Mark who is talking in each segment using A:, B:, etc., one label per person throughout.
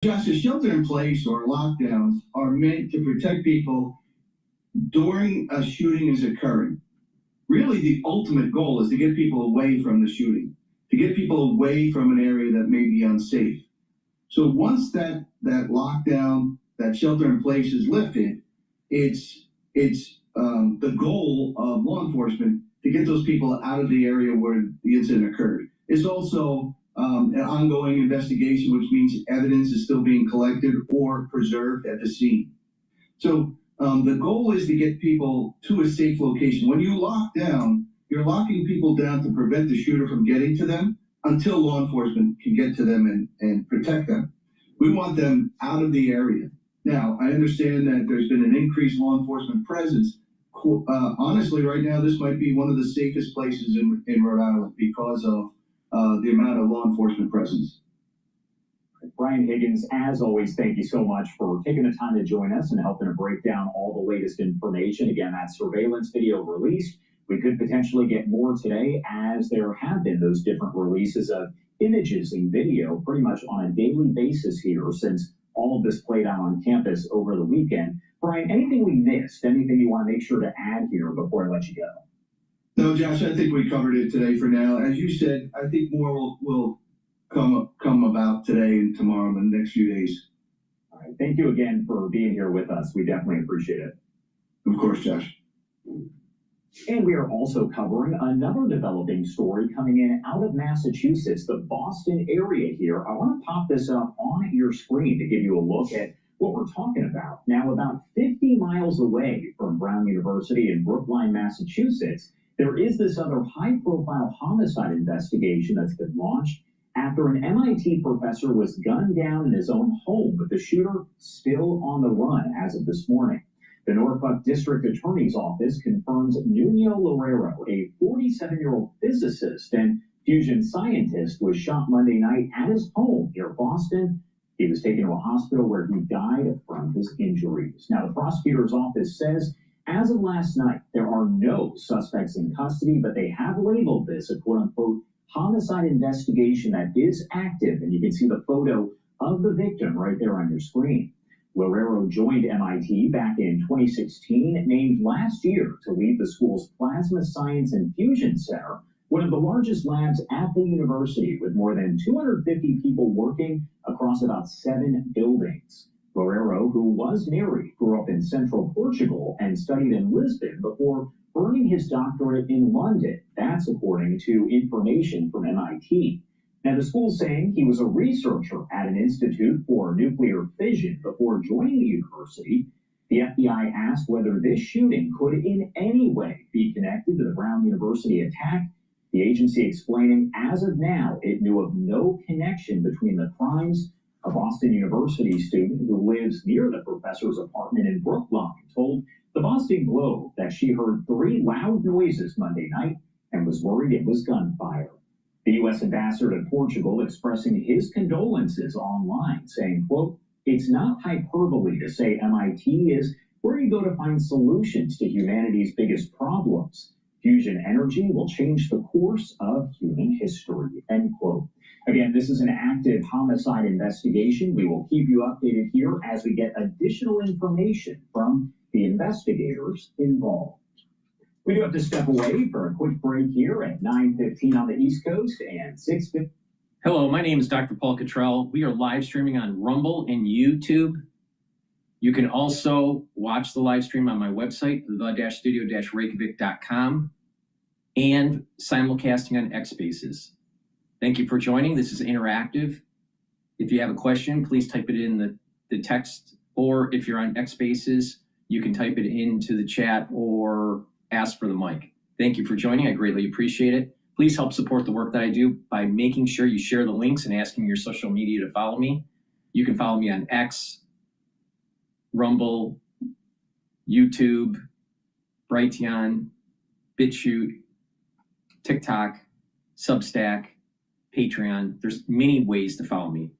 A: Josh, a shelter in place or lockdowns are meant to protect people during a shooting is occurring. Really, the ultimate goal is to get people away from the shooting, to get people away from an area that may be unsafe. So once that lockdown, that shelter in place is lifted, it's the goal of law enforcement to get those people out of the area where the incident occurred. It's also an ongoing investigation, which means evidence is still being collected or preserved at the scene. So the goal is to get people to a safe location. When you lock down, you're locking people down to prevent the shooter from getting to them until law enforcement can get to them and protect them. We want them out of the area. Now, I understand that there's been an increased law enforcement presence. Honestly, right now, this might be one of the safest places in Rhode Island because of the amount of law enforcement presence.
B: Brian Higgins, as always, thank you so much for taking the time to join us and helping to break down all the latest information. Again, that surveillance video released. We could potentially get more today, as there have been those different releases of images and video pretty much on a daily basis here since all of this played out on campus over the weekend. Brian, anything we missed, anything you want to make sure to add here before I let you go?
A: No, Josh, I think we covered it today for now. As you said, I think more will come about today and tomorrow in the next few days.
B: All right. Thank you again for being here with us. We definitely appreciate it.
A: Of course, Josh.
B: And we are also covering another developing story coming in out of Massachusetts, the Boston area here. I want to pop this up on your screen to give you a look at what we're talking about. Now, about 50 miles away from Brown University in Brookline, Massachusetts, there is this other high-profile homicide investigation that's been launched after an MIT professor was gunned down in his own home, with the shooter still on the run as of this morning. The Norfolk District Attorney's Office confirms Nuno Loureiro, a 47-year-old physicist and fusion scientist, was shot Monday night at his home near Boston. He was taken to a hospital where he died from his injuries. Now, the prosecutor's office says, as of last night, there are no suspects in custody, but they have labeled this a quote-unquote homicide investigation that is active, and you can see the photo of the victim right there on your screen. Loureiro joined MIT back in 2016, named last year to lead the school's Plasma Science and Fusion Center, one of the largest labs at the university, with more than 250 people working across about 7 buildings. Loureiro, who was married, grew up in central Portugal and studied in Lisbon before earning his doctorate in London. That's according to information from MIT. Now, the school's saying he was a researcher at an institute for nuclear fission before joining the university. The FBI asked whether this shooting could in any way be connected to the Brown University attack. The agency explaining, as of now, it knew of no connection between the crimes. A Boston University student who lives near the professor's apartment in Brookline told the Boston Globe that she heard 3 loud noises Monday night and was worried it was gunfire. The U.S. ambassador to Portugal expressing his condolences online, saying, quote, "It's not hyperbole to say MIT is where you go to find solutions to humanity's biggest problems. Fusion energy will change the course of human history," end quote. Again, this is an active homicide investigation. We will keep you updated here as we get additional information from the investigators involved. We do have to step away for a quick break here at 9:15 on the East Coast and 6:15.
C: Hello, my name is DrPaulCottrell. We are live streaming on Rumble and YouTube. You can also watch the live stream on my website, the-studio-reykjavik.com, and simulcasting on X Spaces. Thank you for joining. This is interactive. If you have a question, please type it in the text, or if you're on X Spaces, you can type it into the chat or ask for the mic. Thank you for joining. I greatly appreciate it. Please help support the work that I do by making sure you share the links and asking your social media to follow me. You can follow me on X, Rumble, YouTube, Brighteon, Bitchute, TikTok, Substack, Patreon. There's many ways to follow me.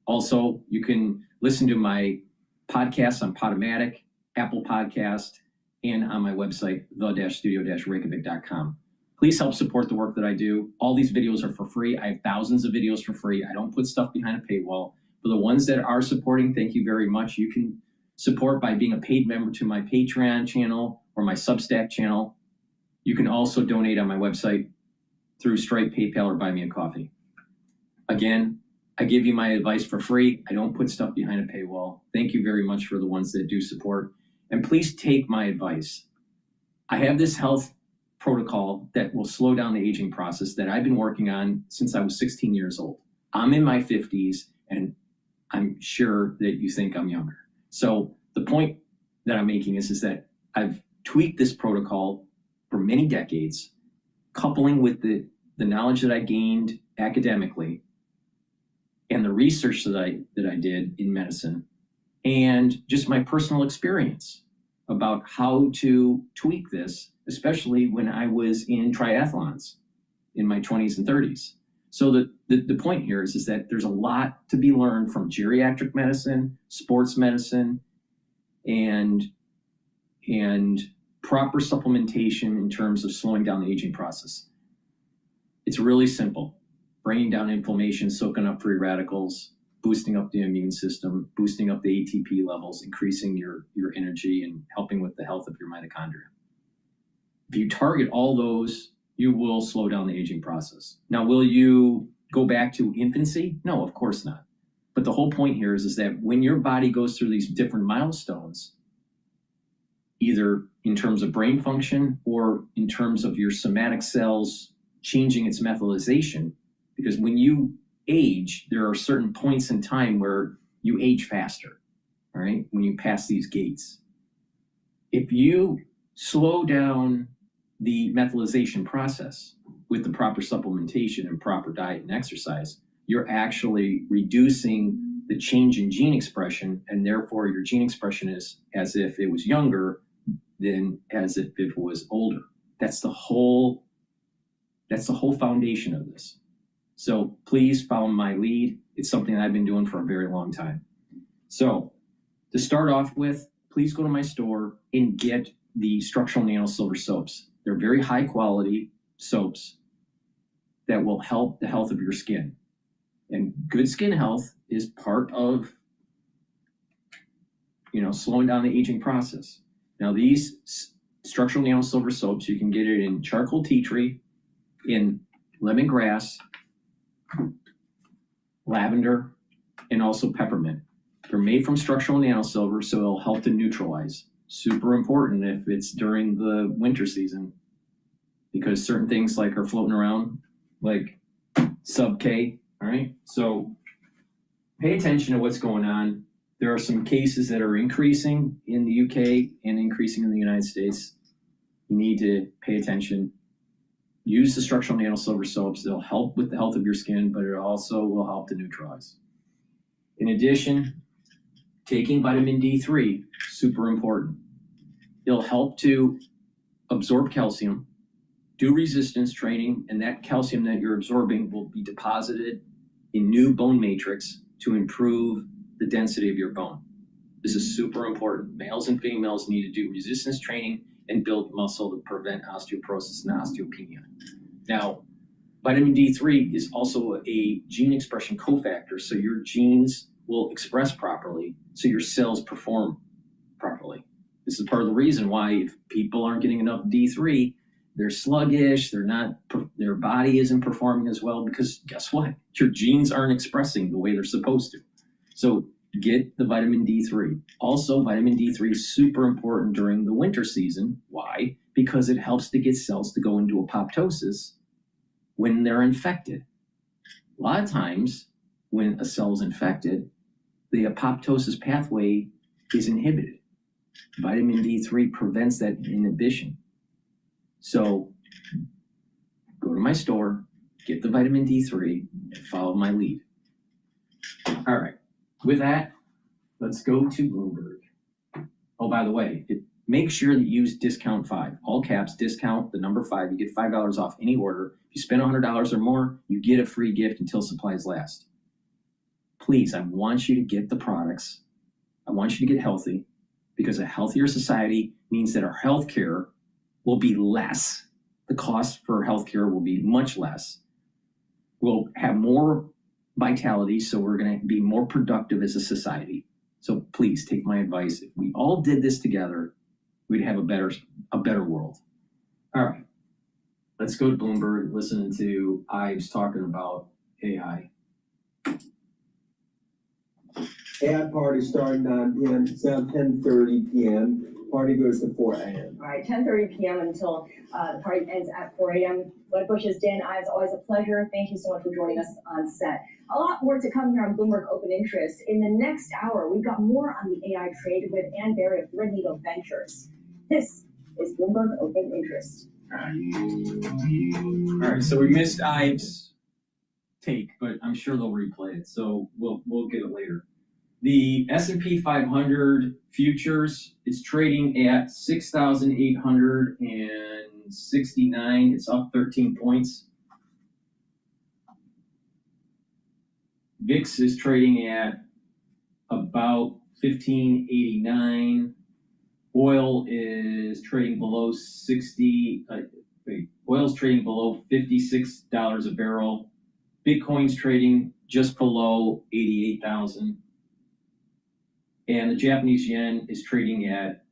C: Also, you can listen to my podcasts on Podomatic, Apple Podcast, and on my website, the-studio-reykjavik.com. Please help support the work that I do. All these videos are for free. I have thousands of videos for free. I don't put stuff behind a paywall. For the ones that are supporting, thank you very much. You can support by being a paid member to my Patreon channel or my Substack channel. You can also donate on my website through Stripe, PayPal, or Buy Me a Coffee. Again, I give you my advice for free. I don't put stuff behind a paywall. Thank you very much for the ones that do support. And please take my advice. I have this health protocol that will slow down the aging process that I've been working on since I was 16 years old. I'm in my 50s, and I'm sure that you think I'm younger. So the point that I'm making is that I've tweaked this protocol for many decades, coupling with the knowledge that I gained academically and the research that I did in medicine, and just my personal experience about how to tweak this, especially when I was in triathlons in my 20s and 30s. So the point here is that there's a lot to be learned from geriatric medicine, sports medicine, and proper supplementation in terms of slowing down the aging process. It's really simple. Bringing down inflammation, soaking up free radicals, boosting up the immune system, boosting up the ATP levels, increasing your energy, and helping with the health of your mitochondria. If you target all those, you will slow down the aging process. Now, will you go back to infancy? No, of course not. But the whole point here is that when your body goes through these different milestones, either in terms of brain function or in terms of your somatic cells changing its methylation, because when you age, there are certain points in time where you age faster, all right, when you pass these gates. If you slow down the methylation process with the proper supplementation and proper diet and exercise, you're actually reducing the change in gene expression, and therefore your gene expression is as if it was younger than as if it was older. That's the whole foundation of this. So please follow my lead. It's something that I've been doing for a very long time. So to start off with, please go to my store and get the structural nano silver soaps. They're very high quality soaps that will help the health of your skin. And good skin health is part of, slowing down the aging process. Now, these structural nano silver soaps, you can get it in charcoal tea tree, in lemongrass, lavender, and also peppermint. They're made from structural nanosilver, so it'll help to neutralize. Super important if it's during the winter season, because certain things are floating around, like sub K, all right? So pay attention to what's going on. There are some cases that are increasing in the UK and increasing in the United States. You need to pay attention. Use the structural nanosilver soaps. They'll help with the health of your skin, but it also will help to neutralize. In addition, taking vitamin D3, super important. It'll help to absorb calcium, do resistance training, and that calcium that you're absorbing will be deposited in new bone matrix to improve the density of your bone. This is super important. Males and females need to do resistance training and build muscle to prevent osteoporosis and osteopenia. Now, vitamin D3 is also a gene expression cofactor, so your genes will express properly, so your cells perform properly. This is part of the reason why if people aren't getting enough D3, they're sluggish, their body isn't performing as well, because guess what? Your genes aren't expressing the way they're supposed to. So get the vitamin D3. Also, vitamin D3 is super important during the winter season. Why? Because it helps to get cells to go into apoptosis when they're infected. A lot of times when a cell is infected, the apoptosis pathway is inhibited. Vitamin D3 prevents that inhibition. So go to my store, get the vitamin D3, and follow my lead. All right. With that, let's go to Bloomberg. Oh, by the way, make sure that you use discount 5, all caps, discount the number 5. You get $5 off any order. If you spend $100 or more, you get a free gift until supplies last. Please, I want you to get the products. I want you to get healthy, because a healthier society means that our healthcare will be less. The cost for healthcare will be much less. We'll have more vitality, so we're going to be more productive as a society. So please take my advice. If we all did this together, we'd have a better world. All right, let's go to Bloomberg, listening to Ives talking about AI.
D: AI party starting 9 p.m. It's now 10:30 p.m. Party goes to 4 a.m.
E: All right, 10:30 p.m. until the party ends at 4 a.m. Bud Bush's Dan Ives, always a pleasure. Thank you so much for joining us on set. A lot more to come here on Bloomberg Open Interest. In the next hour, we've got more on the AI trade with Ann Barry of Threadneedle Ventures. This is Bloomberg Open Interest.
C: All right, so we missed Ives' take, but I'm sure they'll replay it, so we'll get it later. The S&P 500 futures is trading at 6,869. It's up 13 points. VIX is trading at about 1589. Oil is trading below oil's trading below $56 a barrel. Bitcoin's trading just below 88,000. And the Japanese yen is trading at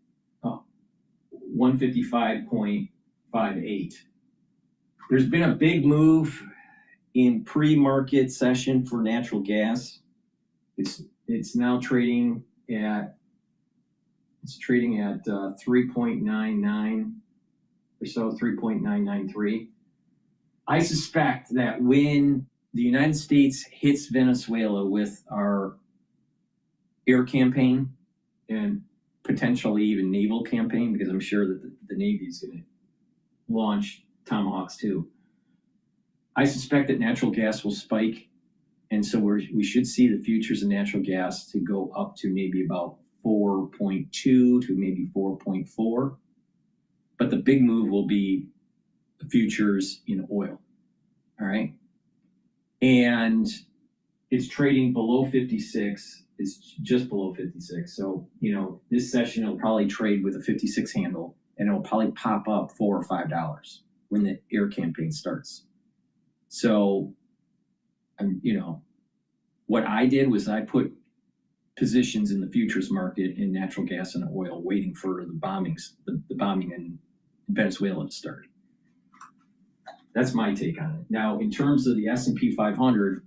C: 155.58. There's been a big move in pre-market session for natural gas. It's now trading at 3.99 or so, 3.993. I suspect that when the United States hits Venezuela with our air campaign and potentially even naval campaign, because I'm sure that the Navy is going to launch Tomahawks too. I suspect that natural gas will spike, and so we should see the futures of natural gas to go up to maybe about 4.2 to maybe 4.4. But the big move will be the futures in oil. All right. And it's trading below 56. It's just below 56. So, this session will probably trade with a 56 handle, and it'll probably pop up $4 or $5 when the air campaign starts. So, what I did was I put positions in the futures market in natural gas and oil, waiting for the bombing in Venezuela to start. That's my take on it. Now, in terms of the S&P 500,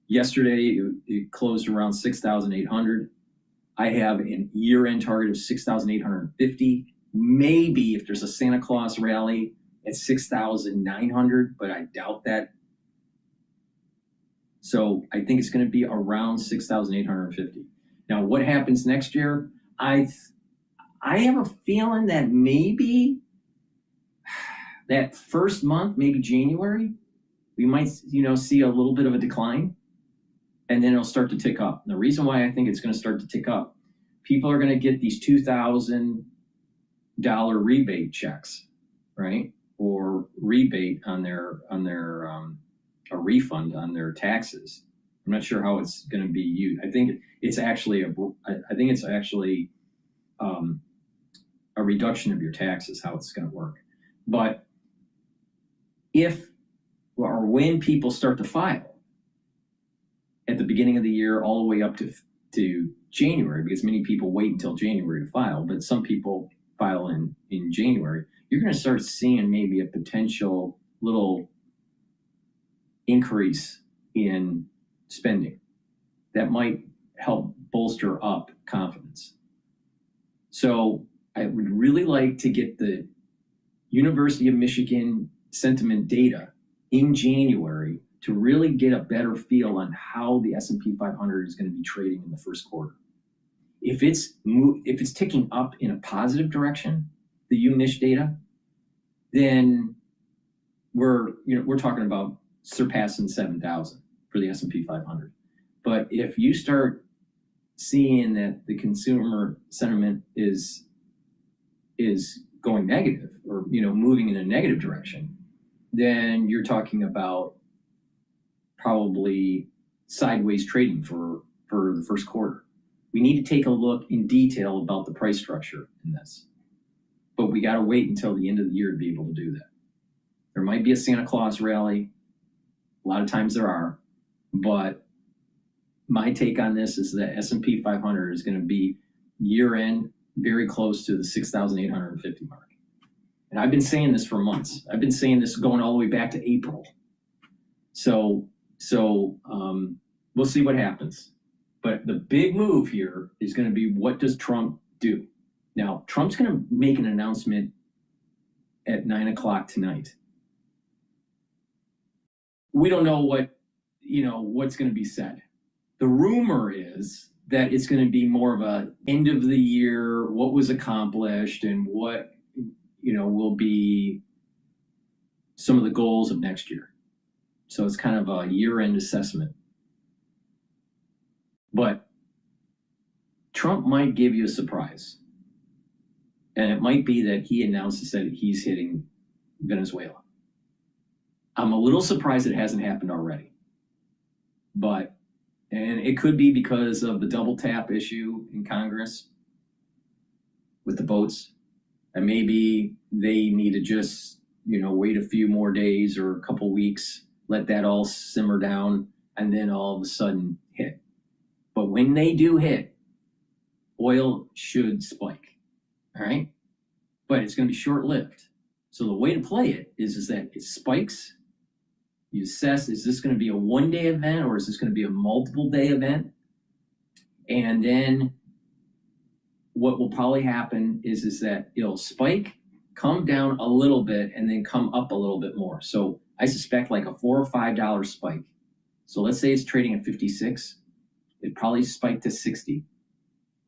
C: yesterday it closed around 6,800. I have an year-end target of 6,850. Maybe if there's a Santa Claus rally at 6,900, but I doubt that. So I think it's going to be around 6,850. Now, what happens next year? I have a feeling that maybe that first month, maybe January, we might, see a little bit of a decline, and then it'll start to tick up. And the reason why I think it's going to start to tick up, people are going to get these $2,000 rebate checks, right? Or rebate on their a refund on their taxes. I'm not sure how it's going to be used. I think it's actually a reduction of your taxes, how it's going to work. But if or when people start to file at the beginning of the year all the way up to January, because many people wait until January to file, but some people file in January, you're going to start seeing maybe a potential little increase in spending that might help bolster up confidence. So I would really like to get the University of Michigan sentiment data in January to really get a better feel on how the S&P 500 is going to be trading in the first quarter. If it's ticking up in a positive direction, the UNISH data, then we're talking about surpassing 7,000 for the S&P 500. But if you start seeing that the consumer sentiment is going negative, or moving in a negative direction, then you're talking about probably sideways trading for the first quarter. We need to take a look in detail about the price structure in this, but we got to wait until the end of the year to be able to do that. There might be a Santa Claus rally. A lot of times there are, But my take on this is that S&P 500 is going to be year end very close to the 6,850 mark. And I've been saying this for months. I've been saying this going all the way back to April. So we'll see what happens. But the big move here is going to be, what does Trump do? Now, Trump's going to make an announcement at 9 o'clock tonight. We don't know what's going to be said. The rumor is that it's going to be more of a end of the year, what was accomplished, and what will be some of the goals of next year. So it's kind of a year-end assessment. But Trump might give you a surprise. And it might be that he announces that he's hitting Venezuela. I'm a little surprised it hasn't happened already. And it could be because of the double tap issue in Congress with the votes. And maybe they need to just, wait a few more days or a couple weeks, let that all simmer down, and then all of a sudden hit. But when they do hit, oil should spike. All right? But it's going to be short-lived. So the way to play it is that it spikes. You assess, is this going to be a one-day event or is this going to be a multiple-day event? And then what will probably happen is that it'll spike, come down a little bit, and then come up a little bit more. So I suspect like a $4 or $5 spike. So let's say it's trading at 56. It probably spiked to 60.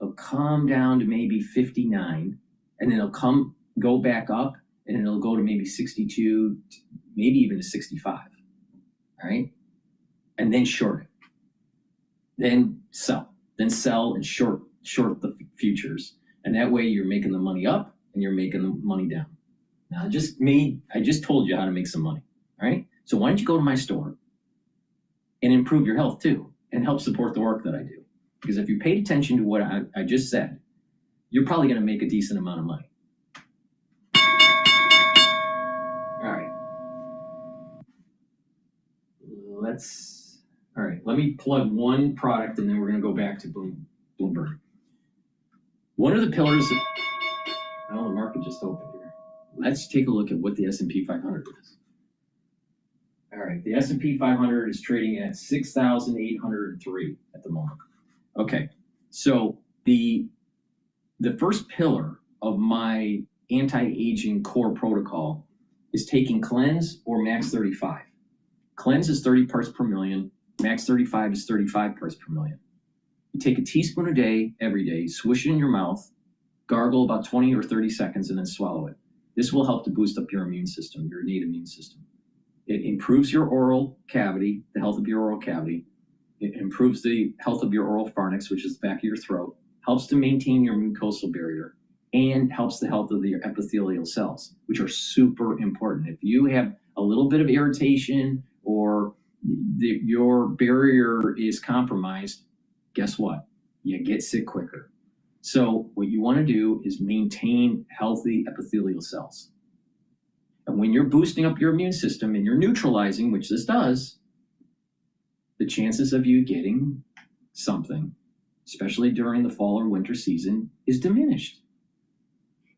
C: It'll come down to maybe 59, and then it'll go back up, and then it'll go to maybe 62, maybe even to 65. All right? And then short it. Then sell. Then sell and short the futures. And that way you're making the money up and you're making the money down. Now I just told you how to make some money. All right? So why don't you go to my store and improve your health too and help support the work that I do? Because if you paid attention to what I just said, you're probably going to make a decent amount of money. All right. Let me plug one product and then we're going to go back to Bloomberg. One of the pillars the market just opened here. Let's take a look at what the S&P 500 is. All right, the S&P 500 is trading at 6,803 at the moment. Okay, so the first pillar of my anti-aging core protocol is taking cleanse or max 35. Cleanse is 30 parts per million. Max 35 is 35 parts per million. You take a teaspoon a day, every day, swish it in your mouth, gargle about 20 or 30 seconds, and then swallow it. This will help to boost up your immune system, your innate immune system. It improves your oral cavity, the health of your oral cavity. It improves the health of your oral pharynx, which is the back of your throat, helps to maintain your mucosal barrier, and helps the health of your epithelial cells, which are super important. If you have a little bit of irritation or your barrier is compromised, guess what? You get sick quicker. So what you want to do is maintain healthy epithelial cells. And when you're boosting up your immune system and you're neutralizing, which this does, the chances of you getting something, especially during the fall or winter season, is diminished.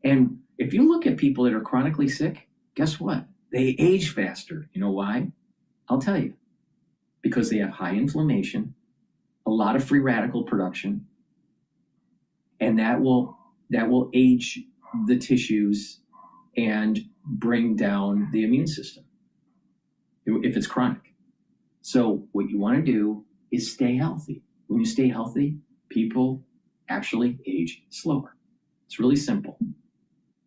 C: And if you look at people that are chronically sick, guess what? They age faster. You know why? I'll tell you. Because they have high inflammation, a lot of free radical production, and that will age the tissues and bring down the immune system if it's chronic. So what you want to do is stay healthy. When you stay healthy, people actually age slower. It's really simple.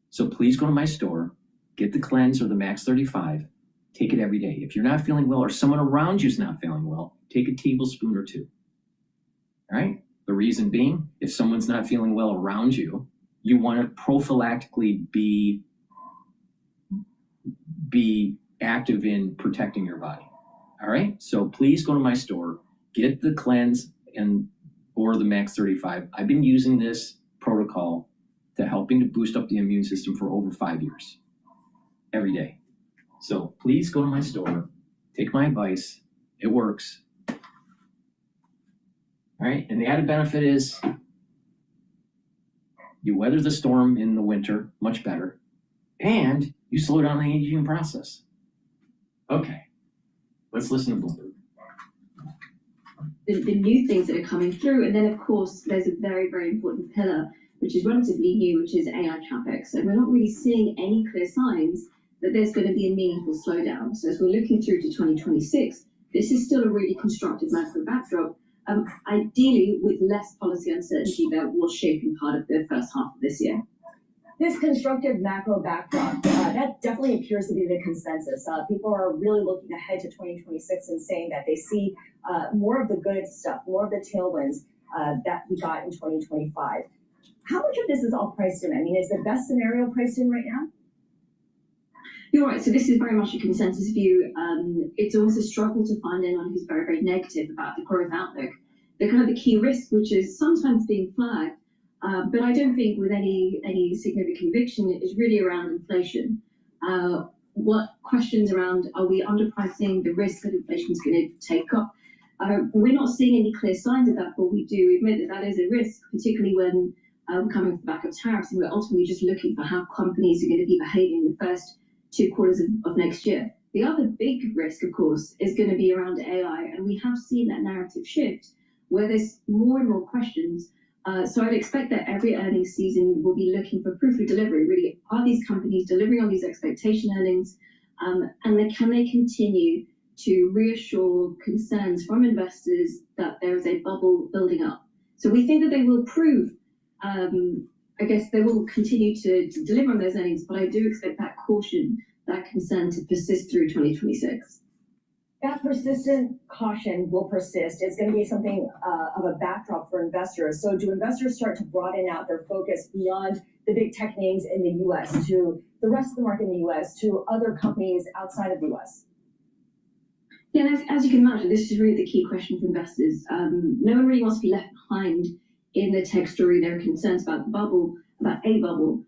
C: So please go to my store, get the cleanse or the max 35, take it every day. If you're not feeling well or someone around you is not feeling well, take a tablespoon or two. All right? The reason being, if someone's not feeling well around you, you want to prophylactically be active in protecting your body. All right? So please go to my store, get the cleanse or the max 35. I've been using this protocol to helping to boost up the immune system for over 5 years, every day. So please go to my store, take my advice. It works. All right, and the added benefit is you weather the storm in the winter much better, and you slow down the aging process. Okay, let's listen to Bloomberg.
F: The new things that are coming through. And then, of course, there's a very, very important pillar, which is relatively new, which is AI CapEx. And we're not really seeing any clear signs that there's going to be a meaningful slowdown. So as we're looking through to 2026, this is still a really constructive macro backdrop, ideally with less policy uncertainty that was shaping part of the first half of this year.
E: This constructive macro backdrop, that definitely appears to be the consensus. People are really looking ahead to 2026 and saying that they see more of the good stuff, more of the tailwinds that we got in 2025. How much of this is all priced in? I mean, is the best scenario priced in right now?
F: You're right. So this is very much a consensus view. It's always a struggle to find anyone who's very, very negative about the growth outlook. The kind of the key risk, which is sometimes being flagged, but I don't think with any significant conviction, is really around inflation. What questions around, are we underpricing the risk that inflation is going to take up? We're not seeing any clear signs of that, but we do admit that that is a risk, particularly when coming off the back of tariffs, and we're ultimately just looking for how companies are going to be behaving in the first 2 quarters of next year. The other big risk, of course, is going to be around AI, and we have seen that narrative shift where there's more and more questions. So I'd expect that every earnings season will be looking for proof of delivery. Really, are these companies delivering on these expectation earnings? And then can they continue to reassure concerns from investors that there is a bubble building up? So we think that they will prove, I guess they will continue to deliver on those earnings, but I do expect that caution, that concern to persist through 2026.
E: That persistent caution will persist. It's going to be something of a backdrop for investors. So do investors start to broaden out their focus beyond the big tech names in the U.S. to the rest of the market in the U.S. to other companies outside of the U.S.?
F: Yeah, as you can imagine, this is really the key question for investors. No one really wants to be left behind in the tech story. There are concerns about the bubble, about a bubble.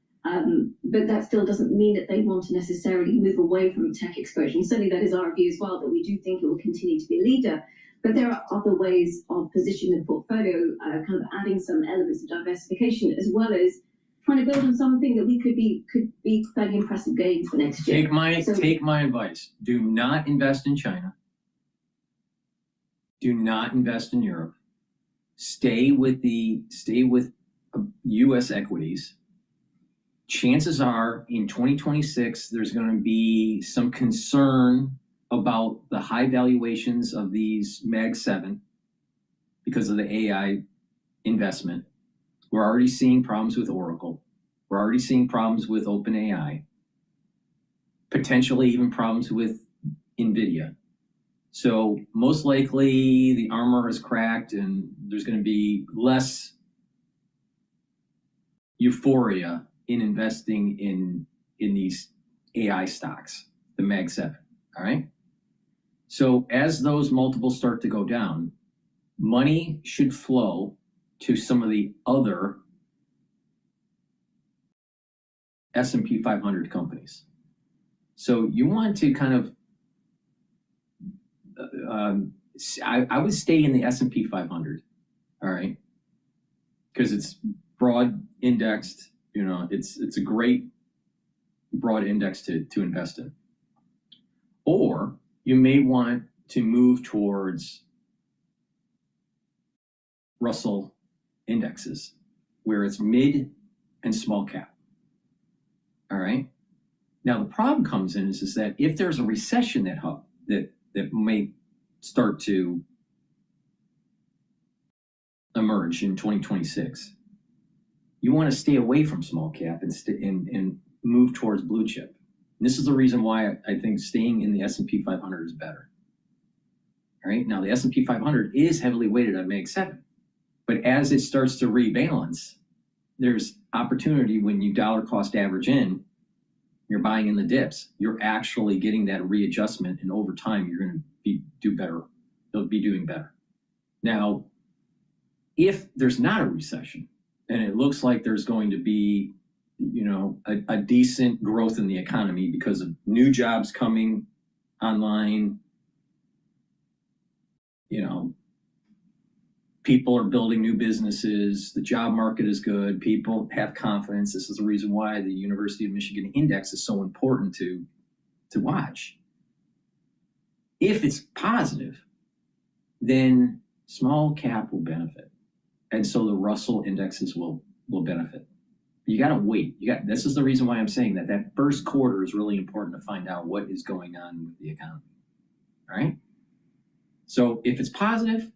F: But that still doesn't mean that they want to necessarily move away from tech exposure. And certainly that is our view as well, that we do think it will continue to be a leader. But there are other ways of positioning the portfolio, kind of adding some elements of diversification, as well as trying to build on something that could be fairly impressive gains for next year.
C: Take my advice. Do not invest in China. Do not invest in Europe. Stay with U.S. equities. Chances are in 2026, there's going to be some concern about the high valuations of these Mag 7 because of the AI investment. We're already seeing problems with Oracle. We're already seeing problems with OpenAI, potentially even problems with NVIDIA. So most likely the armor is cracked and there's going to be less euphoria in investing in these AI stocks, the Mag 7, all right? So as those multiples start to go down, money should flow to some of the other S&P 500 companies. So you want to kind of, I would stay in the S&P 500, all right? Because it's broad indexed. You know, it's a great broad index to invest in. Or you may want to move towards Russell indexes, where it's mid and small cap. All right. Now the problem comes in is that if there's a recession that may start to emerge in 2026. You want to stay away from small cap and move towards blue chip. And this is the reason why I think staying in the S&P 500 is better. All right. Now the S&P 500 is heavily weighted on Mag 7, but as it starts to rebalance, there's opportunity when you dollar cost average in. You're buying in the dips. You're actually getting that readjustment, and over time, you're going to do better. They'll be doing better. Now, if there's not a recession, and it looks like there's going to be, a decent growth in the economy because of new jobs coming online, people are building new businesses, the job market is good, people have confidence. This is the reason why the University of Michigan Index is so important to watch. If it's positive, then small cap will benefit. And so the Russell indexes will benefit. You got to wait. This is the reason why I'm saying that first quarter is really important to find out what is going on with the economy. All right. So if it's positive,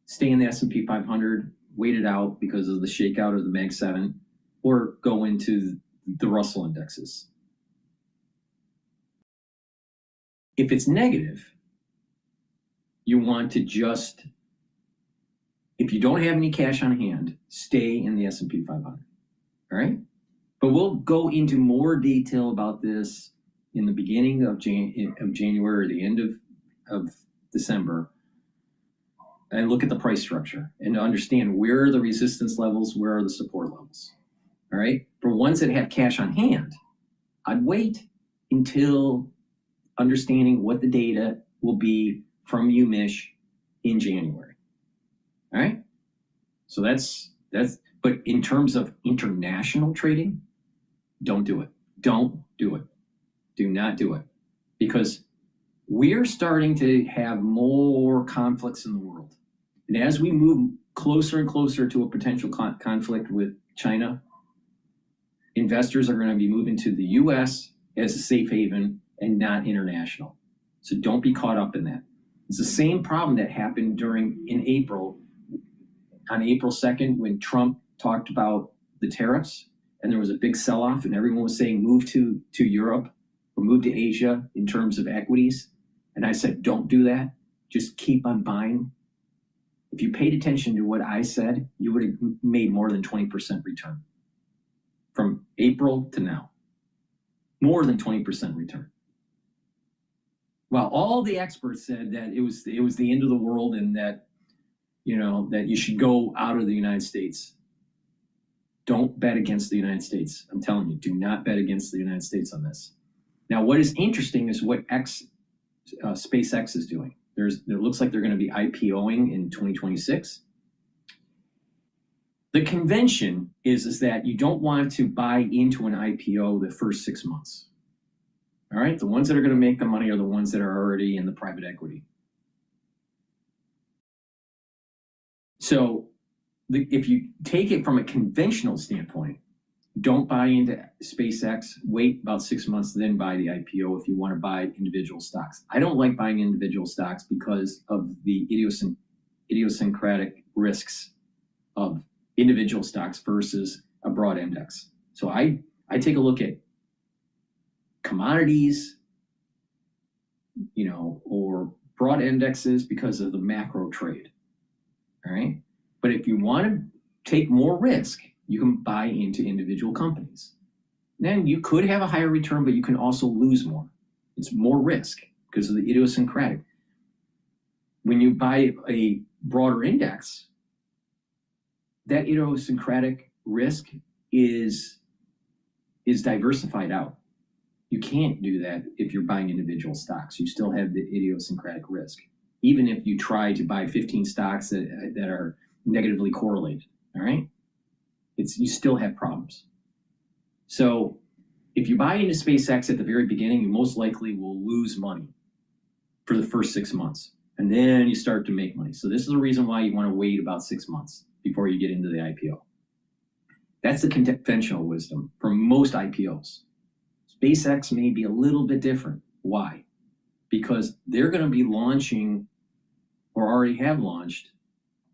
C: stay in the S&P 500, wait it out because of the shakeout of the Mag 7, or go into the Russell indexes. If it's negative, you want to just, if you don't have any cash on hand, stay in the S&P 500, all right? But we'll go into more detail about this in the beginning of January or the end of December, and look at the price structure and to understand where are the resistance levels, where are the support levels, all right? For ones that have cash on hand, I'd wait until understanding what the data will be from UMich in January. All right. So that's, but in terms of international trading, don't do it. Don't do it. Do not do it. Because we're starting to have more conflicts in the world. And as we move closer and closer to a potential conflict with China, investors are going to be moving to the US as a safe haven and not international. So don't be caught up in that. It's the same problem that happened in April, on April 2nd, when Trump talked about the tariffs and there was a big sell-off and everyone was saying move to Europe or move to Asia in terms of equities. And I said, don't do that. Just keep on buying. If you paid attention to what I said, you would have made more than 20% return from April to now. More than 20% return. Well, all the experts said that it was the end of the world and that, that you should go out of the United States. Don't bet against the United States. I'm telling you, do not bet against the United States on this. Now, what is interesting is what SpaceX is doing. It looks like they're going to be IPOing in 2026. The convention is that you don't want to buy into an IPO the first 6 months. All right, the ones that are going to make the money are the ones that are already in the private equity. So if you take it from a conventional standpoint, don't buy into SpaceX, wait about 6 months, then buy the IPO if you want to buy individual stocks. I don't like buying individual stocks because of the idiosyncratic risks of individual stocks versus a broad index. So I take a look at commodities, or broad indexes because of the macro trade. All right. But if you want to take more risk, you can buy into individual companies. Then you could have a higher return, but you can also lose more. It's more risk because of the idiosyncratic. When you buy a broader index, that idiosyncratic risk is diversified out. You can't do that if you're buying individual stocks. You still have the idiosyncratic risk, even if you try to buy 15 stocks that are negatively correlated. All right, you still have problems. So if you buy into SpaceX at the very beginning, you most likely will lose money for the first 6 months, and then you start to make money. So this is the reason why you want to wait about 6 months before you get into the IPO. That's the conventional wisdom for most IPOs. SpaceX may be a little bit different. Why? Because they're going to be launching, or already have launched,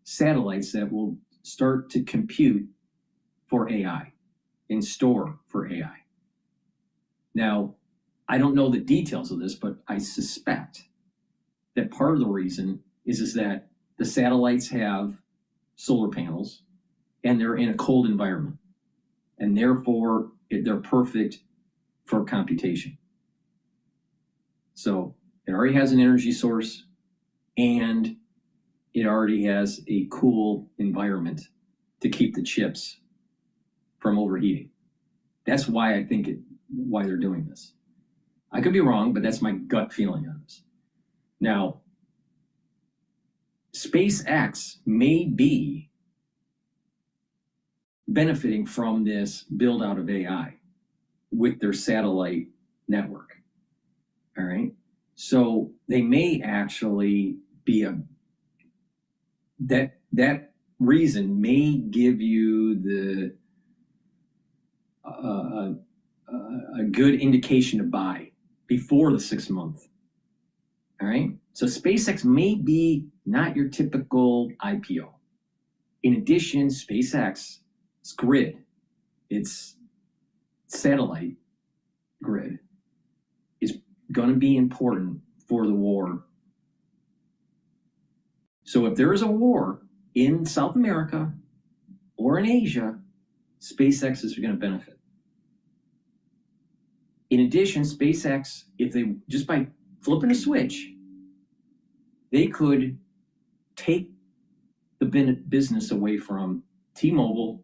C: satellites that will start to compute for AI and store for AI. Now, I don't know the details of this, but I suspect that part of the reason is that the satellites have solar panels and they're in a cold environment, and therefore they're perfect for computation. So it already has an energy source and it already has a cool environment to keep the chips from overheating. That's why I think why they're doing this. I could be wrong, but that's my gut feeling on this. Now, SpaceX may be benefiting from this build out of AI with their satellite network. All right. So they may actually be that reason may give you a good indication to buy before the 6 month. All right. So SpaceX may be not your typical IPO. In addition, SpaceX's grid, its satellite grid, is going to be important for the war. So if there is a war in South America or in Asia, SpaceX is going to benefit. In addition, SpaceX, if they just by flipping a switch, they could take the business away from T-Mobile,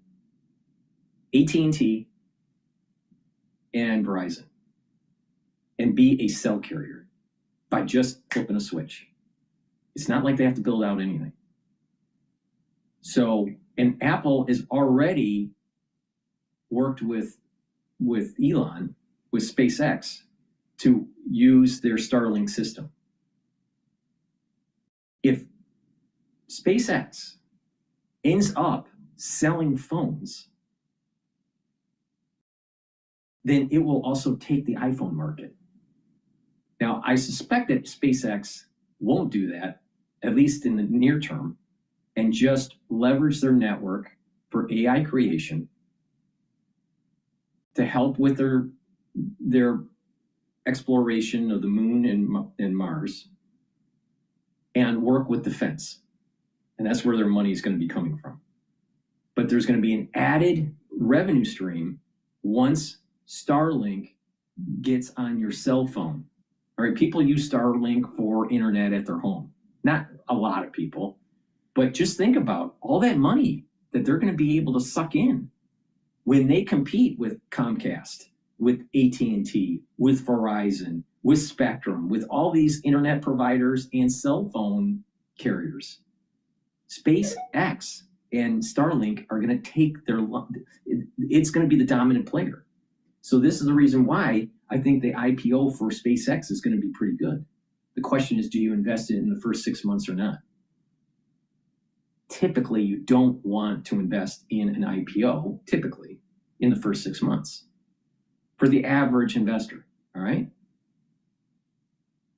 C: AT&T, and Verizon, and be a cell carrier by just flipping a switch. It's not like they have to build out anything. So, and Apple has already worked with Elon, with SpaceX, to use their Starlink system. If SpaceX ends up selling phones, then it will also take the iPhone market. Now, I suspect that SpaceX won't do that, at least in the near term, and just leverage their network for AI creation to help with their exploration of the moon and Mars, and work with defense. And that's where their money is going to be coming from. But there's going to be an added revenue stream once Starlink gets on your cell phone. All right, people use Starlink for internet at their home. Not a lot of people, but just think about all that money that they're going to be able to suck in when they compete with Comcast, with AT&T, with Verizon, with Spectrum, with all these internet providers and cell phone carriers. SpaceX and Starlink are going to take it's going to be the dominant player. So this is the reason why I think the IPO for SpaceX is going to be pretty good. The question is, do you invest in the first 6 months or not? Typically, you don't want to invest in an IPO, typically, in the first 6 months for the average investor, all right?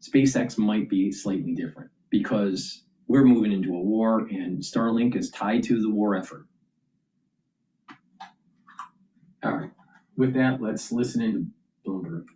C: SpaceX might be slightly different because we're moving into a war and Starlink is tied to the war effort. All right, with that, let's listen into Bloomberg.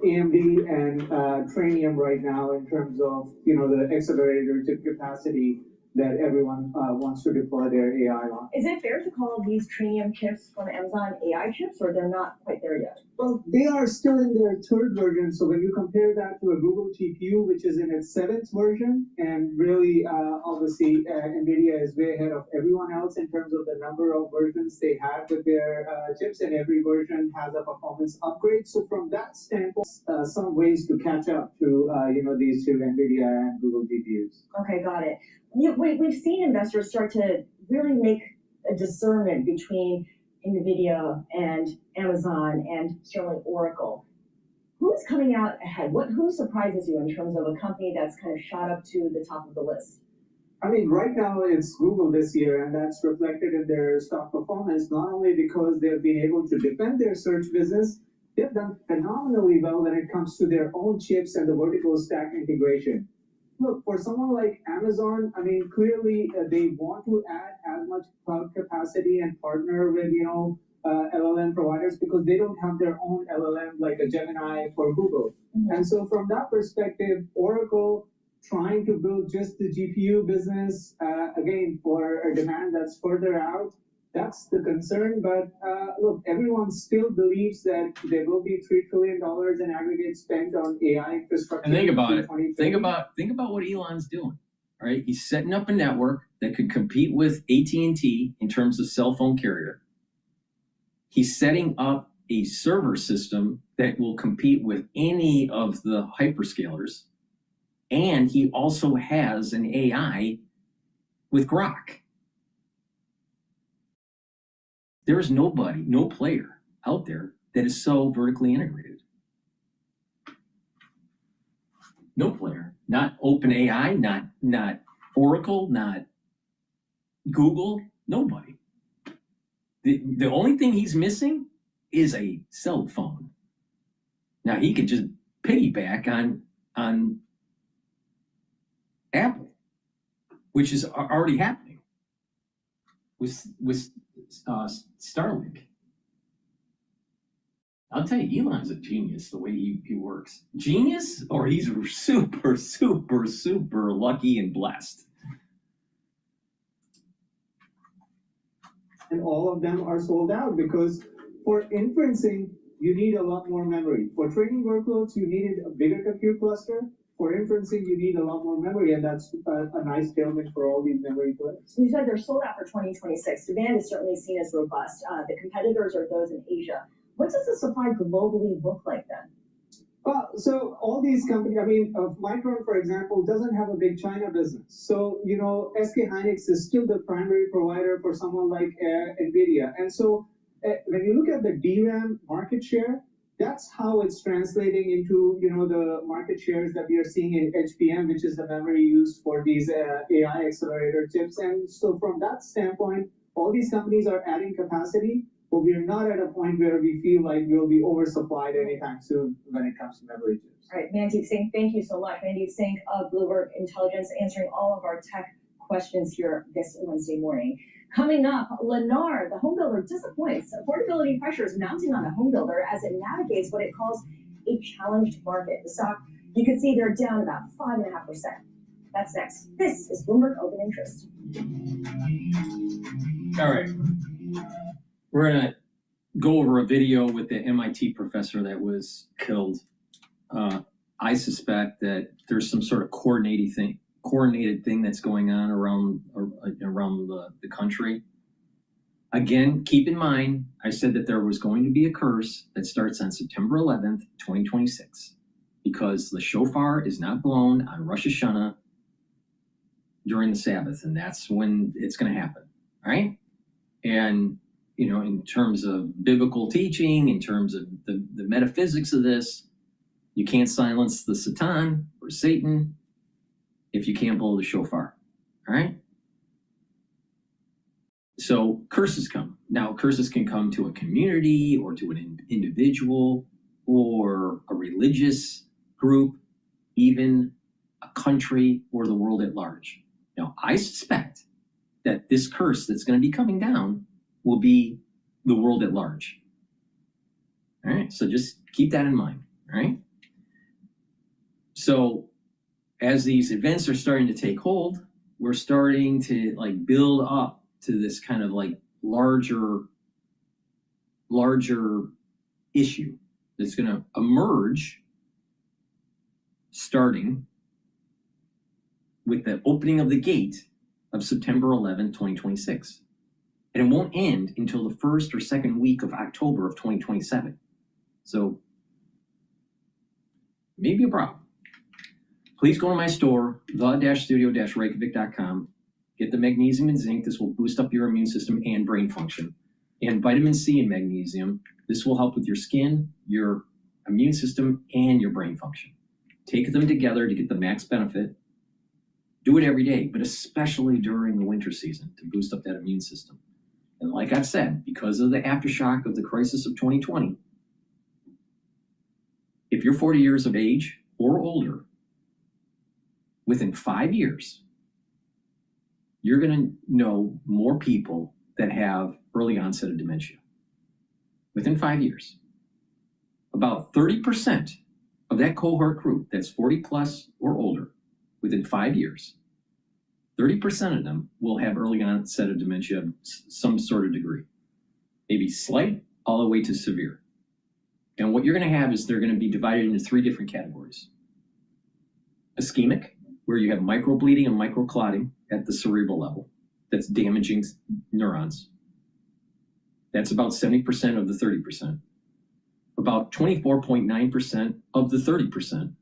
G: AMD and Trainium right now in terms of, the accelerator chip capacity that everyone wants to deploy their AI on.
E: Is it fair to call these Trainium chips from Amazon AI chips, or they're not quite there yet?
G: Well, they are still in their third version. So when you compare that to a Google GPU, which is in its 7th version, and really, obviously, NVIDIA is way ahead of everyone else in terms of the number of versions they have with their chips, and every version has a performance upgrade. So from that standpoint, some ways to catch up to, these two NVIDIA and Google GPUs.
E: Okay, got it. We've seen investors start to really make a discernment between NVIDIA and Amazon and Sterling Oracle. Who's coming out ahead? Who surprises you in terms of a company that's kind of shot up to the top of the list?
G: I mean, right now it's Google this year, and that's reflected in their stock performance, not only because they've been able to defend their search business, they've done phenomenally well when it comes to their own chips and the vertical stack integration. Look, for someone like Amazon, I mean, clearly they want to add as much cloud capacity and partner with, LLM providers because they don't have their own LLM like a Gemini for Google. Mm-hmm. And so from that perspective, Oracle trying to build just the GPU business, again, for a demand that's further out, that's the concern. But look, everyone still believes that there will be $3 trillion in aggregate spent on AI infrastructure.
C: And think about it. Think about what Elon's doing. All right, he's setting up a network that could compete with AT&T in terms of cell phone carrier. He's setting up a server system that will compete with any of the hyperscalers. And he also has an AI with Grok. There is nobody, no player out there that is so vertically integrated. No player, not OpenAI, not Oracle, not Google, nobody. The only thing he's missing is a cell phone. Now he can just piggyback on Apple, which is already happening with Starlink. I'll tell you, Elon's a genius the way he works. Genius, or he's super, super, super lucky and blessed.
G: And all of them are sold out because for inferencing, you need a lot more memory. For training workloads, you needed a bigger compute cluster. For inferencing, you need a lot more memory, and that's a nice tailwind for all these memory players.
E: So you said they're sold out for 2026. Demand is certainly seen as robust. The competitors are those in Asia. What does the supply globally look like then?
G: Well, so all these companies, I mean, Micron, for example, doesn't have a big China business. So, you know, SK Hynix is still the primary provider for someone like NVIDIA. And so when you look at the DRAM market share, that's how it's translating into, you know, the market shares that we are seeing in HBM, which is the memory used for these AI accelerator chips. And so from that standpoint, all these companies are adding capacity, but we are not at a point where we feel like we'll be oversupplied anytime soon when it comes to memory chips.
E: All right, Mandeep Singh, thank you so much. Mandeep Singh of Bloomberg Intelligence answering all of our tech questions here this Wednesday morning. Coming up, Lennar, the home builder, disappoints. Affordability pressures mounting on the home builder as it navigates what it calls a challenged market. The stock, you can see they're down about 5.5%. That's next. This is Bloomberg Open Interest.
C: All right. We're going to go over a video with the MIT professor that was killed. I suspect that there's some sort of coordinated thing that's going on around the country. Again, keep in mind, I said that there was going to be a curse that starts on September 11th, 2026, because the shofar is not blown on Rosh Hashanah during the Sabbath, and that's when it's going to happen, all right? And you know, in terms of biblical teaching, in terms of the metaphysics of this, you can't silence the Satan or Satan if you can't blow the shofar, all right? So curses come. Now, curses can come to a community or to an individual or a religious group, even a country or the world at large. Now, I suspect that this curse that's going to be coming down will be the world at large. All right, so just keep that in mind, all right? So as these events are starting to take hold, we're starting to like build up to this kind of like larger issue that's going to emerge starting with the opening of the gate of September 11, 2026. And it won't end until the first or second week of October of 2027. So maybe a problem. Please go to my store, the-studio-reykjavik.com. Get the magnesium and zinc. This will boost up your immune system and brain function. And vitamin C and magnesium. This will help with your skin, your immune system, and your brain function. Take them together to get the max benefit. Do it every day, but especially during the winter season to boost up that immune system. And like I've said, because of the aftershock of the crisis of 2020, if you're 40 years of age or older, within 5 years, you're going to know more people that have early onset of dementia. Within 5 years. About 30% of that cohort group that's 40 plus or older, within 5 years, 30% of them will have early onset of dementia of some sort of degree. Maybe slight, all the way to severe. And what you're going to have is they're going to be divided into 3 different categories. Ischemic, where you have microbleeding and microclotting at the cerebral level. That's damaging neurons. That's about 70% of the 30%. About 24.9% of the 30%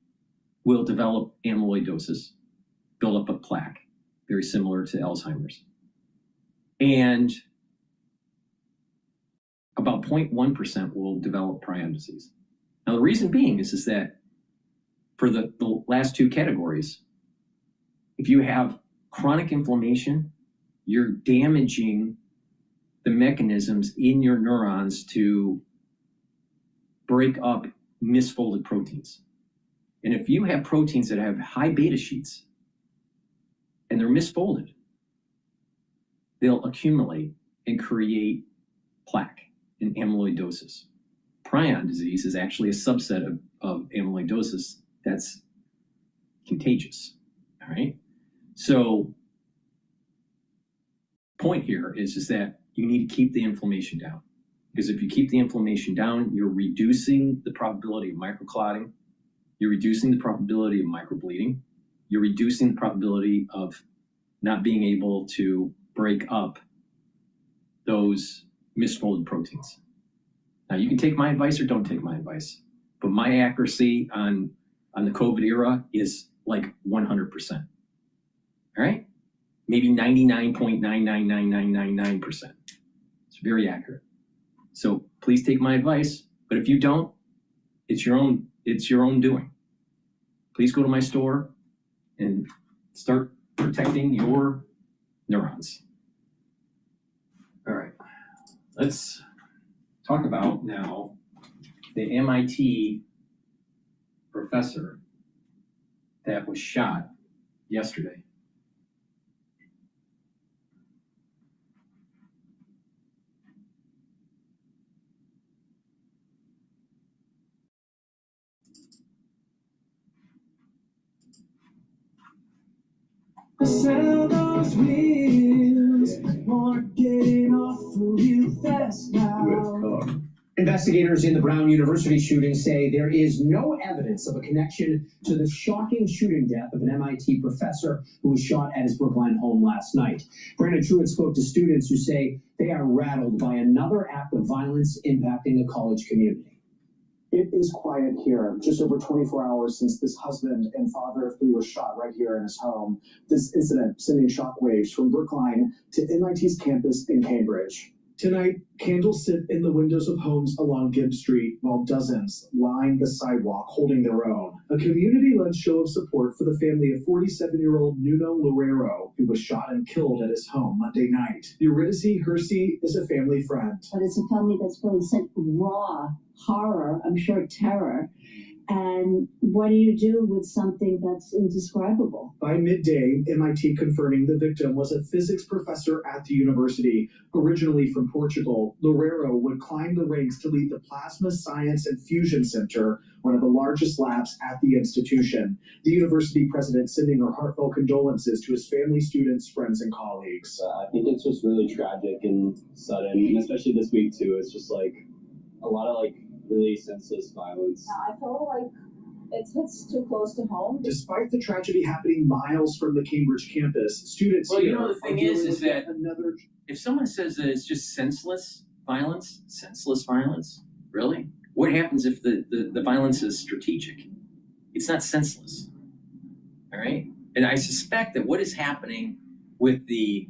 C: will develop amyloidosis, build up a plaque, very similar to Alzheimer's. And about 0.1% will develop prion disease. Now, the reason being is that for the last two categories, if you have chronic inflammation, you're damaging the mechanisms in your neurons to break up misfolded proteins. And if you have proteins that have high beta sheets and they're misfolded, they'll accumulate and create plaque and amyloidosis. Prion disease is actually a subset of amyloidosis that's contagious, all right? So point here is that you need to keep the inflammation down, because if you keep the inflammation down, you're reducing the probability of microclotting, you're reducing the probability of microbleeding, you're reducing the probability of not being able to break up those misfolded proteins. Now, you can take my advice or don't take my advice, but my accuracy on the COVID era is like 100%. All right? Maybe 99.999999%. It's very accurate. So please take my advice, but if you don't, it's your own doing. Please go to my store and start protecting your neurons. All right, let's talk about now the MIT professor that was shot yesterday.
H: Sell those wheels, wanna get off the real fast now.
B: Investigators in the Brown University shooting say there is no evidence of a connection to the shocking shooting death of an MIT professor who was shot at his Brookline home last night. Brandon Truitt spoke to students who say they are rattled by another act of violence impacting a college community.
I: It is quiet here, just over 24 hours since this husband and father of three was shot right here in his home. This incident sending shockwaves from Brookline to MIT's campus in Cambridge.
J: Tonight, candles sit in the windows of homes along Gibbs Street, while dozens line the sidewalk holding their own. A community-led show of support for the family of 47-year-old Nuno Loureiro, who was shot and killed at his home Monday night. Eurydice Hersey is a family friend.
K: But it's a family that's feeling such raw horror, I'm sure terror. And what do you do with something that's indescribable?
J: By midday, MIT confirming the victim was a physics professor at the university. Originally from Portugal, Loureiro would climb the ranks to lead the Plasma Science and Fusion Center, one of the largest labs at the institution. The university president sending her heartfelt condolences to his family, students, friends, and colleagues.
L: I think it's just really tragic and sudden, and especially this week too. It's just like a lot of really senseless violence.
M: I feel like it hits too close to home.
J: Despite the tragedy happening miles from the Cambridge campus, students
C: Well,
J: here
C: you know, the thing is that if someone says that it's just senseless violence, really? What happens if the violence is strategic? It's not senseless, all right? And I suspect that what is happening with the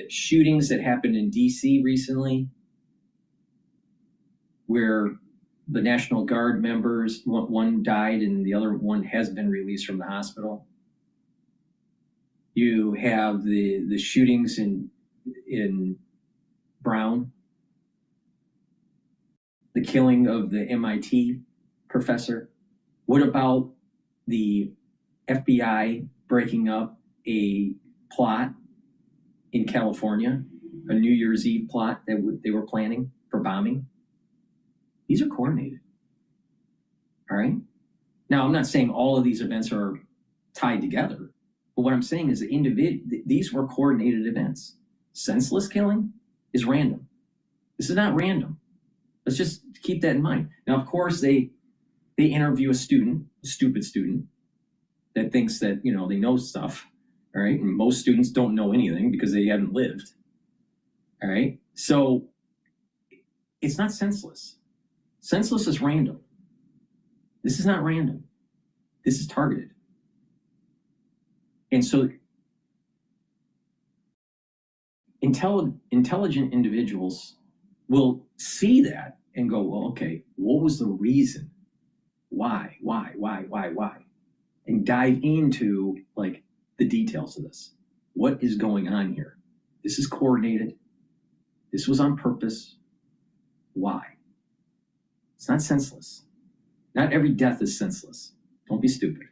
C: shootings that happened in DC recently, where the National Guard members, one died and the other one has been released from the hospital. You have the shootings in Brown, the killing of the MIT professor. What about the FBI breaking up a plot in California, a New Year's Eve plot that they were planning for bombing? These are coordinated, all right? Now, I'm not saying all of these events are tied together, but what I'm saying is these were coordinated events. Senseless killing is random. This is not random. Let's just keep that in mind. Now, of course, they interview a stupid student that thinks that, they know stuff, all right? And most students don't know anything because they haven't lived, all right? So it's not senseless. Senseless is random. This is not random. This is targeted. And so intelligent individuals will see that and go, well, okay, what was the reason? Why? And dive into like the details of this. What is going on here? This is coordinated. This was on purpose. Why? It's not senseless. Not every death is senseless. Don't be stupid.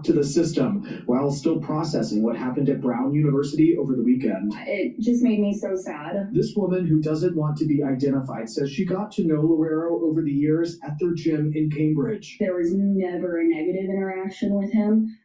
J: To the system while still processing what happened at Brown University over the weekend.
E: It just made me so sad.
J: This woman who doesn't want to be identified says she got to know Loureiro over the years at their gym in Cambridge.
F: There was never a negative interaction with him.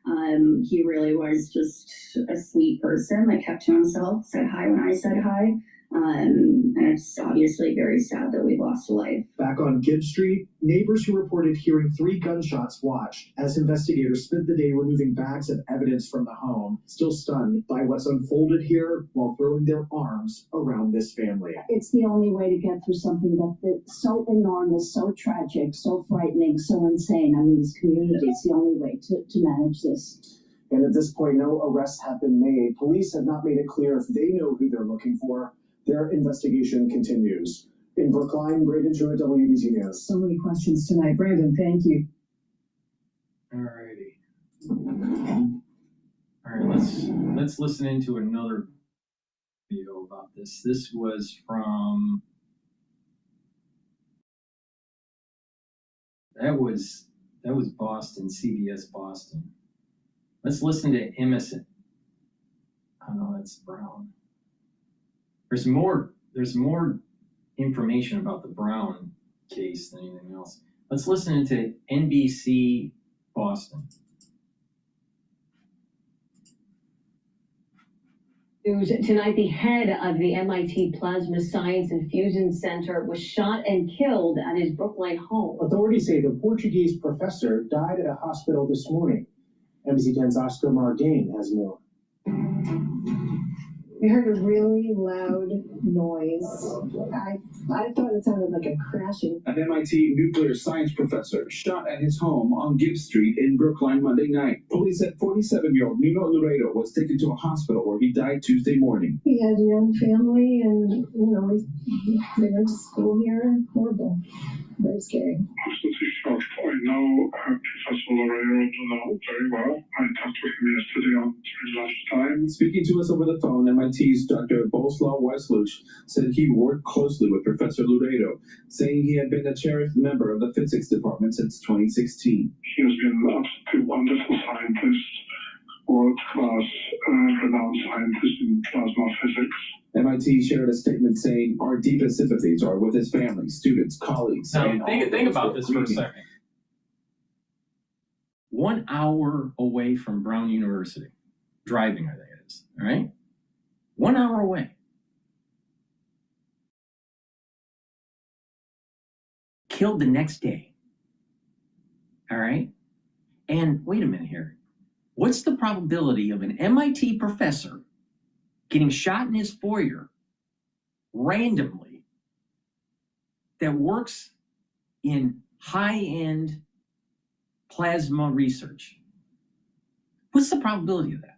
F: He really was just a sweet person that kept to himself, said hi when I said hi. And it's obviously very sad that we lost a life.
J: Back on Gibbs Street, neighbors who reported hearing 3 gunshots watched as investigators spent the day removing bags of evidence from the home, still stunned by what's unfolded here while throwing their arms around this family.
K: It's the only way to get through something that's so enormous, so tragic, so frightening, so insane. I mean, this community is the only way to manage this.
I: And at this point, no arrests have been made. Police have not made it clear if they know who they're looking for. Their investigation continues. In Brookline, Brighteon Channel, WBZ News.
K: So many questions tonight. Brandon, thank you.
C: All righty. All right, let's listen into another video about this. This was from that was Boston, CBS Boston. Let's listen to Emerson. Oh no, that's Brown. There's more information about the Brown case than anything else. Let's listen to NBC Boston.
N: News tonight, the head of the MIT Plasma Science and Fusion Center was shot and killed at his Brookline home.
O: Authorities say the Portuguese professor died at a hospital this morning. NBC 10's Oscar Margain has more.
P: We heard a really loud noise. I thought it sounded like a crashing.
Q: An MIT nuclear science professor shot at his home on Gibbs Street in Brookline Monday night. Police said 47-year-old Nuno Loureiro was taken to a hospital where he died Tuesday morning.
P: He had a young family, and they went to school here. Horrible. Very scary.
R: Absolutely shocked. I know Professor Loureiro very well. I talked with him yesterday during lunchtime.
Q: Speaking to us over the phone, MIT's Dr. Boleslaw Weisluch said he worked closely with Professor Loureiro, saying he had been a cherished member of the physics department since 2016.
R: He has been an absolutely wonderful scientist, world-class, renowned scientist in plasma physics.
Q: MIT shared a statement saying, "Our deepest sympathies are with his family, students, colleagues."
C: Now, think about this for a second. 1 hour away from Brown University, driving, I think it is, all right? 1 hour away. Killed the next day, all right? And wait a minute here. What's the probability of an MIT professor getting shot in his foyer randomly that works in high-end plasma research? What's the probability of that?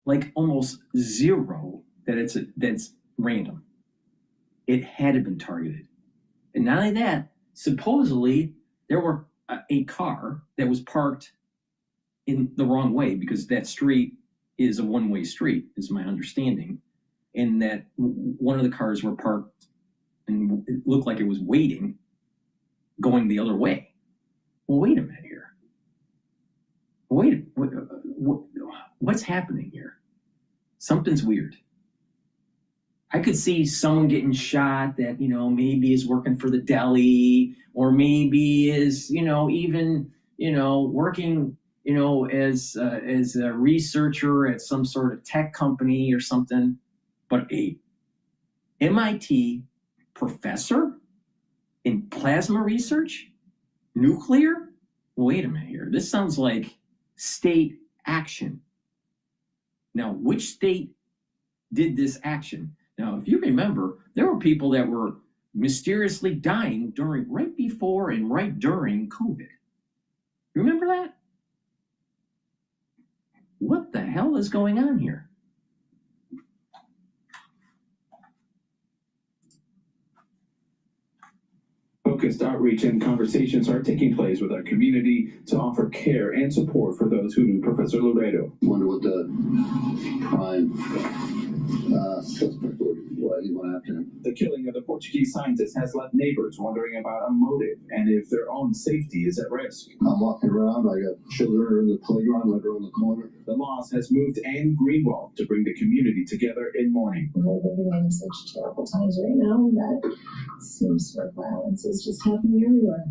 C: Like almost zero that that's random. It had to have been targeted. And not only that, supposedly there were a car that was parked in the wrong way, because that street is a one-way street, is my understanding, and that one of the cars were parked and it looked like it was waiting, going the other way. Well, wait a minute here. What's happening here? Something's weird. I could see someone getting shot that, maybe is working for the deli, or maybe is, even, working, as a researcher at some sort of tech company or something. But a MIT professor in plasma research, nuclear? Wait a minute here. This sounds like state action. Now, which state did this action? Now, if you remember, there were people that were mysteriously dying right before and right during COVID. Remember that? What the hell is going on here?
Q: Focused outreach and conversations are taking place with our community to offer care and support for those who knew Professor Laredo.
A: Wonder what the prime suspect was, why he went after him.
Q: The killing of the Portuguese scientist has left neighbors wondering about a motive and if their own safety is at risk.
A: I'm walking around, I got children in the playground, like around the corner.
Q: The loss has moved Anne Greenwald to bring the community together in mourning.
P: We're living in such terrible times right now that it seems like violence is just happening everywhere.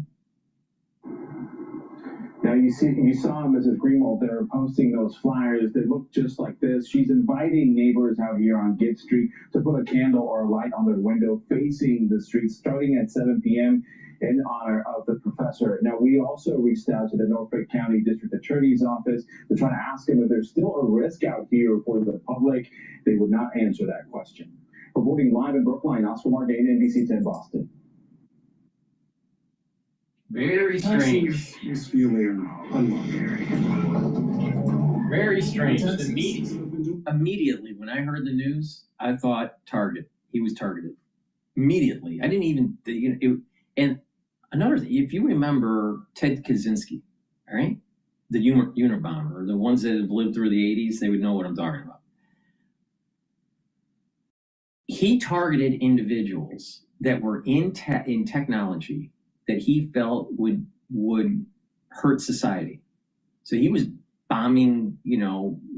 Q: Now you saw Mrs. Greenwald there posting those flyers. They look just like this. She's inviting neighbors out here on Gitt Street to put a candle or a light on their window facing the street starting at 7 p.m. in honor of the professor. Now, we also reached out to the Norfolk County District Attorney's Office to try to ask them if there's still a risk out here for the public. They would not answer that question. Reporting live in Brookline, Oscar Mardane, NBC 10 Boston.
C: Very strange.
J: He's feeling unlucky.
C: Very strange. Immediately, when I heard the news, I thought target. He was targeted. Immediately. I didn't even, and another thing, if you remember Ted Kaczynski, all right? The Unabomber, the ones that have lived through the 80s, they would know what I'm talking about. He targeted individuals that were in technology that he felt would hurt society. So he was bombing,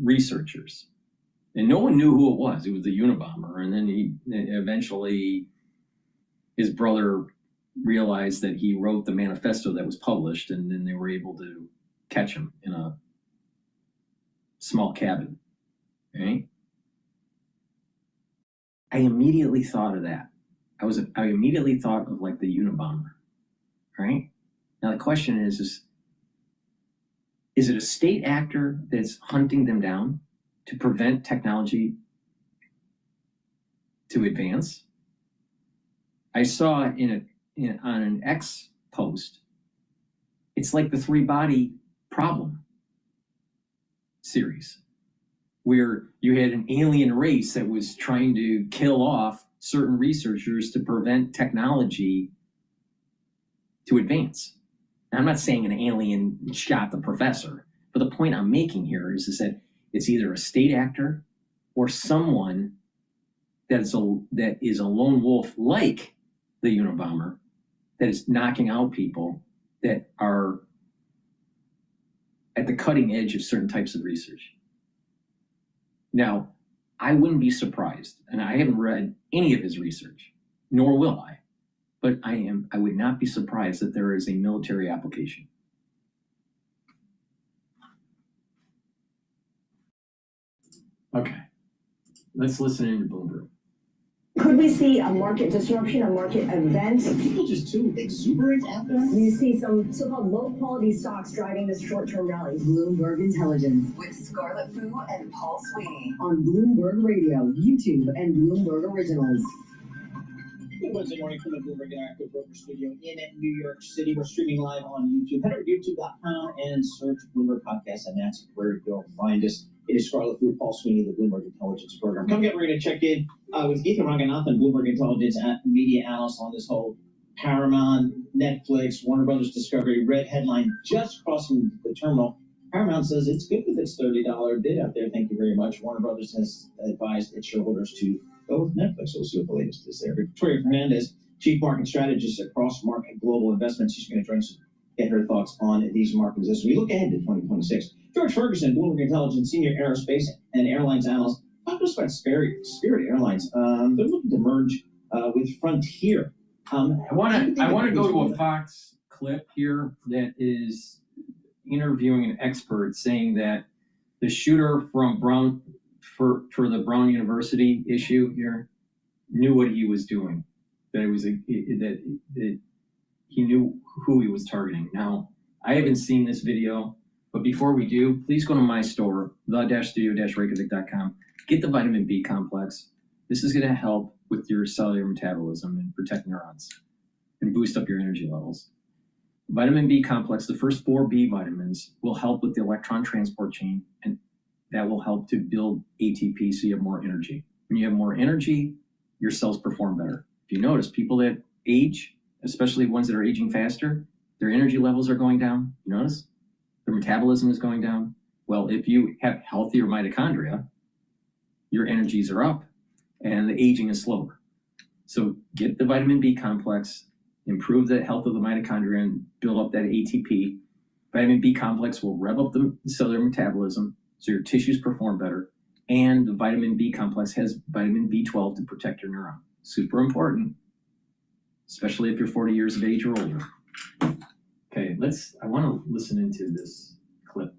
C: researchers. And no one knew who it was. It was the Unabomber. And then eventually his brother realized that he wrote the manifesto that was published, and then they were able to catch him in a small cabin. Right? I immediately thought of that. I immediately thought of like the Unabomber. Right? Now the question is it a state actor that's hunting them down to prevent technology to advance? I saw on an X post, it's like the 3-Body Problem series, where you had an alien race that was trying to kill off certain researchers to prevent technology to advance. Now, I'm not saying an alien shot the professor, but the point I'm making here is that it's either a state actor or someone that is a lone wolf like the Unabomber that is knocking out people that are at the cutting edge of certain types of research. Now, I wouldn't be surprised, and I haven't read any of his research, nor will I, but I would not be surprised that there is a military application. Okay, let's listen into Bloomberg.
E: Could we see a market disruption, a market event?
S: Are people just too exuberant out there?
E: You see some so-called low-quality stocks driving this short-term rally.
T: Bloomberg Intelligence
U: With Scarlett Fu and Paul Sweeney.
T: on Bloomberg Radio, YouTube, and Bloomberg Originals.
S: Good Wednesday morning from the Bloomberg Interactive Broker Studio in New York City. We're streaming live on YouTube. Head over to youtube.com and search Bloomberg Podcast, and that's where you'll find us. It is Scarlett Fu, Paul Sweeney, the Bloomberg Intelligence Program. Coming up, we're going to check in with Geetha Ranganathan, Bloomberg Intelligence media analyst, on this whole Paramount, Netflix, Warner Brothers Discovery red headline just crossing the terminal. Paramount says it's good with its $30 bid out there. Thank you very much. Warner Brothers has advised its shareholders to go with Netflix. So we'll see what the latest is there. Victoria Fernandez, Chief Market Strategist at Cross Market Global Investments. She's going to join us to get her thoughts on these markets as we look ahead to 2026. George Ferguson, Bloomberg Intelligence Senior Aerospace and Airlines Analyst. Talk to us about Spirit Airlines. They're looking to merge with Frontier.
C: I want to go to a Fox clip here that is interviewing an expert saying that the shooter from Brown for the Brown University issue here knew what he was doing. That it was that he knew who he was targeting. Now, I haven't seen this video, but before we do, please go to my store, the-studio-reykjavik.com. Get the vitamin B complex. This is going to help with your cellular metabolism and protect neurons and boost up your energy levels. Vitamin B complex, the first 4 B vitamins, will help with the electron transport chain, and that will help to build ATP so you have more energy. When you have more energy, your cells perform better. If you notice, people that age, especially ones that are aging faster, their energy levels are going down. You notice? Their metabolism is going down. Well, if you have healthier mitochondria, your energies are up and the aging is slower. So get the vitamin B complex, improve the health of the mitochondria and build up that ATP. Vitamin B complex will rev up the cellular metabolism so your tissues perform better. And the vitamin B complex has vitamin B12 to protect your neuron. Super important, especially if you're 40 years of age or older. Okay, I want to listen into this clip.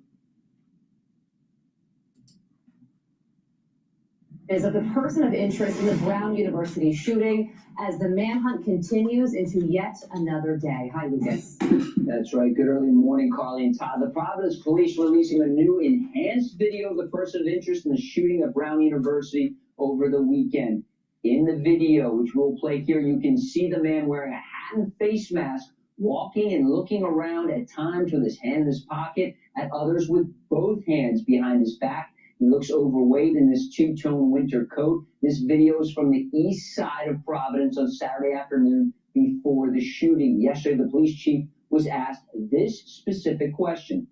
N: Is of the person of interest in the Brown University shooting as the manhunt continues into yet another day. Hi, Lucas.
D: That's right. Good early morning, Carly and Todd. The Providence Police releasing a new enhanced video of the person of interest in the shooting at Brown University over the weekend. In the video, which we'll play here, you can see the man wearing a hat and face mask, walking and looking around at times with his hand in his pocket, at others with both hands behind his back. He looks overweight in this two-tone winter coat. This video is from the east side of Providence on Saturday afternoon before the shooting. Yesterday, the police chief was asked this specific question.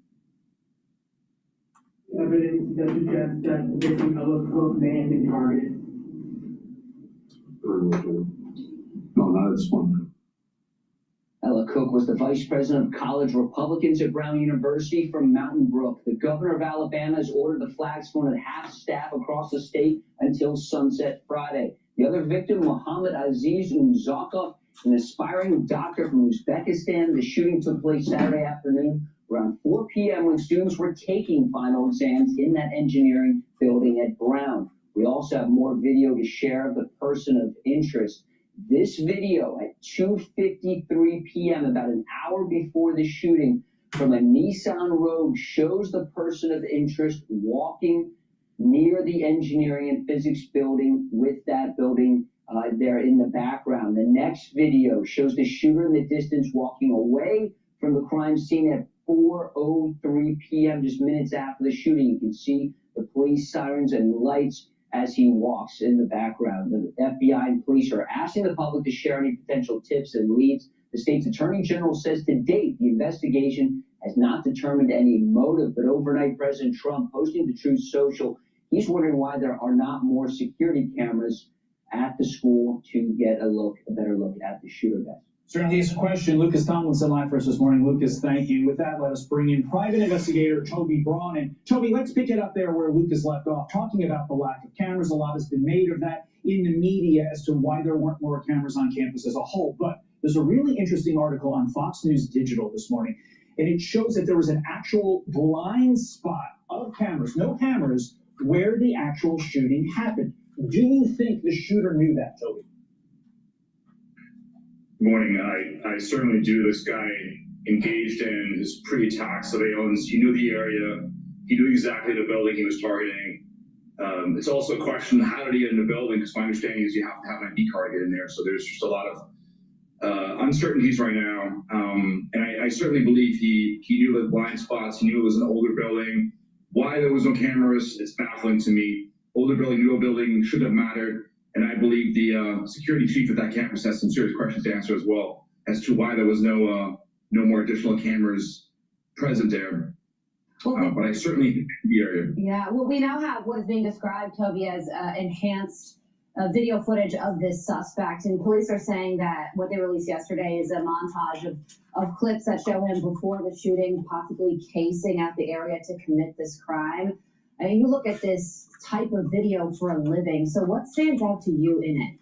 H: Evidence that suggests that the victim of a cook may have been targeted.
Q: No, not at this point.
D: Ella Cook was the vice president of college Republicans at Brown University from Mountain Brook. The governor of Alabama has ordered the flags flown at half staff across the state until sunset Friday. The other victim, Muhammad Aziz Umzakov, an aspiring doctor from Uzbekistan. The shooting took place Saturday afternoon around 4 p.m. when students were taking final exams in that engineering building at Brown. We also have more video to share of the person of interest. This video at 2:53 p.m., about an hour before the shooting, from a Nissan Rogue, shows the person of interest walking near the engineering and physics building with that building there in the background. The next video shows the shooter in the distance walking away from the crime scene at 4:03 p.m., just minutes after the shooting. You can see the police sirens and lights as he walks in the background. The FBI and police are asking the public to share any potential tips and leads. The state's attorney general says to date, the investigation has not determined any motive, but overnight President Trump posting to Truth Social, he's wondering why there are not more security cameras at the school to get a better look at the shooter, guys.
J: Certainly is a question. Lucas Tomlinson live for us this morning. Lucas, thank you. With that, let us bring in private investigator Toby Braun. And Toby, let's pick it up there where Lucas left off, talking about the lack of cameras. A lot has been made of that in the media as to why there weren't more cameras on campus as a whole. But there's a really interesting article on Fox News Digital this morning, and it shows that there was an actual blind spot of cameras, no cameras, where the actual shooting happened. Do you think the shooter knew that, Toby?
V: Morning. I certainly do. This guy engaged in his pre-attack surveillance. He knew the area. He knew exactly the building he was targeting. It's also a question, how did he get in the building? Because my understanding is you have to have an ID card to get in there. So there's just a lot of uncertainties right now. And I certainly believe he knew the blind spots. He knew it was an older building. Why there was no cameras, it's baffling to me. Older building, newer building, should have mattered. And I believe the security chief at that campus has some serious questions to answer as well as to why there was no more additional cameras present there. But I certainly think the area.
N: Yeah, well, we now have what is being described, Toby, as enhanced video footage of this suspect. And police are saying that what they released yesterday is a montage of clips that show him before the shooting, possibly casing out the area to commit this crime. I mean, you look at this type of video for a living. So what stands out to you in it?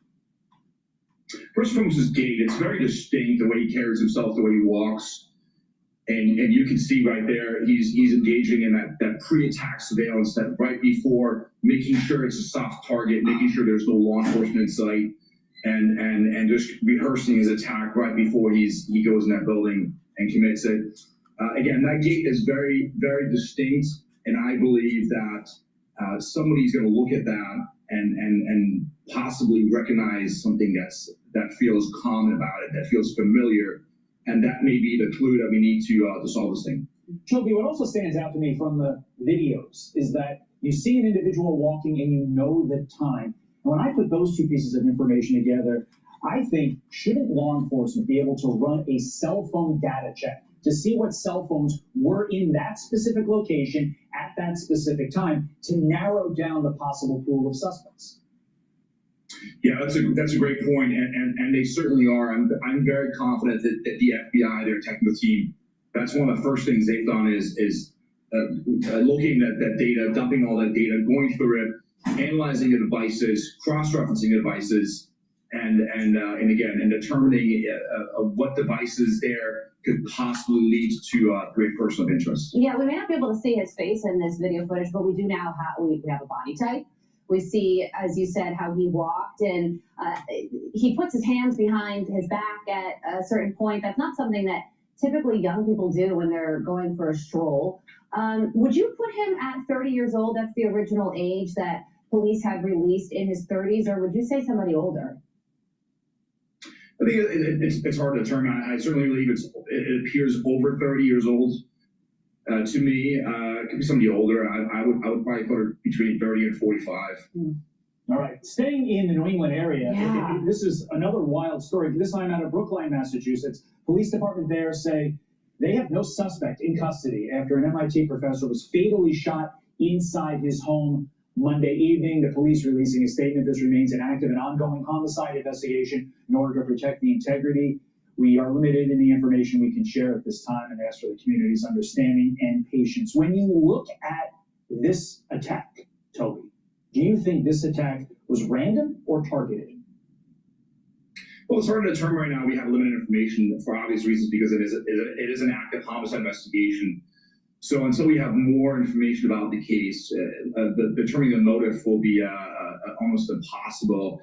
V: First and foremost, his gait. It's very distinct, the way he carries himself, the way he walks. And you can see right there, he's engaging in that pre-attack surveillance, that right before, making sure it's a soft target, making sure there's no law enforcement in sight, and just rehearsing his attack right before he goes in that building and commits it. Again, that gait is very, very distinct, and I believe that somebody's going to look at that and possibly recognize something that feels common about it, that feels familiar, and that may be the clue that we need to solve this thing.
B: Toby, what also stands out to me from the videos is that you see an individual walking and you know the time. And when I put those two pieces of information together, I think, shouldn't law enforcement be able to run a cell phone data check to see what cell phones were in that specific location at that specific time to narrow down the possible pool of suspects?
V: Yeah, that's a great point, and they certainly are. I'm very confident that the FBI, their technical team, that's one of the first things they've done is looking at that data, dumping all that data, going through it, analyzing the devices, cross-referencing the devices, and determining what devices there could possibly lead to a person of interest.
N: Yeah, we may not be able to see his face in this video footage, but we do now we have a body type. We see, as you said, how he walked, and he puts his hands behind his back at a certain point. That's not something that typically young people do when they're going for a stroll. Would you put him at 30 years old? That's the original age that police have released, in his 30s, or would you say somebody older?
V: I think it's hard to determine. I certainly believe it appears over 30 years old. To me, it could be somebody older. I would probably put her between 30 and 45.
B: All right, staying in the New England area, this is another wild story. This time out of Brookline, Massachusetts. Police department there say they have no suspect in custody after an MIT professor was fatally shot inside his home Monday evening. The police releasing a statement. This remains an active and ongoing homicide investigation in order to protect the integrity. We are limited in the information we can share at this time and ask for the community's understanding and patience. When you look at this attack, Toby, do you think this attack was random or targeted?
V: Well, it's hard to determine right now. We have limited information for obvious reasons because it is an active homicide investigation. So until we have more information about the case, determining the motive will be almost impossible.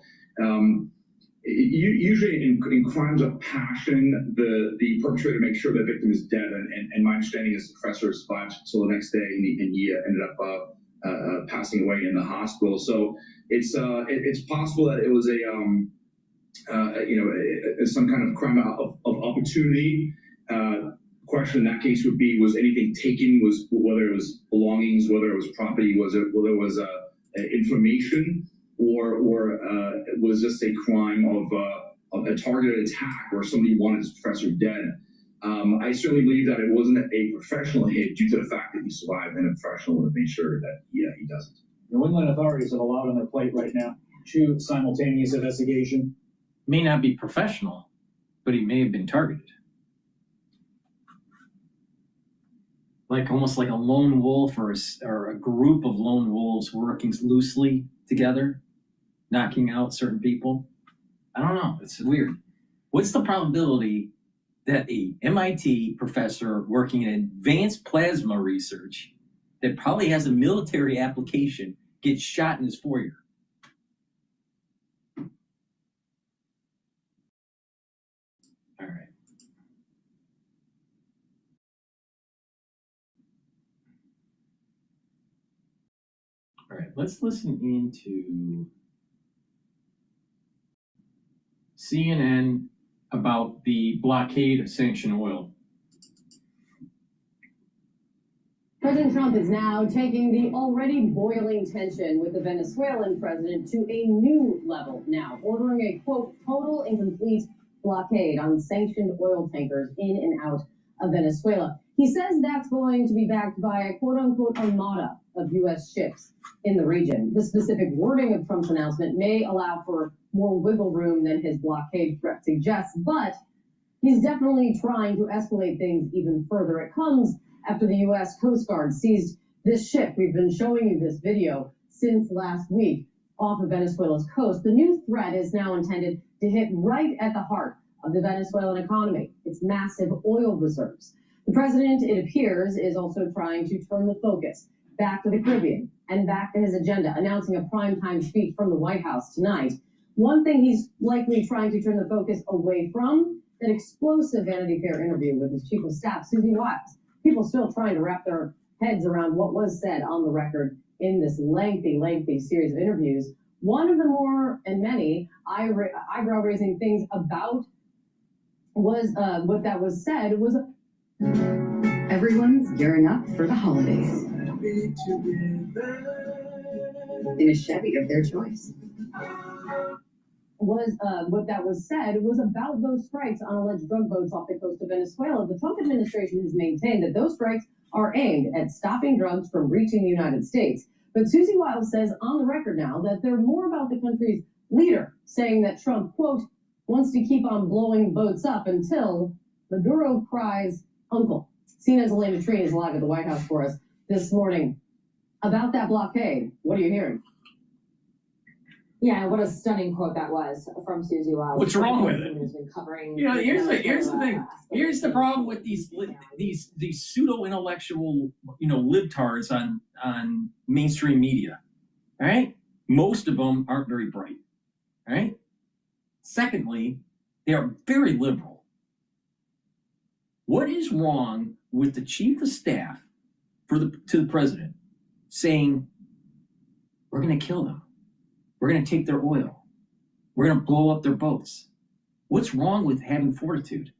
V: Usually in crimes of passion, the perpetrator makes sure the victim is dead, and my understanding is the professor survived until the next day, and he ended up passing away in the hospital. So it's possible that it was some kind of crime of opportunity. Question in that case would be: was anything taken? Whether it was belongings, whether it was property, whether it was information, or was this a crime of a targeted attack where somebody wanted this professor dead? I certainly believe that it wasn't a professional hit due to the fact that he survived, and a professional would have made sure that he doesn't.
B: New England authorities have a lot on their plate right now. Two simultaneous investigation.
C: May not be professional, but he may have been targeted. Almost like a lone wolf or a group of lone wolves working loosely together, knocking out certain people. I don't know. It's weird. What's the probability that a MIT professor working in advanced plasma research that probably has a military application gets shot in his foyer? All right. All right, let's listen into CNN about the blockade of sanctioned oil.
N: President Trump is now taking the already boiling tension with the Venezuelan president to a new level now, ordering a, quote, total and complete blockade on sanctioned oil tankers in and out of Venezuela. He says that's going to be backed by a, quote, unquote, armada of U.S. ships in the region. The specific wording of Trump's announcement may allow for more wiggle room than his blockade threat suggests, but he's definitely trying to escalate things even further. It comes after the U.S. Coast Guard seized this ship. We've been showing you this video since last week off of Venezuela's coast. The new threat is now intended to hit right at the heart of the Venezuelan economy, its massive oil reserves. The president, it appears, is also trying to turn the focus back to the Caribbean and back to his agenda, announcing a primetime speech from the White House tonight. One thing he's likely trying to turn the focus away from, an explosive Vanity Fair interview with his chief of staff, Susie Wiles. People still trying to wrap their heads around what was said on the record in this lengthy series of interviews. One of the more and many eyebrow-raising things about was what that was said was.
U: Everyone's gearing up for the holidays in a Chevy of their choice.
N: What that was said was about those strikes on alleged drug boats off the coast of Venezuela. The Trump administration has maintained that those strikes are aimed at stopping drugs from reaching the United States. But Susie Wiles says on the record now that they're more about the country's leader, saying that Trump, quote, wants to keep on blowing boats up until Maduro cries uncle. CNN's Elena Treen is live at the White House for us this morning. About that blockade, what are you hearing?
G: Yeah, what a stunning quote that was from Susie Wiles.
C: What's wrong with it?
G: Has been covering
C: Here's the thing. Here's the problem with these pseudo intellectual, libtards on mainstream media. All right, most of them aren't very bright. All right. Secondly, they are very liberal. What is wrong with the chief of staff to the president saying we're going to kill them? We're going to take their oil. We're going to blow up their boats. What's wrong with having fortitude?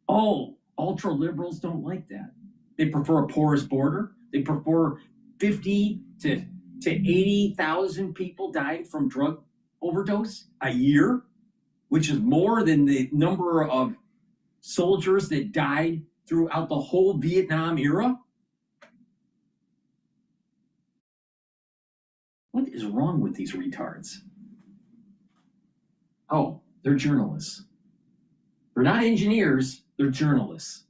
C: Oh, ultra liberals don't like that. They prefer a porous border. They prefer 50 to 80,000 people dying from drug overdose a year, which is more than the number of soldiers that died throughout the whole Vietnam era. What is wrong with these retards? Oh, they're journalists. They're not engineers, they're journalists.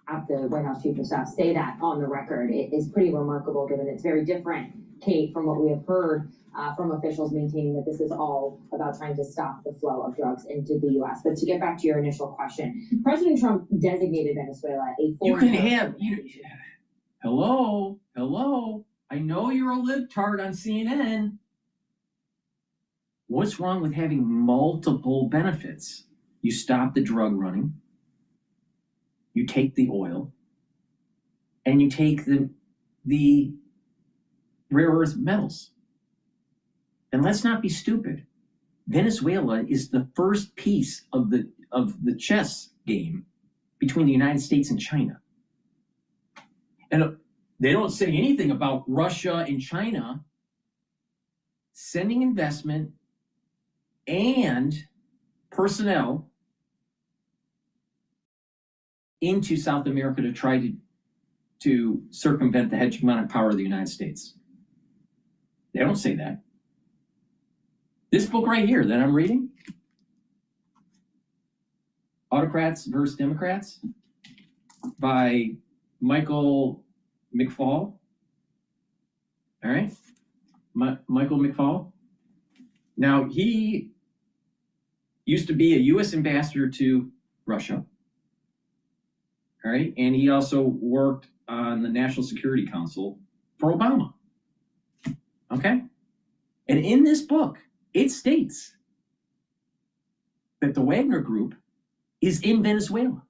G: Have the White House Chief of Staff say that on the record. It is pretty remarkable, given it's very different, Kate, from what we have heard from officials maintaining that this is all about trying to stop the flow of drugs into the U.S. But to get back to your initial question, President Trump designated Venezuela a foreign.
C: Hello. I know you're a libtard on CNN. What's wrong with having multiple benefits? You stop the drug running, you take the oil, and you take the rare earth metals. And let's not be stupid. Venezuela is the first piece of the chess game between the United States and China. And they don't say anything about Russia and China sending investment and personnel into South America to try to circumvent the hegemonic power of the United States. They don't say that. This book right here that I'm reading, Autocrats versus Democrats, by Michael McFaul. All right, Michael McFaul. Now, he used to be a U.S. ambassador to Russia. All right, and he also worked on the National Security Council for Obama. Okay, and in this book, it states that the Wagner Group is in Venezuela.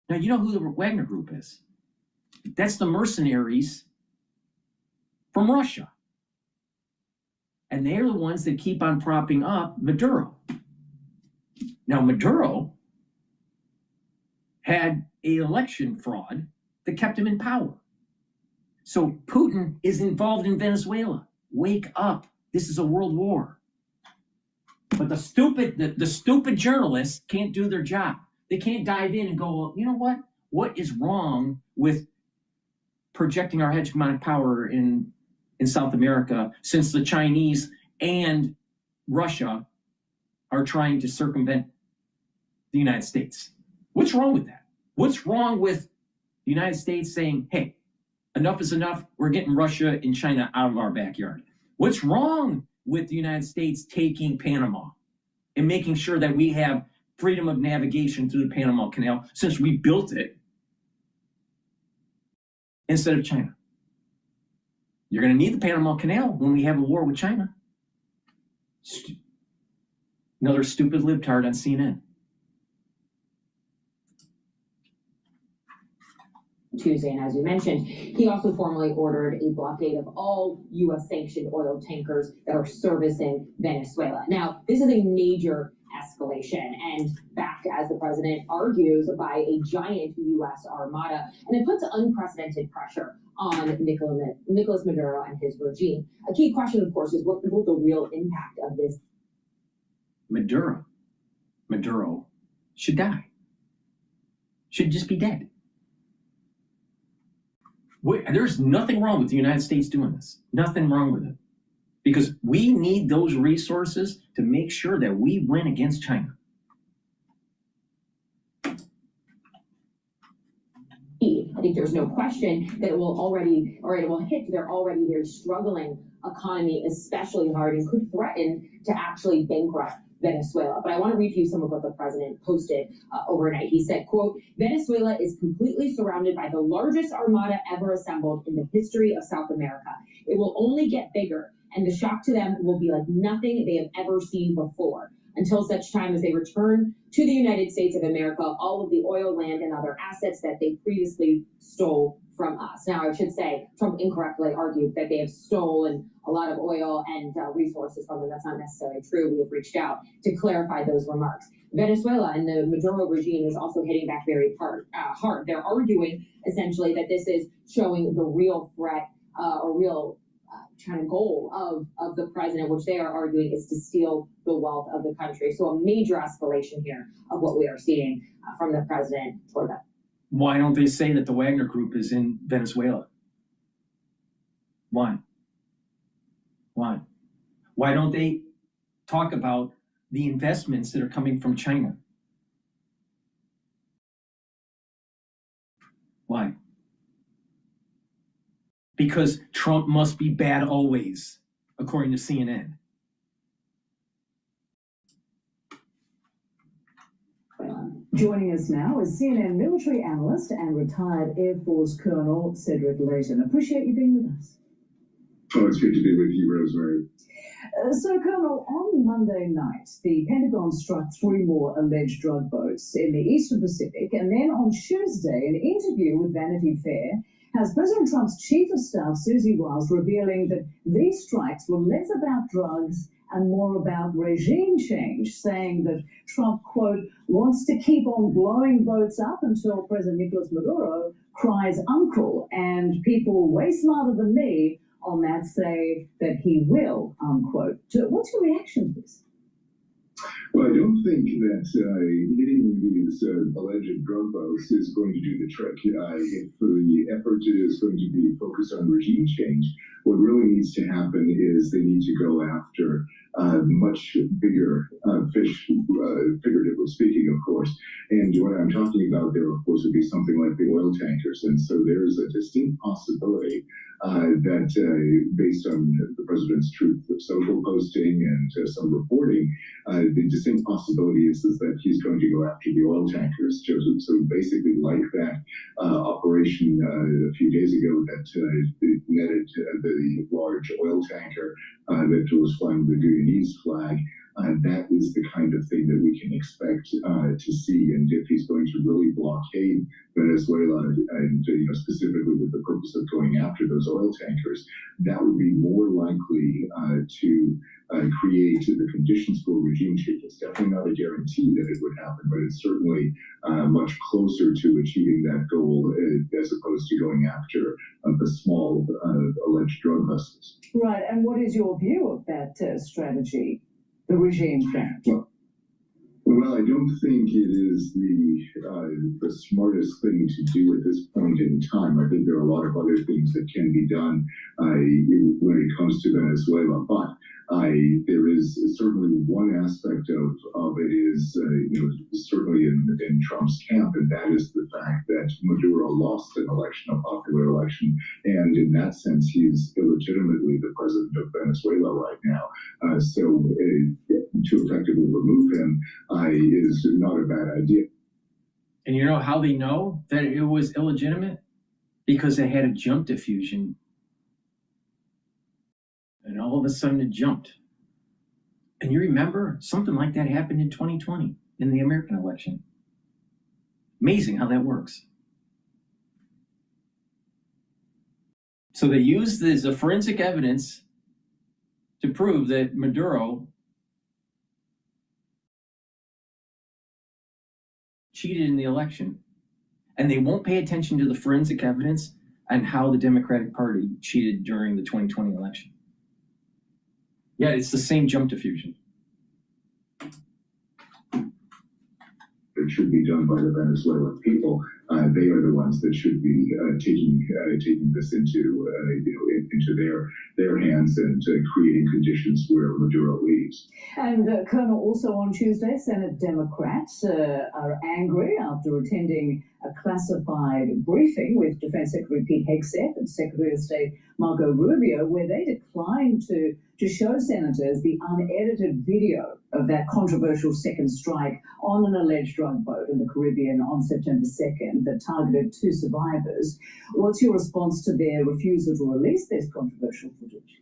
C: Now, you know who the Wagner Group is? That's the mercenaries from Russia. And they're the ones that keep on propping up Maduro. Now, Maduro had an election fraud that kept him in power. So Putin is involved in Venezuela. Wake up. This is a world war. But the stupid journalists can't do their job. They can't dive in and go, well, you know what? What is wrong with projecting our hegemonic power in South America, since the Chinese and Russia are trying to circumvent the United States? What's wrong with that? What's wrong with the United States saying, hey, enough is enough, we're getting Russia and China out of our backyard? What's wrong with the United States taking Panama and making sure that we have freedom of navigation through the Panama Canal, since we built it, instead of China? You're going to need the Panama Canal when we have a war with China. Another stupid libtard on CNN.
G: Tuesday. And as you mentioned, he also formally ordered a blockade of all U.S. sanctioned oil tankers that are servicing Venezuela. Now, this is a major escalation and backed, as the president argues, by a giant U.S. armada. And it puts unprecedented pressure on Nicolas Maduro and his regime. A key question, of course, is what will the real impact of this?
C: Maduro should die. Should just be dead. There's nothing wrong with the United States doing this. Nothing wrong with it. Because we need those resources to make sure that we win against China.
G: I think there's no question that it will hit their already very struggling economy especially hard and could threaten to actually bankrupt Venezuela. But I want to read you some of what the president posted overnight. He said, quote, Venezuela is completely surrounded by the largest armada ever assembled in the history of South America. It will only get bigger, and the shock to them will be like nothing they have ever seen before. Until such time as they return to the United States of America all of the oil, land, and other assets that they previously stole from us. Now, I should say, Trump incorrectly argued that they have stolen a lot of oil and resources from them. That's not necessarily true. We have reached out to clarify those remarks. Venezuela and the Maduro regime is also hitting back very hard. They're arguing, essentially, that this is showing the real threat or real kind of goal of the president, which they are arguing is to steal the wealth of the country. So a major escalation here of what we are seeing from the president toward that.
C: Why don't they say that the Wagner Group is in Venezuela? Why? Why don't they talk about the investments that are coming from China? Why? Because Trump must be bad always, according to CNN.
L: Joining us now is CNN military analyst and retired Air Force Colonel Cedric Layton. Appreciate you being with us.
M: Oh, it's good to be with you, Rosemary.
L: So, Colonel, on Monday night, the Pentagon struck 3 more alleged drug boats in the Eastern Pacific, and then on Tuesday, an interview with Vanity Fair has President Trump's chief of staff, Susie Wiles, revealing that these strikes were less about drugs and more about regime change, saying that Trump, quote, wants to keep on blowing boats up until President Nicolas Maduro cries uncle, and people way smarter than me on that say that he will, unquote. So what's your reaction to this?
M: Well, I don't think that hitting these alleged drug boats is going to do the trick. If the effort is going to be focused on regime change, what really needs to happen is they need to go after much bigger fish, figuratively speaking, of course. And what I'm talking about there, of course, would be something like the oil tankers. And so there's a distinct possibility that based on the president's Truth Social posting and some reporting, the distinct possibility is that he's going to go after the oil tankers. So basically like that operation a few days ago that netted the large oil tanker that was flying the Guyanese flag. That is the kind of thing that we can expect to see. And if he's going to really blockade Venezuela, and specifically with the purpose of going after those oil tankers, that would be more likely to create the conditions for regime change. It's definitely not a guarantee that it would happen, but it's certainly much closer to achieving that goal as opposed to going after the small alleged drug vessels.
L: Right, and what is your view of that strategy? The regime change?
M: Well, I don't think it is the smartest thing to do at this point in time. I think there are a lot of other things that can be done when it comes to Venezuela, but there is certainly one aspect of it is certainly in Trump's camp, and that is the fact that Maduro lost an election, a popular election, and in that sense, he's illegitimately the president of Venezuela right now. So to effectively remove him is not a bad idea.
C: And you know how they know that it was illegitimate? Because they had a jump diffusion. And all of a sudden it jumped. And you remember something like that happened in 2020 in the American election. Amazing how that works. So they used this as forensic evidence to prove that Maduro cheated in the election. And they won't pay attention to the forensic evidence on how the Democratic Party cheated during the 2020 election. Yeah, it's the same jump diffusion.
M: It should be done by the Venezuelan people. They are the ones that should be taking this into their hands and creating conditions where Maduro leaves.
L: And Colonel, also on Tuesday, Senate Democrats are angry after attending a classified briefing with Defense Secretary Pete Hegseth and Secretary of State Marco Rubio, where they declined to show senators the unedited video of that controversial second strike on an alleged drug boat in the Caribbean on September 2nd that targeted 2 survivors. What's your response to their refusal to release this controversial footage?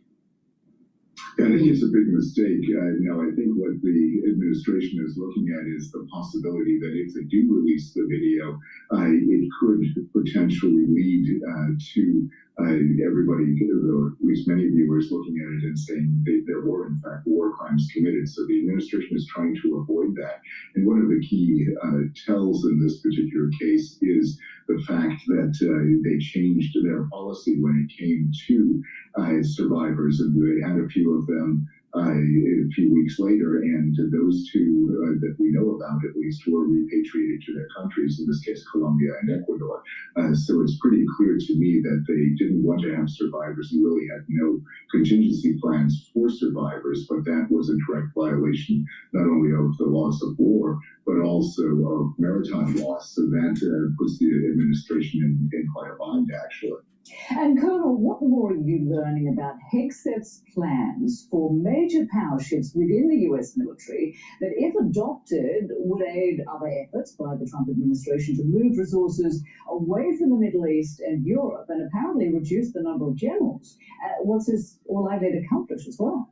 M: I think it's a big mistake. I think what the administration is looking at is the possibility that if they do release the video, it could potentially lead to everybody, or at least many viewers, looking at it and saying there were, in fact, war crimes committed. So the administration is trying to avoid that. And one of the key tells in this particular case is the fact that they changed their policy when it came to survivors, and they had a few of them a few weeks later, and those 2 that we know about, at least, were repatriated to their countries, in this case Colombia and Ecuador. So it's pretty clear to me that they didn't want to have survivors and really had no contingency plans for survivors, but that was a direct violation not only of the laws of war, but also of maritime laws. So that puts the administration in quite a bind, actually.
L: And Colonel, what more are you learning about Hegseth's plans for major power shifts within the US military that, if adopted, would aid other efforts by the Trump administration to move resources away from the Middle East and Europe, and apparently reduce the number of generals? What's this all likely to accomplish as well?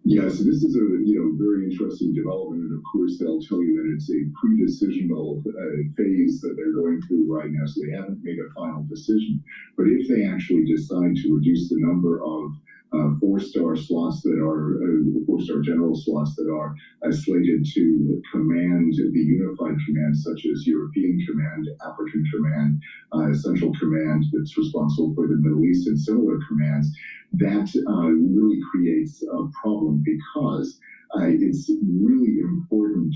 M: Yeah, so this is a very interesting development, and of course they'll tell you that it's a pre-decisional phase that they're going through right now, so they haven't made a final decision. But if they actually decide to reduce the number of 4-star slots that are 4-star general slots that are slated to command the unified commands, such as European Command, African Command, Central Command that's responsible for the Middle East, and similar commands, that really creates a problem, because it's really important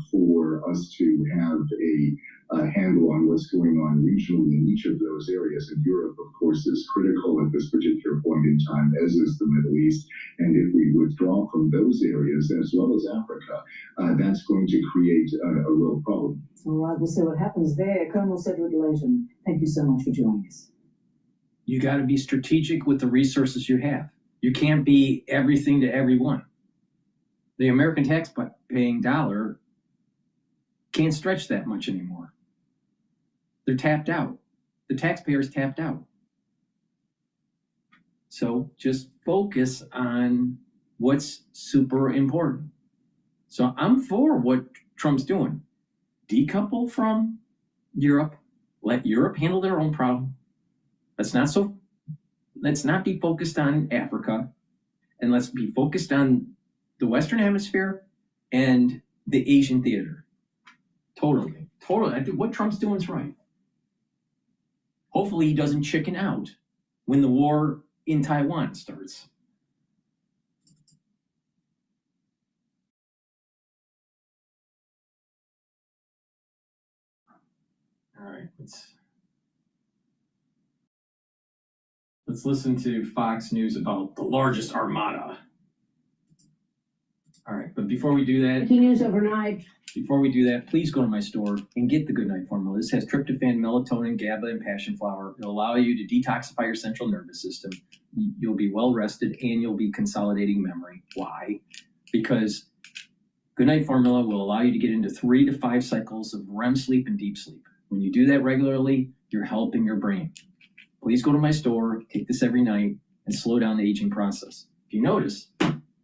M: for us to have a handle on what's going on regionally in each of those areas. And Europe, of course, is critical at this particular point in time, as is the Middle East. And if we withdraw from those areas, as well as Africa, that's going to create a real problem.
L: All right, we'll see what happens there. Colonel Cedric Layton, thank you so much for joining us.
C: You got to be strategic with the resources you have. You can't be everything to everyone. The American tax-paying dollar can't stretch that much anymore. They're tapped out. The taxpayer's tapped out. So just focus on what's super important. So I'm for what Trump's doing. Decouple from Europe. Let Europe handle their own problem. Let's not be focused on Africa, and let's be focused on the Western Hemisphere and the Asian theater. Totally. I think what Trump's doing is right. Hopefully he doesn't chicken out when the war in Taiwan starts. All right, let's listen to Fox News about the largest armada. All right, but before we do that,
K: Breaking news overnight.
C: Before we do that, please go to my store and get the Goodnight Formula. This has tryptophan, melatonin, GABA, and passion flower. It'll allow you to detoxify your central nervous system. You'll be well rested, and you'll be consolidating memory. Why? Because Goodnight Formula will allow you to get into 3 to 5 cycles of REM sleep and deep sleep. When you do that regularly, you're helping your brain. Please go to my store, take this every night, and slow down the aging process. If you notice,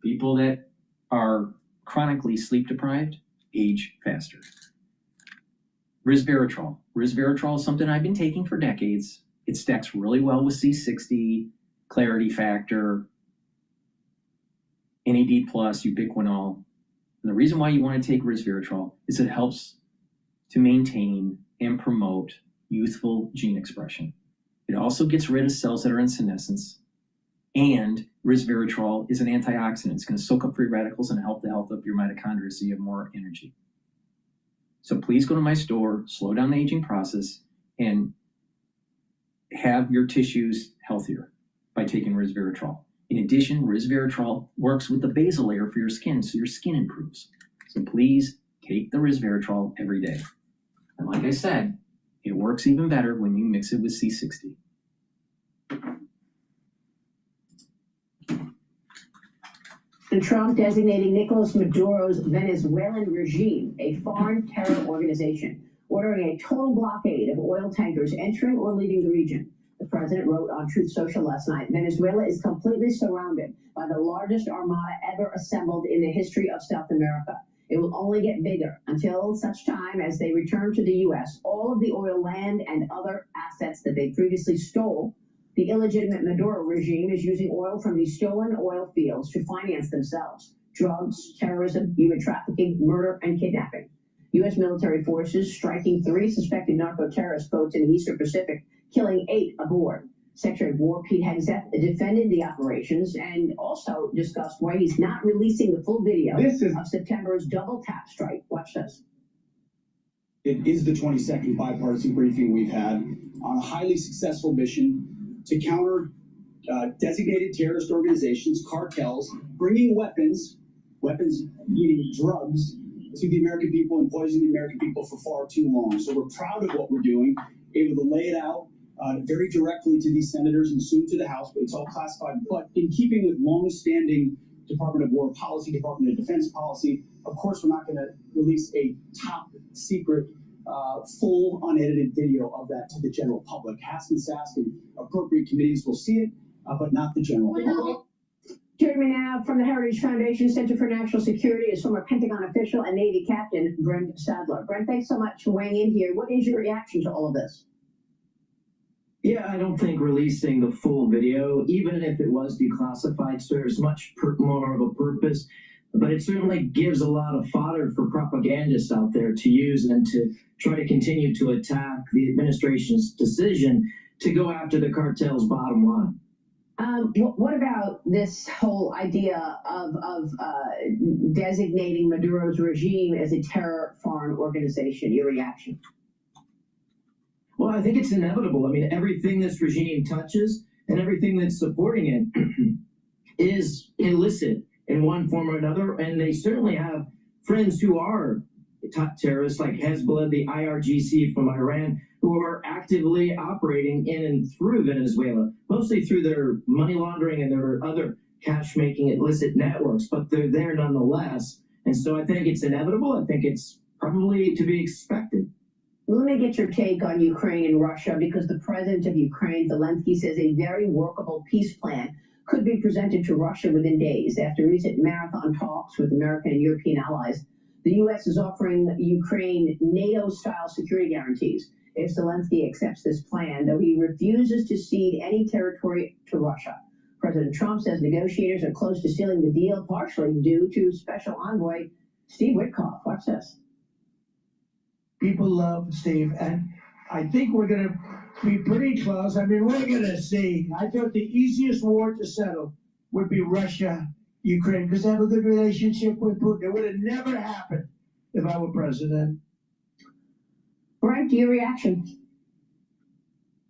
C: people that are chronically sleep deprived age faster. Resveratrol. Resveratrol is something I've been taking for decades. It stacks really well with C60, clarity factor, NAD+, ubiquinol. And the reason why you want to take resveratrol is it helps to maintain and promote youthful gene expression. It also gets rid of cells that are in senescence. And resveratrol is an antioxidant. It's going to soak up free radicals and help the health of your mitochondria so you have more energy. So please go to my store, slow down the aging process, and have your tissues healthier by taking resveratrol. In addition, resveratrol works with the basal layer for your skin, so your skin improves. So please take the resveratrol every day. And like I said, it works even better when you mix it with C60.
F: Trump designating Nicolas Maduro's Venezuelan regime a foreign terror organization, ordering a total blockade of oil tankers entering or leaving the region. The president wrote on Truth Social last night, Venezuela is completely surrounded by the largest armada ever assembled in the history of South America. It will only get bigger until such time as they return to the U.S. all of the oil land and other assets that they previously stole. The illegitimate Maduro regime is using oil from these stolen oil fields to finance themselves. Drugs, terrorism, human trafficking, murder, and kidnapping. U.S. military forces striking 3 suspected narco-terrorist boats in the Eastern Pacific, killing 8 aboard. Secretary of War Pete Hegseth defended the operations and also discussed why he's not releasing the full video of September's double tap strike. Watch this.
I: It is the 22nd bipartisan briefing we've had on a highly successful mission to counter designated terrorist organizations, cartels, bringing weapons meaning drugs, to the American people and poisoning the American people for far too long. So we're proud of what we're doing, able to lay it out very directly to these senators and soon to the House, but it's all classified. But in keeping with long-standing Department of War policy, Department of Defense policy, of course, we're not going to release a top secret full unedited video of that to the general public. Hask and appropriate committees will see it, but not the general public.
F: Joining me now from the Heritage Foundation Center for National Security is former Pentagon official and Navy Captain Brent Sadler. Brent, thanks so much for weighing in here. What is your reaction to all of this?
W: Yeah, I don't think releasing the full video, even if it was declassified, serves much more of a purpose. But it certainly gives a lot of fodder for propagandists out there to use and to try to continue to attack the administration's decision to go after the cartel's bottom line.
F: What about this whole idea of designating Maduro's regime as a terror foreign organization? Your reaction?
W: Well, I think it's inevitable. I mean, everything this regime touches and everything that's supporting it is illicit in one form or another, and they certainly have friends who are terrorists like Hezbollah, the IRGC from Iran, who are actively operating in and through Venezuela, mostly through their money laundering and their other cash-making illicit networks, but they're there nonetheless. And so I think it's inevitable. I think it's probably to be expected.
F: Let me get your take on Ukraine and Russia, because the president of Ukraine, Zelensky, says a very workable peace plan could be presented to Russia within days. After recent marathon talks with American and European allies, the U.S. is offering Ukraine NATO-style security guarantees if Zelensky accepts this plan, though he refuses to cede any territory to Russia. President Trump says negotiators are close to sealing the deal, partially due to Special Envoy Steve Witkoff. Watch this.
X: People love Steve, and I think we're going to be pretty close. I mean, we're going to see. I thought the easiest war to settle would be Russia, Ukraine, because they have a good relationship with Putin. It would have never happened if I were president.
F: Brent, your reaction?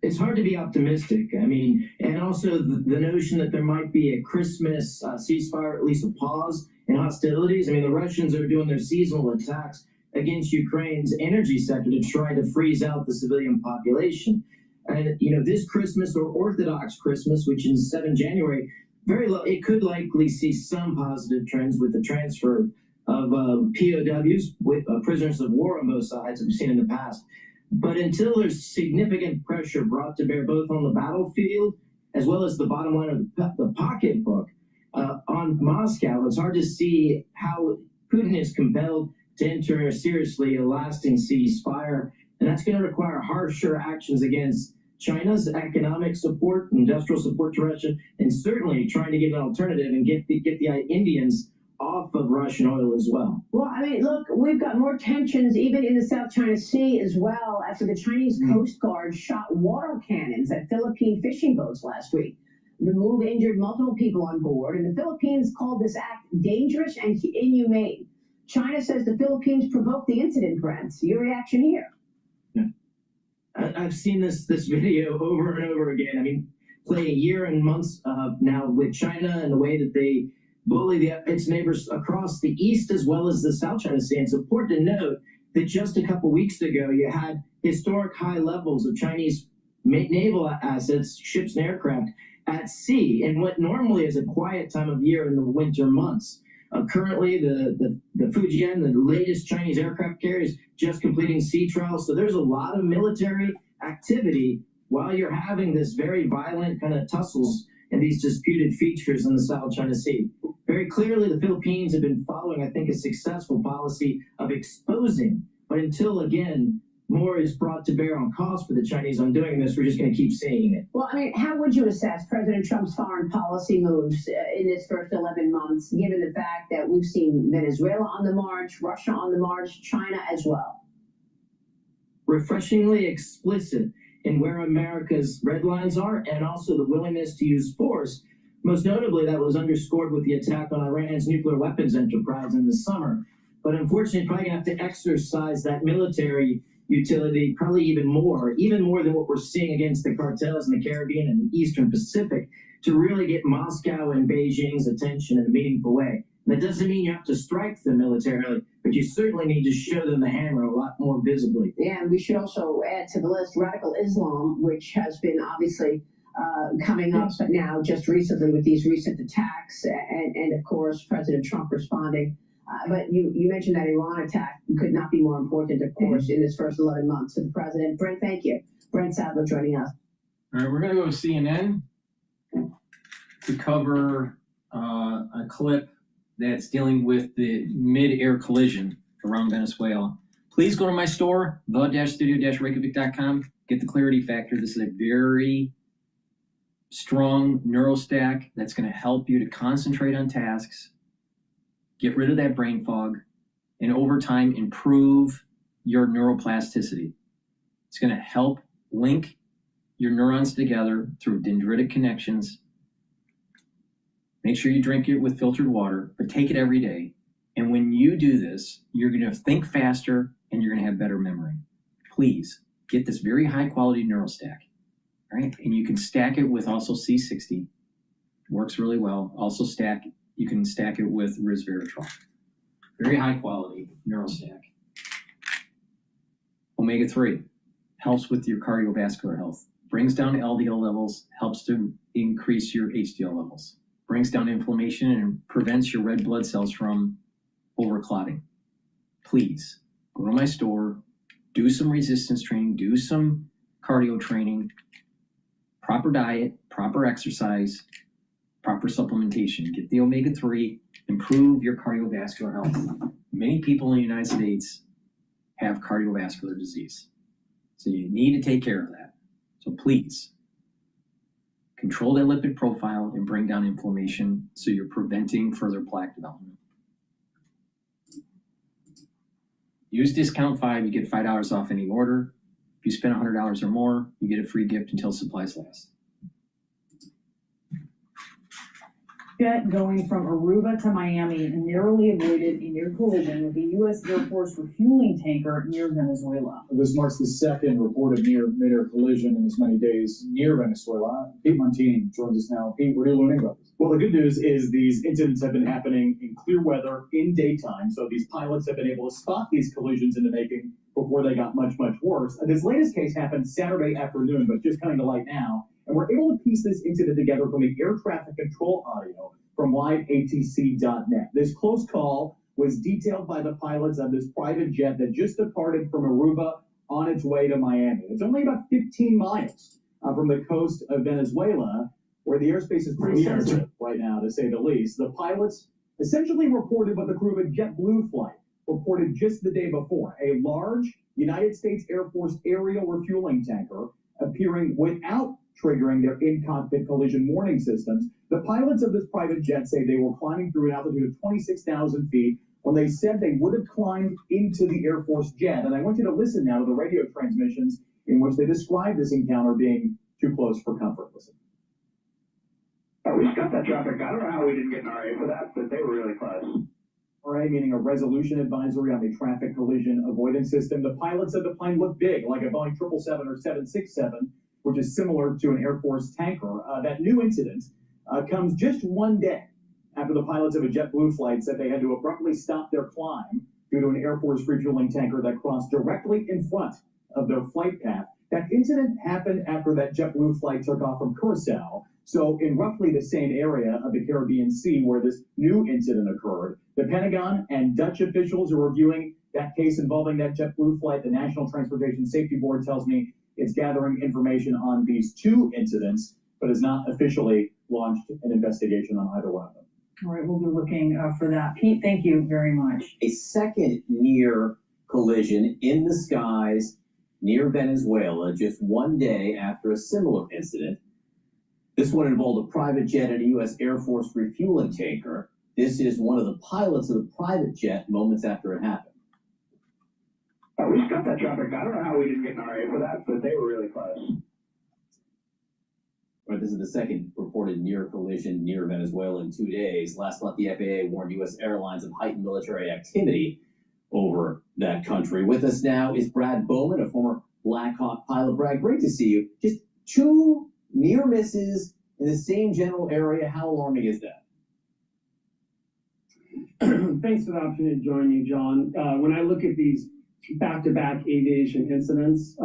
W: It's hard to be optimistic. I mean, and also the notion that there might be a Christmas ceasefire, at least a pause in hostilities. I mean, the Russians are doing their seasonal attacks against Ukraine's energy sector to try to freeze out the civilian population. And, you know, this Christmas, or Orthodox Christmas, which is 7 January, it could likely see some positive trends with the transfer of POWs, with prisoners of war on both sides, we've seen in the past. But until there's significant pressure brought to bear both on the battlefield as well as the bottom line of the pocketbook on Moscow, it's hard to see how Putin is compelled to enter seriously a lasting ceasefire. And that's going to require harsher actions against China's economic support, industrial support to Russia, and certainly trying to get an alternative and get the Indians off of Russian oil as well.
F: Well, I mean, look, we've got more tensions even in the South China Sea as well after the Chinese Coast Guard shot water cannons at Philippine fishing boats last week. The move injured multiple people on board, and the Philippines called this act dangerous and inhumane. China says the Philippines provoked the incident, Brent. Your reaction here?
W: I've seen this video over and over again. I mean, play a year and months now with China and the way that they bully its neighbors across the east as well as the South China Sea. It's important to note that just a couple weeks ago, you had historic high levels of Chinese naval assets, ships and aircraft at sea in what normally is a quiet time of year in the winter months. Currently, the Fujian, the latest Chinese aircraft carrier, is just completing sea trials. So there's a lot of military activity while you're having this very violent kind of tussles and these disputed features in the South China Sea. Very clearly, the Philippines have been following, I think, a successful policy of exposing. But until, again, more is brought to bear on cost for the Chinese on doing this, we're just going to keep seeing it.
F: Well, I mean, how would you assess President Trump's foreign policy moves in this first 11 months, given the fact that we've seen Venezuela on the march, Russia on the march, China as well?
W: Refreshingly explicit in where America's red lines are, and also the willingness to use force. Most notably, that was underscored with the attack on Iran's nuclear weapons enterprise in the summer. But unfortunately, probably going to have to exercise that military utility probably even more than what we're seeing against the cartels in the Caribbean and the Eastern Pacific, to really get Moscow and Beijing's attention in a meaningful way. That doesn't mean you have to strike them militarily, but you certainly need to show them the hammer a lot more visibly.
F: Yeah, and we should also add to the list radical Islam, which has been obviously coming up now just recently with these recent attacks, and of course, President Trump responding. But you mentioned that Iran attack could not be more important, of course, in this first 11 months of the president. Brent, thank you. Brent Sadler joining us.
C: All right, we're going to go to CNN to cover a clip that's dealing with the mid-air collision around Venezuela. Please go to my store, the-studio-reykjavik.com. Get the clarity factor. This is a very strong neural stack that's going to help you to concentrate on tasks, get rid of that brain fog, and over time improve your neuroplasticity. It's going to help link your neurons together through dendritic connections. Make sure you drink it with filtered water, but take it every day. And when you do this, you're going to think faster and you're going to have better memory. Please get this very high quality neural stack. Right? And you can stack it with also C60. Works really well. Also you can stack it with resveratrol. Very high quality neural stack. Omega-3 helps with your cardiovascular health. Brings down LDL levels, helps to increase your HDL levels. Brings down inflammation and prevents your red blood cells from overclotting. Please go to my store, do some resistance training, do some cardio training, proper diet, proper exercise, proper supplementation. Get the omega-3, improve your cardiovascular health. Many people in the United States have cardiovascular disease. So you need to take care of that. So please, control that lipid profile and bring down inflammation so you're preventing further plaque development. Use discount 5, you get $5 off any order. If you spend $100 or more, you get a free gift until supplies last.
L: Jet going from Aruba to Miami narrowly avoided a near collision with a U.S. Air Force refueling tanker near Venezuela.
B: This marks the second reported near mid-air collision in as many days near Venezuela. Pete Montini joins us now. Pete, what are you learning about this? Well, the good news is these incidents have been happening in clear weather in daytime, so these pilots have been able to spot these collisions in the making before they got much, much worse. This latest case happened Saturday afternoon, but just coming to light now. And we're able to piece this incident together from the air traffic control audio from liveatc.net. This close call was detailed by the pilots of this private jet that just departed from Aruba on its way to Miami. It's only about 15 miles from the coast of Venezuela, where the airspace is pretty sensitive right now, to say the least. The pilots essentially reported what the crew of a JetBlue flight reported just the day before. A large United States Air Force aerial refueling tanker appearing without triggering their in-cockpit collision warning systems. The pilots of this private jet say they were climbing through an altitude of 26,000 feet when they said they would have climbed into the Air Force jet. And I want you to listen now to the radio transmissions in which they describe this encounter being too close for comfort. Listen.
Q: We just got that traffic. I don't know how we didn't get an RA for that, but they were really close.
B: RA meaning a resolution advisory on the traffic collision avoidance system. The pilot said the plane looked big, like a Boeing 777 or 767, which is similar to an Air Force tanker. That new incident comes just one day after the pilots of a JetBlue flight said they had to abruptly stop their climb due to an Air Force refueling tanker that crossed directly in front of their flight path. That incident happened after that JetBlue flight took off from Curaçao, so in roughly the same area of the Caribbean Sea where this new incident occurred. The Pentagon and Dutch officials are reviewing that case involving that JetBlue flight. The National Transportation Safety Board tells me it's gathering information on these two incidents, but has not officially launched an investigation on either one of them.
A: All right, we'll be looking for that. Pete, thank you very much.
O: A second near collision in the skies near Venezuela just one day after a similar incident. This one involved a private jet and a U.S. Air Force refueling tanker. This is one of the pilots of the private jet moments after it happened.
Q: We just got that traffic. I don't know how we didn't get an RA for that, but they were really close.
O: Right, this is the second reported near collision near Venezuela in 2 days. Last month, the FAA warned U.S. airlines of heightened military activity over that country. With us now is Brad Bowman, a former Black Hawk pilot. Brad, great to see you. Just two near misses in the same general area. How alarming is that?
P: Thanks for the opportunity to join you, John. When I look at these back-to-back aviation incidents,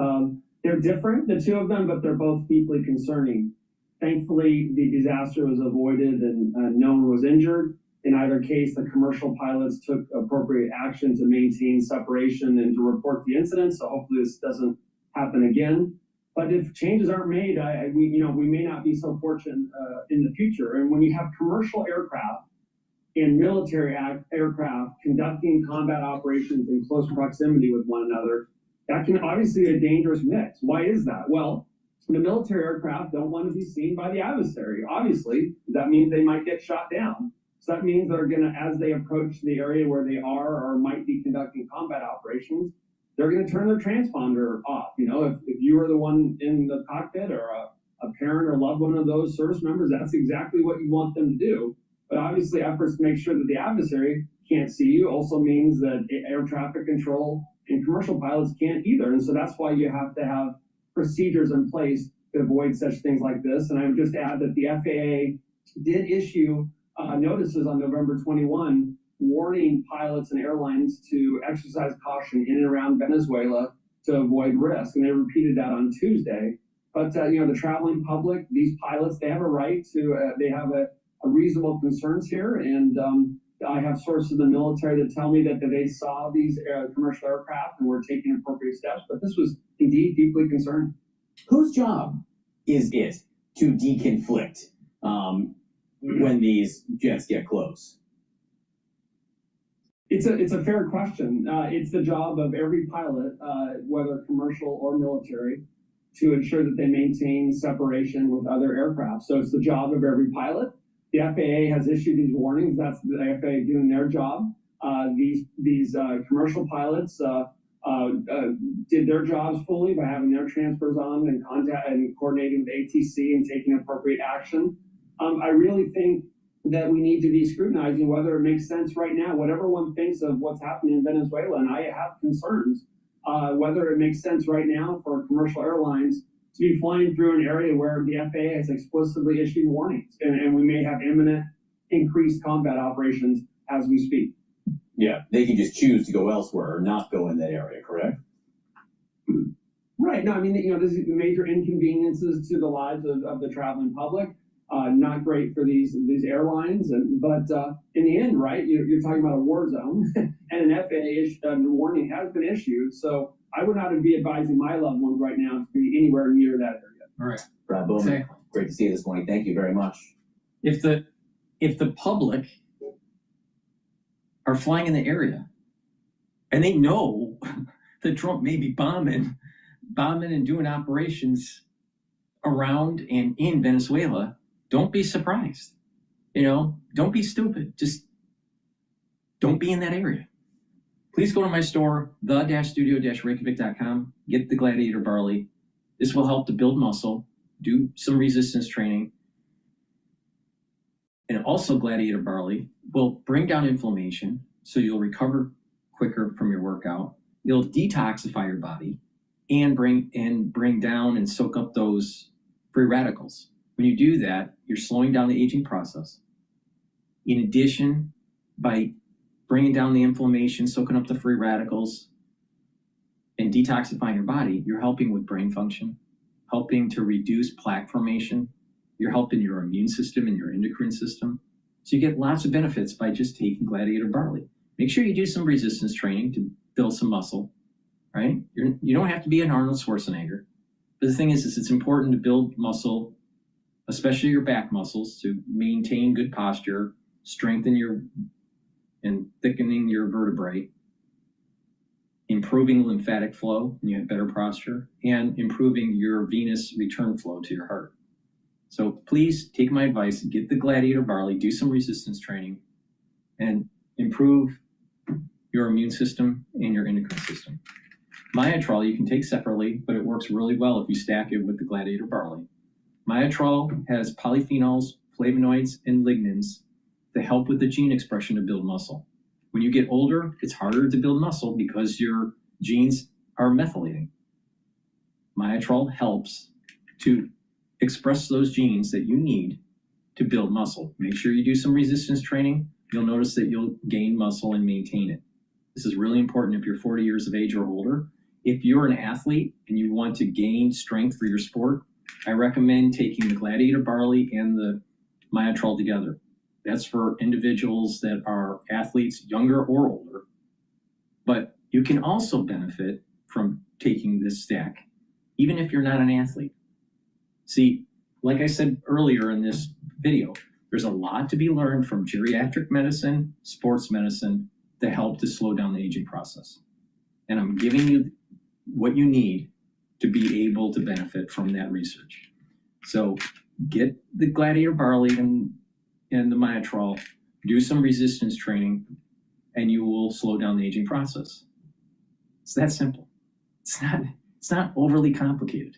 P: they're different, the two of them, but they're both deeply concerning. Thankfully, the disaster was avoided and no one was injured. In either case, the commercial pilots took appropriate action to maintain separation and to report the incident, so hopefully this doesn't happen again. But if changes aren't made, we may not be so fortunate in the future. And when you have commercial aircraft and military aircraft conducting combat operations in close proximity with one another, that can obviously be a dangerous mix. Why is that? Well, the military aircraft don't want to be seen by the adversary. Obviously, that means they might get shot down. So that means they're going to, as they approach the area where they are or might be conducting combat operations, they're going to turn their transponder off. You know, if you are the one in the cockpit or a parent or loved one of those service members, that's exactly what you want them to do. But obviously, efforts to make sure that the adversary can't see you also means that air traffic control and commercial pilots can't either. And so that's why you have to have procedures in place to avoid such things like this. And I would just add that the FAA did issue notices on November 21 warning pilots and airlines to exercise caution in and around Venezuela to avoid risk. And they repeated that on Tuesday. But, the traveling public, these pilots, they have a right to, they have a reasonable concerns here. And I have sources in the military that tell me that they saw these commercial aircraft and were taking appropriate steps. But this was indeed deeply concerning.
O: Whose job is it to deconflict when these jets get close?
P: It's a fair question. It's the job of every pilot, whether commercial or military, to ensure that they maintain separation with other aircraft. So it's the job of every pilot. The FAA has issued these warnings. That's the FAA doing their job. These commercial pilots did their jobs fully by having their transfers on and contact and coordinating with ATC and taking appropriate action. I really think that we need to be scrutinizing whether it makes sense right now, whatever one thinks of what's happening in Venezuela, and I have concerns, whether it makes sense right now for commercial airlines to be flying through an area where the FAA has explicitly issued warnings, and we may have imminent increased combat operations as we speak.
O: Yeah, they can just choose to go elsewhere or not go in that area, correct?
P: Right. No, I mean, there's major inconveniences to the lives of the traveling public. Not great for these airlines, but in the end, right, you're talking about a war zone, and an FAA warning has been issued. So I would not be advising my loved ones right now to be anywhere near that area.
C: All right,
O: Brad Bowman,
C: exactly.
O: Great to see you this morning. Thank you very much.
C: If the public are flying in the area and they know that Trump may be bombing and doing operations around and in Venezuela, don't be surprised. You know, don't be stupid. Just don't be in that area. Please go to my store, the-studio-reykjavik.com, get the Gladiator Barley. This will help to build muscle, do some resistance training. And also Gladiator Barley will bring down inflammation, so you'll recover quicker from your workout. It'll detoxify your body and bring down and soak up those free radicals. When you do that, you're slowing down the aging process. In addition, by bringing down the inflammation, soaking up the free radicals, and detoxifying your body, you're helping with brain function, helping to reduce plaque formation. You're helping your immune system and your endocrine system. So you get lots of benefits by just taking Gladiator Barley. Make sure you do some resistance training to build some muscle, right? You don't have to be an Arnold Schwarzenegger. But the thing is it's important to build muscle, especially your back muscles, to maintain good posture, strengthen and thickening your vertebrae, improving lymphatic flow when you have better posture, and improving your venous return flow to your heart. So please take my advice, get the Gladiator Barley, do some resistance training, and improve your immune system and your endocrine system. Myotrol you can take separately, but it works really well if you stack it with the Gladiator Barley. Myotrol has polyphenols, flavonoids, and lignans to help with the gene expression to build muscle. When you get older, it's harder to build muscle because your genes are methylating. Myotrol helps to express those genes that you need to build muscle. Make sure you do some resistance training. You'll notice that you'll gain muscle and maintain it. This is really important if you're 40 years of age or older. If you're an athlete and you want to gain strength for your sport, I recommend taking the Gladiator Barley and the Myotrol together. That's for individuals that are athletes, younger or older. But you can also benefit from taking this stack, even if you're not an athlete. See, like I said earlier in this video, there's a lot to be learned from geriatric medicine, sports medicine, to help to slow down the aging process. And I'm giving you what you need to be able to benefit from that research. So get the Gladiator Barley and the Myotrol, do some resistance training, and you will slow down the aging process. It's that simple. It's not overly complicated.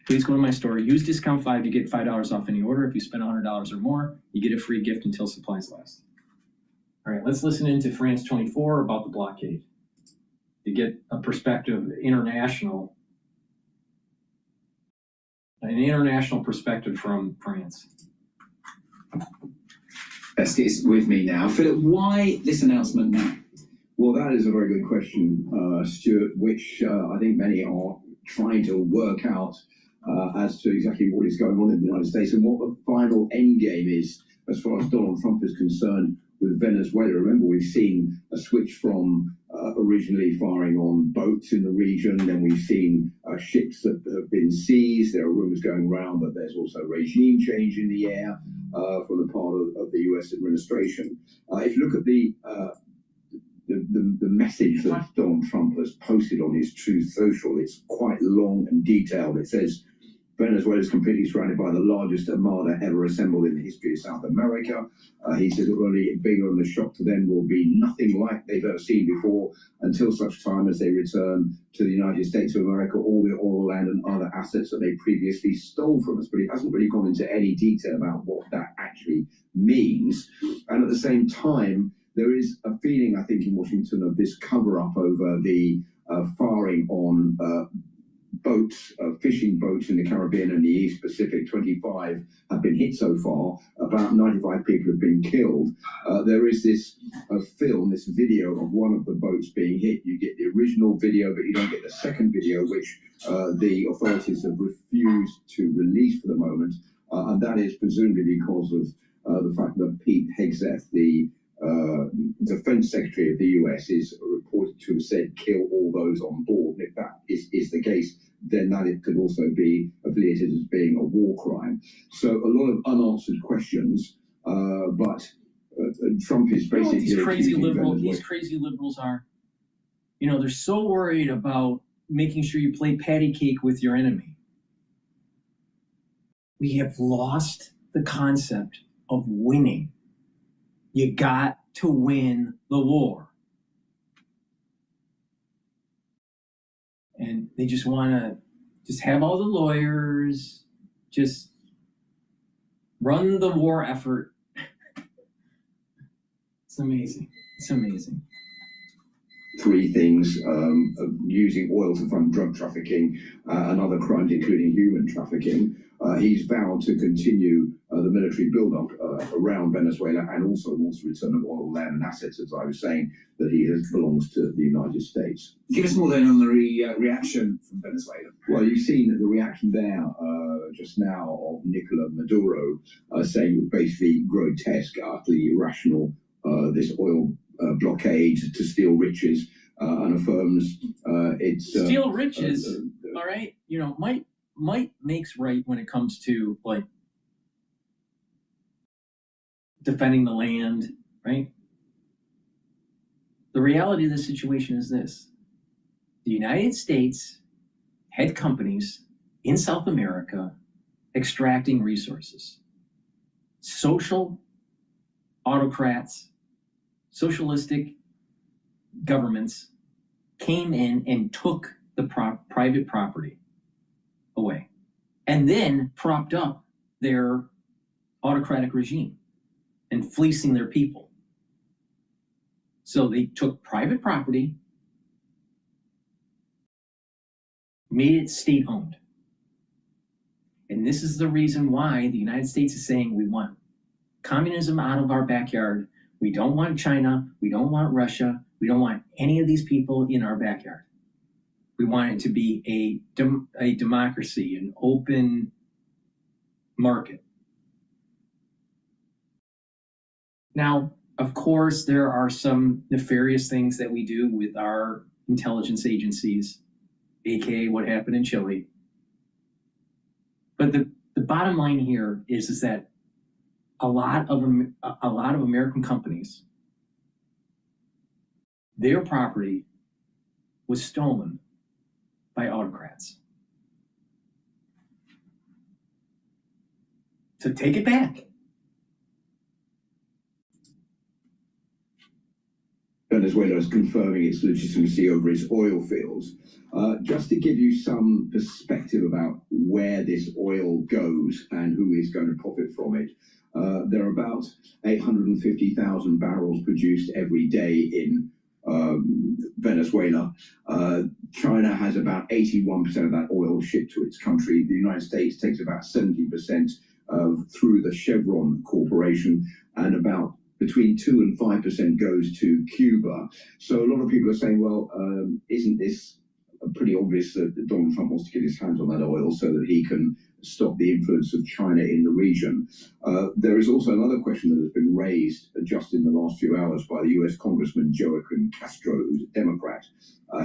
C: Please go to my store, use discount 5 to get $5 off any order. If you spend $100 or more, you get a free gift until supplies last. All right, let's listen into France 24 about the blockade to get a perspective, an international perspective from France.
E: Best is with me now. Philip, why this announcement now?
I: Well, that is a very good question, Stuart, which I think many are trying to work out as to exactly what is going on in the United States and what the final end game is as far as Donald Trump is concerned with Venezuela. Remember, we've seen a switch from originally firing on boats in the region, then we've seen ships that have been seized. There are rumors going around that there's also regime change in the air from the part of the US administration. If you look at the message that Donald Trump has posted on his Truth Social, it's quite long and detailed. It says, Venezuela is completely surrounded by the largest armada ever assembled in the history of South America. He says it will only get bigger, and the shock to them will be nothing like they've ever seen before until such time as they return to the United States of America all the oil, land, and other assets that they previously stole from us. But he hasn't really gone into any detail about what that actually means. And at the same time, there is a feeling, I think, in Washington of this cover-up over the firing on boats, fishing boats in the Caribbean and the East Pacific. 25 have been hit so far. About 95 people have been killed. There is this film, this video of one of the boats being hit. You get the original video, but you don't get the second video, which the authorities have refused to release for the moment. And that is presumably because of the fact that Pete Hegseth, the Defense Secretary of the US, is reported to have said kill all those on board. And if that is the case, then that it could also be affiliated as being a war crime. So a lot of unanswered questions, but Trump is basically...
C: These crazy liberals are, they're so worried about making sure you play patty cake with your enemy. We have lost the concept of winning. You got to win the war. And they just want to just have all the lawyers just run the war effort. It's amazing. It's amazing.
H: 3 things, using oil to fund drug trafficking and other crimes, including human trafficking. He's vowed to continue the military build-up around Venezuela and also wants to return of oil, land and assets, as I was saying, that he belongs to the United States.
E: Give us more then on the reaction from Venezuela.
H: Well, you've seen the reaction there just now of Nicolas Maduro saying it was basically grotesque, utterly irrational, this oil blockade to steal riches, and affirms it's
C: steal riches. All right, you know, might makes right when it comes to like defending the land, right? The reality of the situation is this: the United States had companies in South America extracting resources. Social autocrats, socialistic governments came in and took the private property away and then propped up their autocratic regime and fleecing their people. So they took private property, made it state-owned. And this is the reason why the United States is saying we want communism out of our backyard. We don't want China. We don't want Russia. We don't want any of these people in our backyard. We want it to be a democracy, an open market. Now, of course, there are some nefarious things that we do with our intelligence agencies, aka what happened in Chile. But the bottom line here is that a lot of American companies, their property was stolen by autocrats. So take it back.
H: Venezuela is confirming its legitimacy over its oil fields. Just to give you some perspective about where this oil goes and who is going to profit from it, there are about 850,000 barrels produced every day in Venezuela. China has about 81% of that oil shipped to its country. The United States takes about 70% through the Chevron Corporation, and about between 2 and 5% goes to Cuba. So a lot of people are saying, well, isn't this pretty obvious that Donald Trump wants to get his hands on that oil so that he can stop the influence of China in the region? There is also another question that has been raised just in the last few hours by the US Congressman Joaquin Castro, who's a Democrat.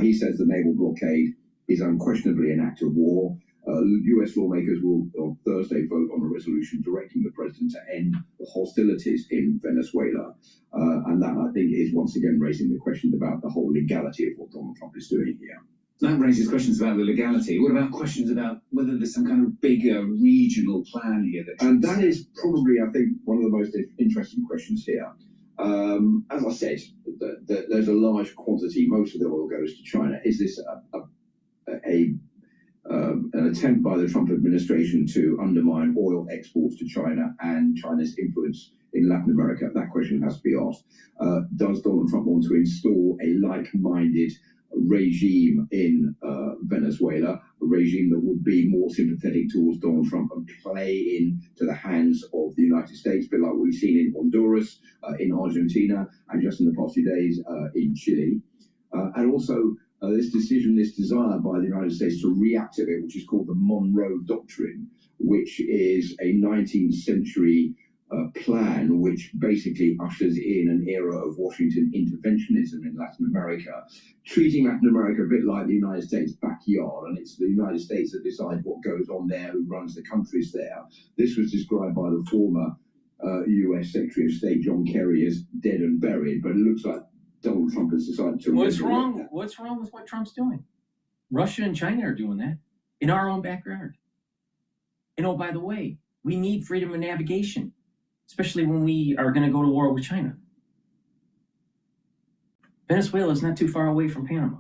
H: He says the naval blockade is unquestionably an act of war. US lawmakers will on Thursday vote on a resolution directing the president to end the hostilities in Venezuela. And that, I think, is once again raising the question about the whole legality of what Donald Trump is doing here.
E: That raises questions about the legality. What about questions about whether there's some kind of bigger regional plan here?
H: And that is probably, I think, one of the most interesting questions here. As I said, there's a large quantity, most of the oil goes to China. Is this an attempt by the Trump administration to undermine oil exports to China and China's influence in Latin America? That question has to be asked. Does Donald Trump want to install a like-minded regime in Venezuela, a regime that would be more sympathetic towards Donald Trump and play into the hands of the United States, a bit like we've seen in Honduras, in Argentina, and just in the past few days in Chile? And also this desire by the United States to reactivate, which is called the Monroe Doctrine, which is a 19th century plan which basically ushers in an era of Washington interventionism in Latin America, treating Latin America a bit like the United States' backyard, and it's the United States that decides what goes on there, who runs the countries there. This was described by the former US Secretary of State John Kerry as dead and buried, but it looks like Donald Trump has decided to.
C: What's wrong with what Trump's doing? Russia and China are doing that in our own backyard. And oh, by the way, we need freedom of navigation, especially when we are going to go to war with China. Venezuela is not too far away from Panama.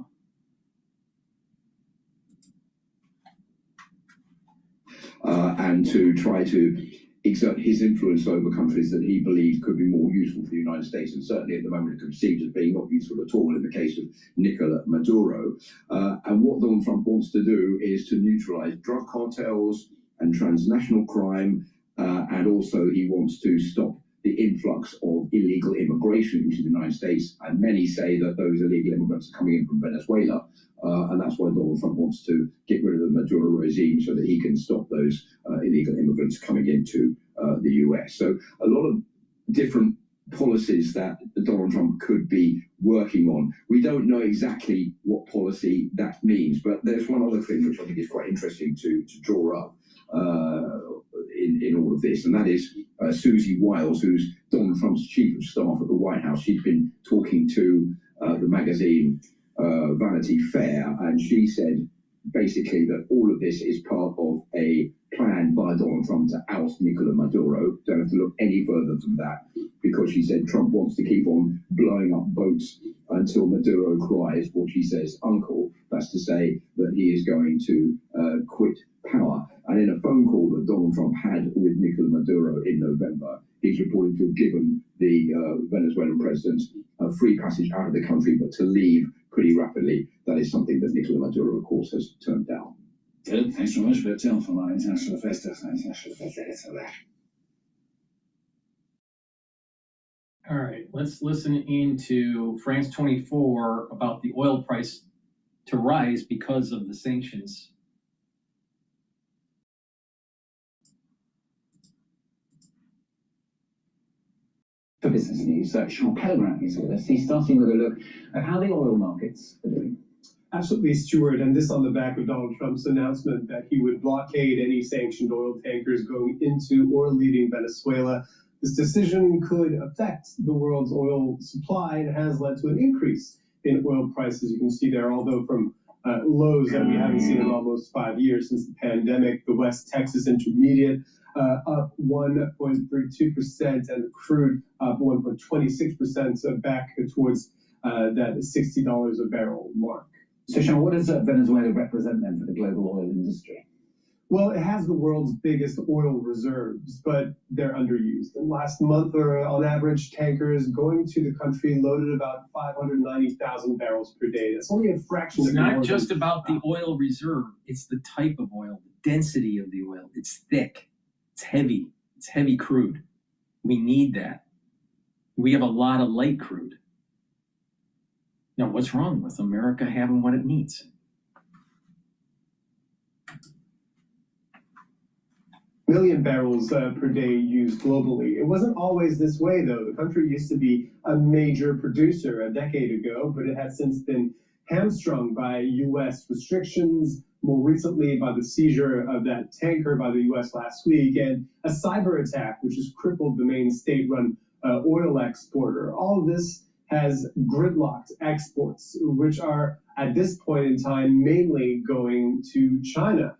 H: And to try to exert his influence over countries that he believes could be more useful for the United States, and certainly at the moment conceived as being not useful at all in the case of Nicolas Maduro. And what Donald Trump wants to do is to neutralize drug cartels and transnational crime, and also he wants to stop the influx of illegal immigration into the United States. And many say that those illegal immigrants are coming in from Venezuela, and that's why Donald Trump wants to get rid of the Maduro regime so that he can stop those illegal immigrants coming into the US. So a lot of different policies that Donald Trump could be working on. We don't know exactly what policy that means, but there's one other thing which I think is quite interesting to draw up in all of this, and that is Susie Wiles, who's Donald Trump's chief of staff at the White House. She's been talking to the magazine Vanity Fair, and she said basically that all of this is part of a plan by Donald Trump to oust Nicolas Maduro. Don't have to look any further than that, because she said Trump wants to keep on blowing up boats until Maduro cries what she says uncle. That's to say that he is going to quit power. And in a phone call that Donald Trump had with Nicolas Maduro in November, he's reported to have given the Venezuelan president a free passage out of the country, but to leave pretty rapidly. That is something that Nicolas Maduro, of course, has turned down.
E: Good, thanks very much for telling from our international affairs desk.
C: All right, let's listen into France 24 about the oil price to rise because of the sanctions.
D: For business news, Sean Pellegrin is with us. He's starting with a look at how the oil markets are doing.
P: Absolutely, Stuart, and this on the back of Donald Trump's announcement that he would blockade any sanctioned oil tankers going into or leaving Venezuela. This decision could affect the world's oil supply and has led to an increase in oil prices. You can see there, although from lows that we haven't seen in almost 5 years since the pandemic, the West Texas Intermediate up 1.32%, and crude up 1.26%, so back towards that $60 a barrel mark.
D: So, Sean, what does Venezuela represent then for the global oil industry?
P: Well, it has the world's biggest oil reserves, but they're underused. And last month, on average, tankers going to the country loaded about 590,000 barrels per day. That's only a fraction.
C: It's not just about the oil reserve, it's the type of oil, the density of the oil. It's thick, it's heavy crude. We need that. We have a lot of light crude. Now, what's wrong with America having what it needs?
P: Million barrels per day used globally. It wasn't always this way, though. The country used to be a major producer a decade ago, but it has since been hamstrung by U.S. restrictions, more recently by the seizure of that tanker by the U.S. last week, and a cyber attack, which has crippled the main state-run oil exporter. All of this has gridlocked exports, which are, at this point in time, mainly going to China.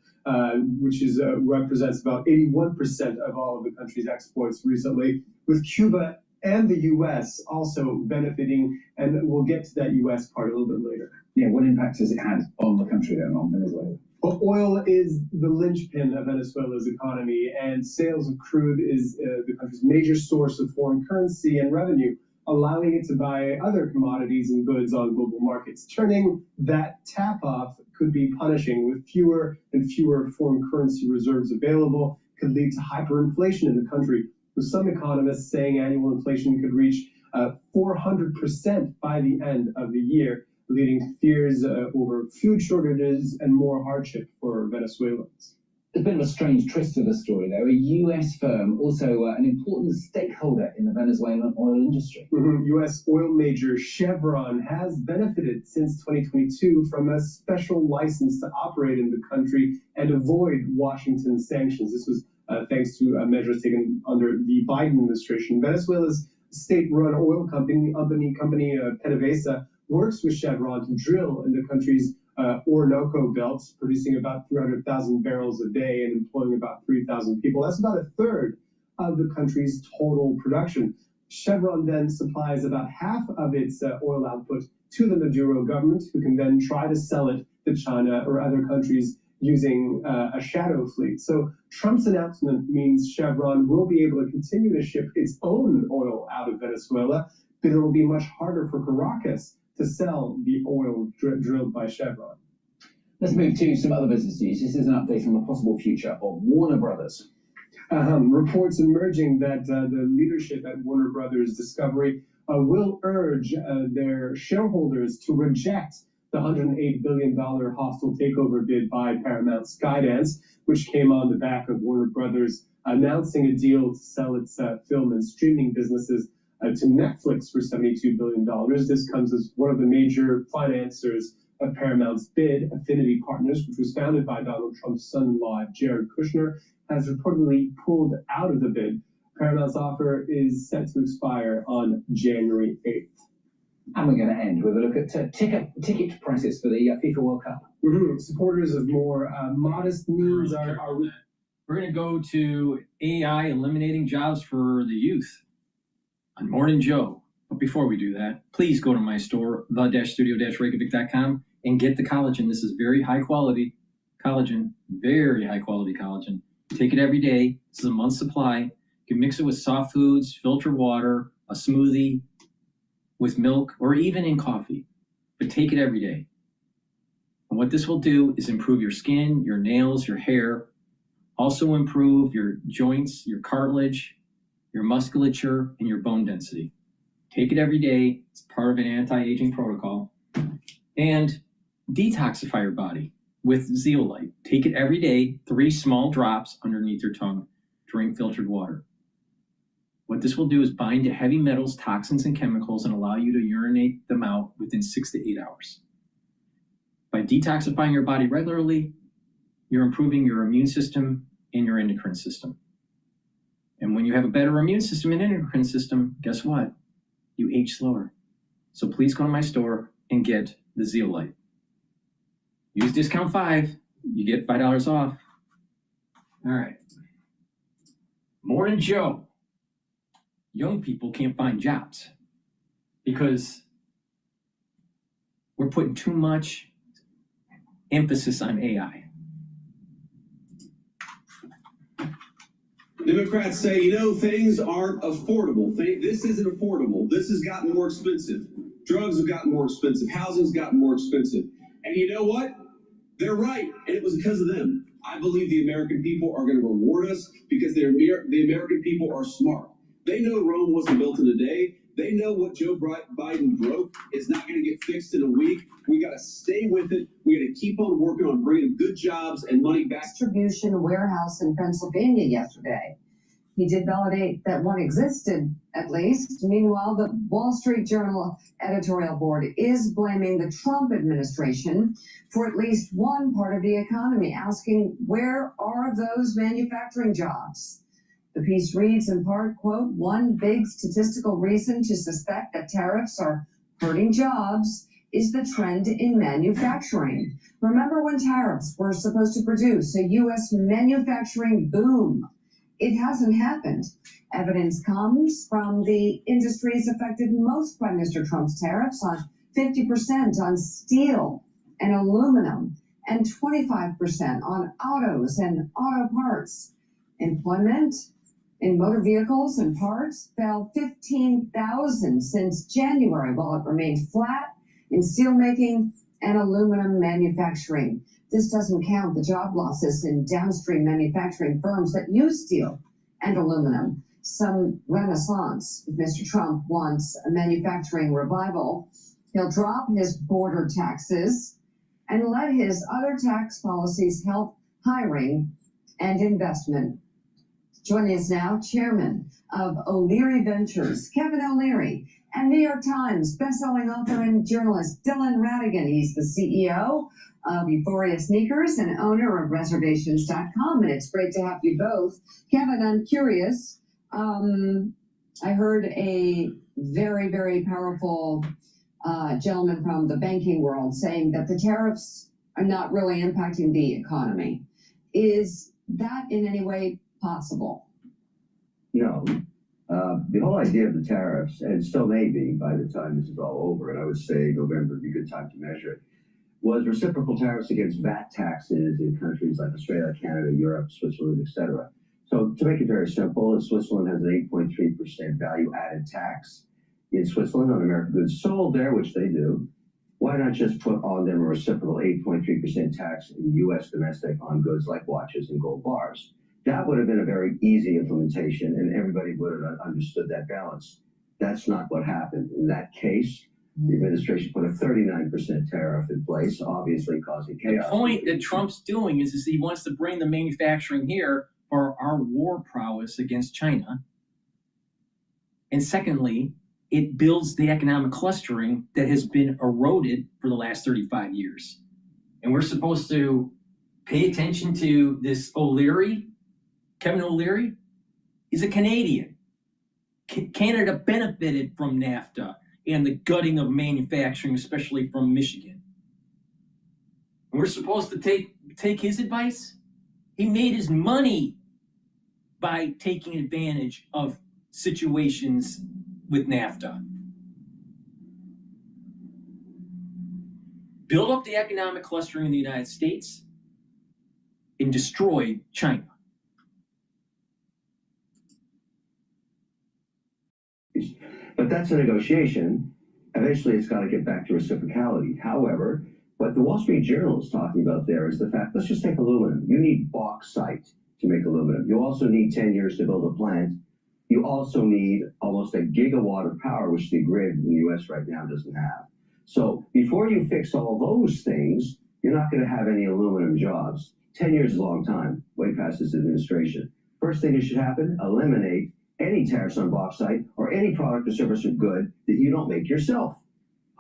P: Which represents about 81% of all of the country's exports recently, with Cuba and the U.S. also benefiting, and we'll get to that U.S. part a little bit later.
D: Yeah, what impact has it had on the country then, on Venezuela?
P: Well, oil is the linchpin of Venezuela's economy, and sales of crude is the country's major source of foreign currency and revenue, allowing it to buy other commodities and goods on global markets. Turning that tap off could be punishing, with fewer and fewer foreign currency reserves available, could lead to hyperinflation in the country, with some economists saying annual inflation could reach 400% by the end of the year, leading to fears over food shortages and more hardship for Venezuelans.
D: There's a bit of a strange twist to the story, though. A U.S. firm, also an important stakeholder in the Venezuelan oil industry.
P: U.S. oil major Chevron has benefited since 2022 from a special license to operate in the country and avoid Washington sanctions. This was thanks to measures taken under the Biden administration. Venezuela's state-run oil company PDVSA, works with Chevron to drill in the country's Orinoco Belt, producing about 300,000 barrels a day and employing about 3,000 people. That's about a third of the country's total production. Chevron then supplies about half of its oil output to the Maduro government, who can then try to sell it to China or other countries using a shadow fleet. So Trump's announcement means Chevron will be able to continue to ship its own oil out of Venezuela, but it will be much harder for Caracas to sell the oil drilled by Chevron.
D: Let's move to some other business news. This is an update on the possible future of Warner Brothers.
P: Reports emerging that the leadership at Warner Brothers Discovery will urge their shareholders to reject the $108 billion hostile takeover bid by Paramount Skydance, which came on the back of Warner Brothers announcing a deal to sell its film and streaming businesses to Netflix for $72 billion. This comes as one of the major financiers of Paramount's bid. Affinity Partners, which was founded by Donald Trump's son-in-law, Jared Kushner, has reportedly pulled out of the bid. Paramount's offer is set to expire on January 8th.
D: And we're going to end with a look at ticket prices for the FIFA World Cup.
P: Supporters of more modest means are...
C: We're going to go to AI eliminating jobs for the youth on Morning Joe. But before we do that, please go to my store, the-studio-reykjavik.com, and get the collagen. This is very high quality collagen, very high quality collagen. Take it every day. This is a month's supply. You can mix it with soft foods, filtered water, a smoothie, with milk, or even in coffee. But take it every day. And what this will do is improve your skin, your nails, your hair, also improve your joints, your cartilage, your musculature, and your bone density. Take it every day. It's part of an anti-aging protocol. And detoxify your body with zeolite. Take it every day, 3 small drops underneath your tongue. Drink filtered water. What this will do is bind to heavy metals, toxins, and chemicals and allow you to urinate them out within 6 to 8 hours. By detoxifying your body regularly, you're improving your immune system and your endocrine system. And when you have a better immune system and endocrine system, guess what? You age slower. So please go to my store and get the zeolite. Use discount 5, you get $5 off. All right. Morning Joe. Young people can't find jobs because we're putting too much emphasis on AI.
I: Democrats say, things aren't affordable. This isn't affordable. This has gotten more expensive. Drugs have gotten more expensive. Housing's gotten more expensive. And you know what? They're right. And it was because of them. I believe the American people are going to reward us because the American people are smart. They know Rome wasn't built in a day. They know what Joe Biden broke is not going to get fixed in a week. We got to stay with it. We got to keep on working on bringing good jobs and money back.
J: Distribution warehouse in Pennsylvania yesterday. He did validate that one existed, at least. Meanwhile, the Wall Street Journal editorial board is blaming the Trump administration for at least one part of the economy, asking, where are those manufacturing jobs? The piece reads in part, quote, one big statistical reason to suspect that tariffs are hurting jobs is the trend in manufacturing. Remember when tariffs were supposed to produce a U.S. manufacturing boom? It hasn't happened. Evidence comes from the industries affected most by Mr. Trump's tariffs on 50% on steel and aluminum and 25% on autos and auto parts. Employment in motor vehicles and parts fell 15,000 since January, while it remained flat in steelmaking and aluminum manufacturing. This doesn't count the job losses in downstream manufacturing firms that use steel and aluminum. Some renaissance. If Mr. Trump wants a manufacturing revival, he'll drop his border taxes and let his other tax policies help hiring and investment. Joining us now, Chairman of O'Leary Ventures, Kevin O'Leary, and New York Times bestselling author and journalist Dylan Ratigan. He's the CEO of Euphoria Sneakers and owner of Reservations.com, and it's great to have you both. Kevin, I'm curious. I heard a very, very powerful gentleman from the banking world saying that the tariffs are not really impacting the economy. Is that in any way possible?
R: No. The whole idea of the tariffs, and still may be by the time this is all over, and I would say November would be a good time to measure it, was reciprocal tariffs against VAT taxes in countries like Australia, Canada, Europe, Switzerland, etc. So to make it very simple, Switzerland has an 8.3% value-added tax in Switzerland on American goods sold there, which they do. Why not just put on them a reciprocal 8.3% tax in U.S. domestic on goods like watches and gold bars? That would have been a very easy implementation, and everybody would have understood that balance. That's not what happened. In that case, the administration put a 39% tariff in place, obviously causing chaos.
C: The point that Trump's doing is he wants to bring the manufacturing here for our war prowess against China. And secondly, it builds the economic clustering that has been eroded for the last 35 years. And we're supposed to pay attention to this O'Leary. Kevin O'Leary, he's a Canadian. Canada benefited from NAFTA and the gutting of manufacturing, especially from Michigan. And we're supposed to take his advice? He made his money by taking advantage of situations with NAFTA. Build up the economic clustering in the United States and destroy China.
R: But that's a negotiation. Eventually, it's got to get back to reciprocality. However, what the Wall Street Journal is talking about there is the fact, let's just take aluminum. You need bauxite to make aluminum. You also need 10 years to build a plant. You also need almost a gigawatt of power, which the grid in the U.S. right now doesn't have. So before you fix all those things, you're not going to have any aluminum jobs. 10 years is a long time, way past this administration. First thing that should happen, eliminate any tariffs on bauxite or any product or service or good that you don't make yourself.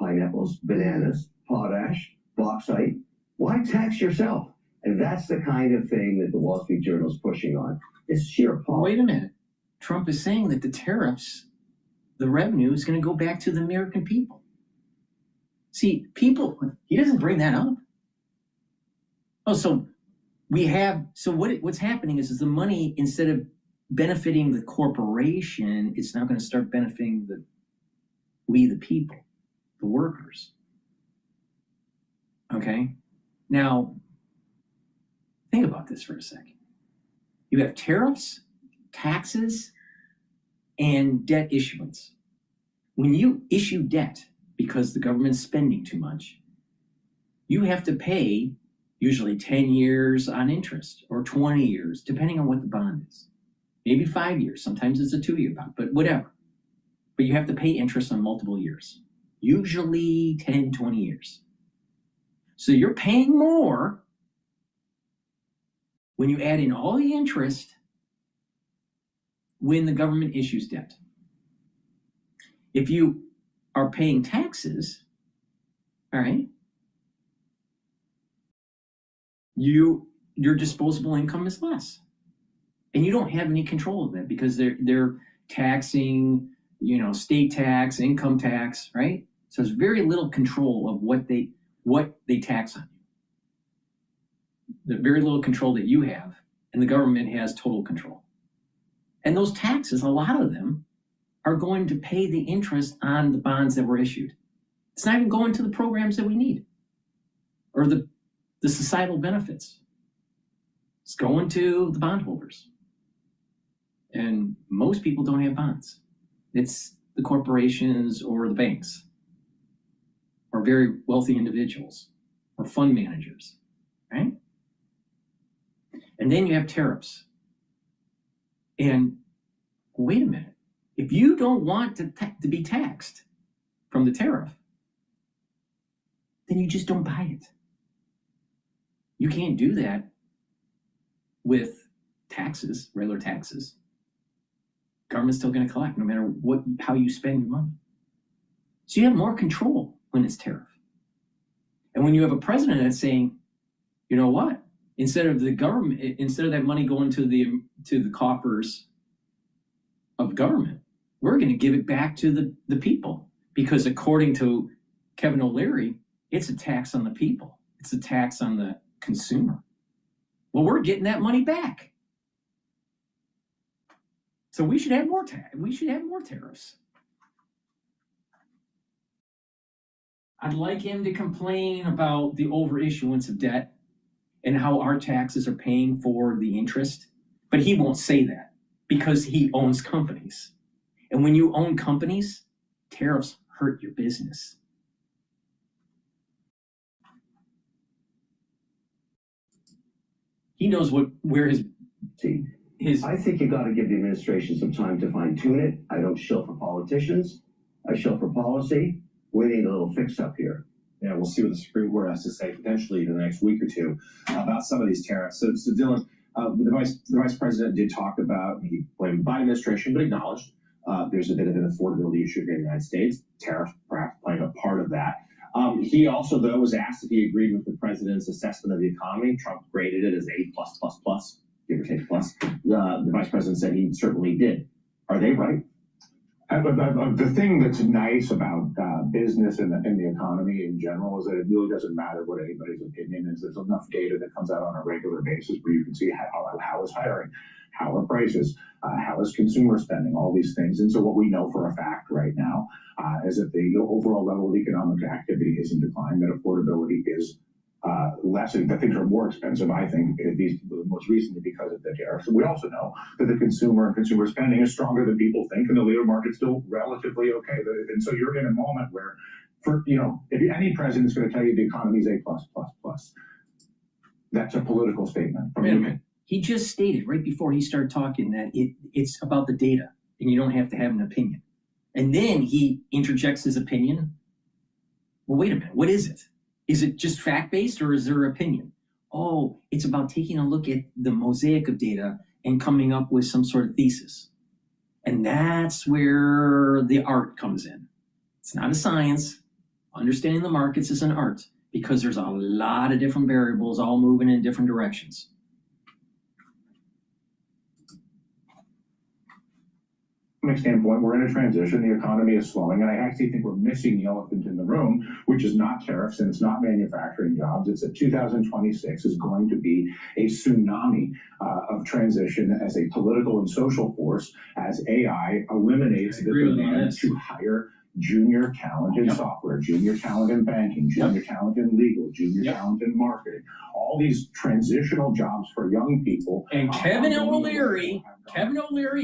R: Pineapples, bananas, potash, bauxite. Why tax yourself? And that's the kind of thing that the Wall Street Journal is pushing on. It's sheer policy.
C: Wait a minute. Trump is saying that the tariffs, the revenue is going to go back to the American people. See, people, he doesn't bring that up. Oh, so what's happening is the money, instead of benefiting the corporation, it's now going to start benefiting we the people, the workers. Okay? Now, think about this for a second. You have tariffs, taxes, and debt issuance. When you issue debt because the government's spending too much, you have to pay usually 10 years on interest or 20 years, depending on what the bond is. Maybe 5 years. Sometimes it's a 2-year bond, but whatever. But you have to pay interest on multiple years, usually 10, 20 years. So you're paying more when you add in all the interest when the government issues debt. If you are paying taxes, all right, your disposable income is less. And you don't have any control of that because they're taxing, state tax, income tax, right? So there's very little control of what they tax on you. There's very little control that you have, and the government has total control. And those taxes, a lot of them, are going to pay the interest on the bonds that were issued. It's not even going to the programs that we need or the societal benefits. It's going to the bondholders. And most people don't have bonds. It's the corporations or the banks or very wealthy individuals or fund managers, right? And then you have tariffs. And wait a minute. If you don't want to be taxed from the tariff, then you just don't buy it. You can't do that with taxes, regular taxes. Government's still going to collect no matter how you spend your money. So you have more control when it's tariff. And when you have a president that's saying, you know what, instead of that money going to the coffers of government, we're going to give it back to the people, because according to Kevin O'Leary, it's a tax on the people. It's a tax on the consumer. Well, we're getting that money back. So we should have more tariffs. I'd like him to complain about the overissuance of debt and how our taxes are paying for the interest, but he won't say that because he owns companies. And when you own companies, tariffs hurt your business. He knows where his.
R: I think you got to give the administration some time to fine tune it. I don't shill for politicians. I shill for policy. We need a little fix up here.
S: Yeah, we'll see what the Supreme Court has to say potentially in the next week or two about some of these tariffs. So Dylan, the vice president did talk about, he blamed the Biden administration, but acknowledged there's a bit of an affordability issue here in the United States. Tariffs perhaps playing a part of that. He also, though, was asked if he agreed with the president's assessment of the economy. Trump graded it as A+++, give or take plus. The vice president said he certainly did. Are they right?
Q: The thing that's nice about business and the economy in general is that it really doesn't matter what anybody's opinion is. There's enough data that comes out on a regular basis where you can see how is hiring, how are prices, how is consumer spending, all these things. And so what we know for a fact right now is that the overall level of economic activity is in decline, that affordability is less, that things are more expensive, I think, at least most recently because of the tariffs. We also know that the consumer and consumer spending is stronger than people think, and the labor market's still relatively okay. And so you're in a moment where, if any president's going to tell you the economy is A+++, that's a political statement.
C: Wait a minute. He just stated right before he started talking that it's about the data, and you don't have to have an opinion. And then he interjects his opinion. Well, wait a minute. What is it? Is it just fact-based or is there opinion? Oh, it's about taking a look at the mosaic of data and coming up with some sort of thesis. And that's where the art comes in. It's not a science. Understanding the markets is an art because there's a lot of different variables all moving in different directions.
Q: Economic standpoint, we're in a transition. The economy is slowing, and I actually think we're missing the elephant in the room, which is not tariffs and it's not manufacturing jobs. It's that 2026 is going to be a tsunami of transition as a political and social force as AI eliminates the demand to hire junior talent in software, junior talent in banking, junior talent in legal, junior talent in marketing, all these transitional jobs for young people.
C: And Kevin O'Leary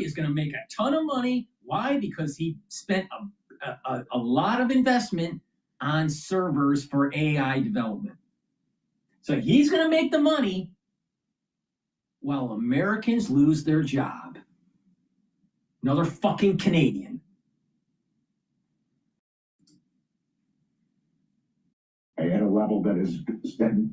C: is going to make a ton of money. Why? Because he spent a lot of investment on servers for AI development. So he's going to make the money while Americans lose their job. Another fucking Canadian.
Q: At a level that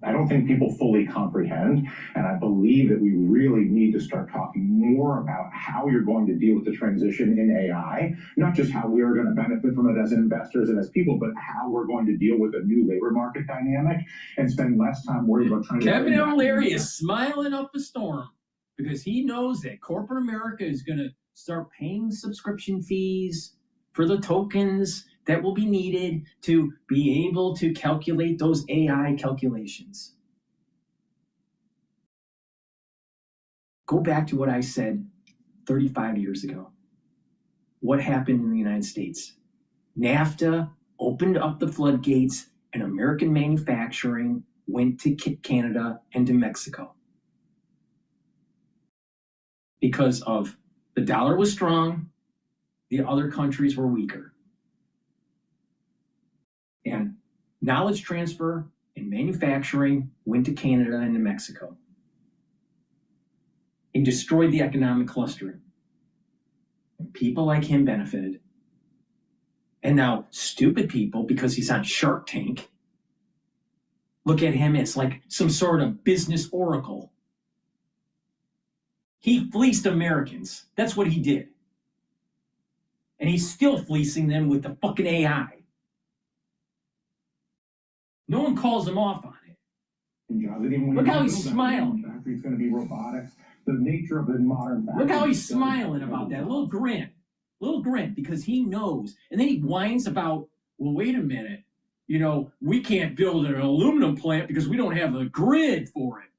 Q: I don't think people fully comprehend. And I believe that we really need to start talking more about how you're going to deal with the transition in AI, not just how we are going to benefit from it as investors and as people, but how we're going to deal with a new labor market dynamic and spend less time worried about trying to...
C: Kevin O'Leary is smiling up a storm because he knows that corporate America is going to start paying subscription fees for the tokens that will be needed to be able to calculate those AI calculations. Go back to what I said 35 years ago. What happened in the United States? NAFTA opened up the floodgates and American manufacturing went to Canada and to Mexico. Because of the dollar was strong, the other countries were weaker. And knowledge transfer and manufacturing went to Canada and to Mexico and destroyed the economic clustering. And people like him benefited. And now stupid people, because he's on Shark Tank, look at him as like some sort of business oracle. He fleeced Americans. That's what he did. And he's still fleecing them with the fucking AI. No one calls him off on it. Look how he's smiling.
Q: It's going to be robotics. The nature of the modern factory.
C: Look how he's smiling about that. A little grin, because he knows. And then he whines about, well, wait a minute. you know, we can't build an aluminum plant because we don't have a grid for it.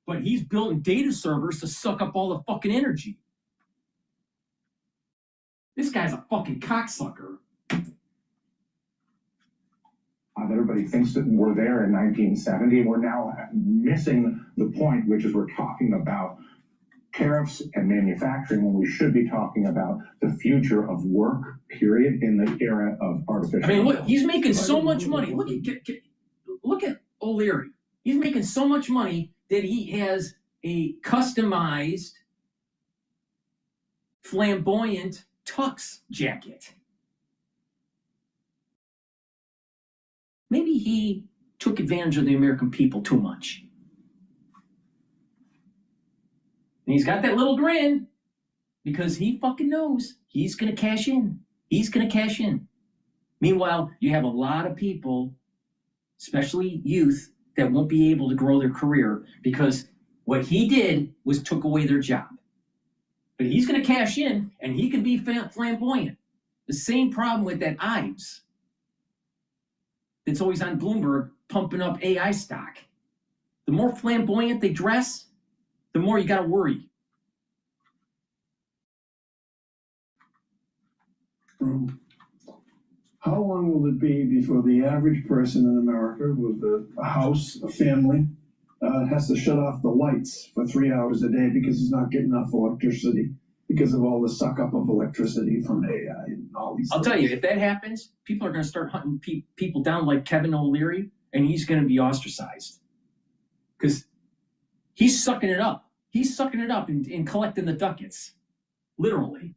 C: But he's building data servers to suck up all the fucking energy. This guy's a fucking cocksucker.
Q: Everybody thinks that we're there in 1970. We're now missing the point, which is we're talking about tariffs and manufacturing when we should be talking about the future of work, period, in the era of artificial
C: I mean, look, he's making so much money. Look at O'Leary. He's making so much money that he has a customized, flamboyant tux jacket. Maybe he took advantage of the American people too much. And he's got that little grin because he fucking knows he's going to cash in. He's going to cash in. Meanwhile, you have a lot of people, especially youth, that won't be able to grow their career because what he did was took away their job. But he's going to cash in and he can be flamboyant. The same problem with that Ives that's always on Bloomberg pumping up AI stock. The more flamboyant they dress, the more you got to worry.
X: How long will it be before the average person in America with a house, a family, has to shut off the lights for 3 hours a day because he's not getting enough electricity because of all the suck up of electricity from AI and all these
C: I'll
X: things?
C: tell you, if that happens, people are going to start hunting people down like Kevin O'Leary, and he's going to be ostracized. Because he's sucking it up. He's sucking it up and collecting the ducats. Literally.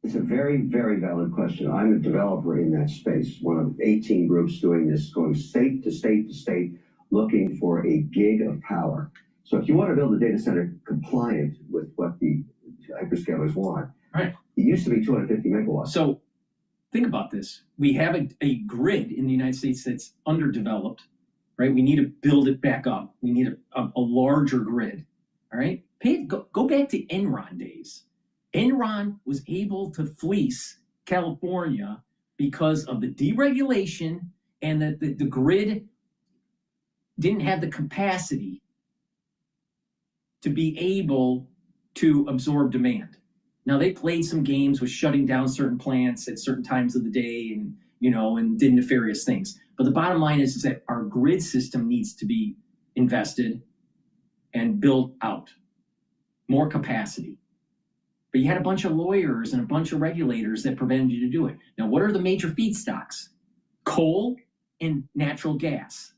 R: It's a very, very valid question. I'm a developer in that space, one of 18 groups doing this, going state to state to state, looking for a gig of power. So if you want to build a data center compliant with what the hyperscalers want,
C: right?
R: It used to be 250 megawatts.
C: So think about this. We have a grid in the United States that's underdeveloped, right? We need to build it back up. We need a larger grid, all right? Go back to Enron days. Enron was able to fleece California because of the deregulation and that the grid didn't have the capacity to be able to absorb demand. Now, they played some games with shutting down certain plants at certain times of the day and, you know, and did nefarious things. But the bottom line is that our grid system needs to be invested and built out. More capacity. But you had a bunch of lawyers and a bunch of regulators that prevented you to do it. Now, what are the major feedstocks? Coal and natural gas.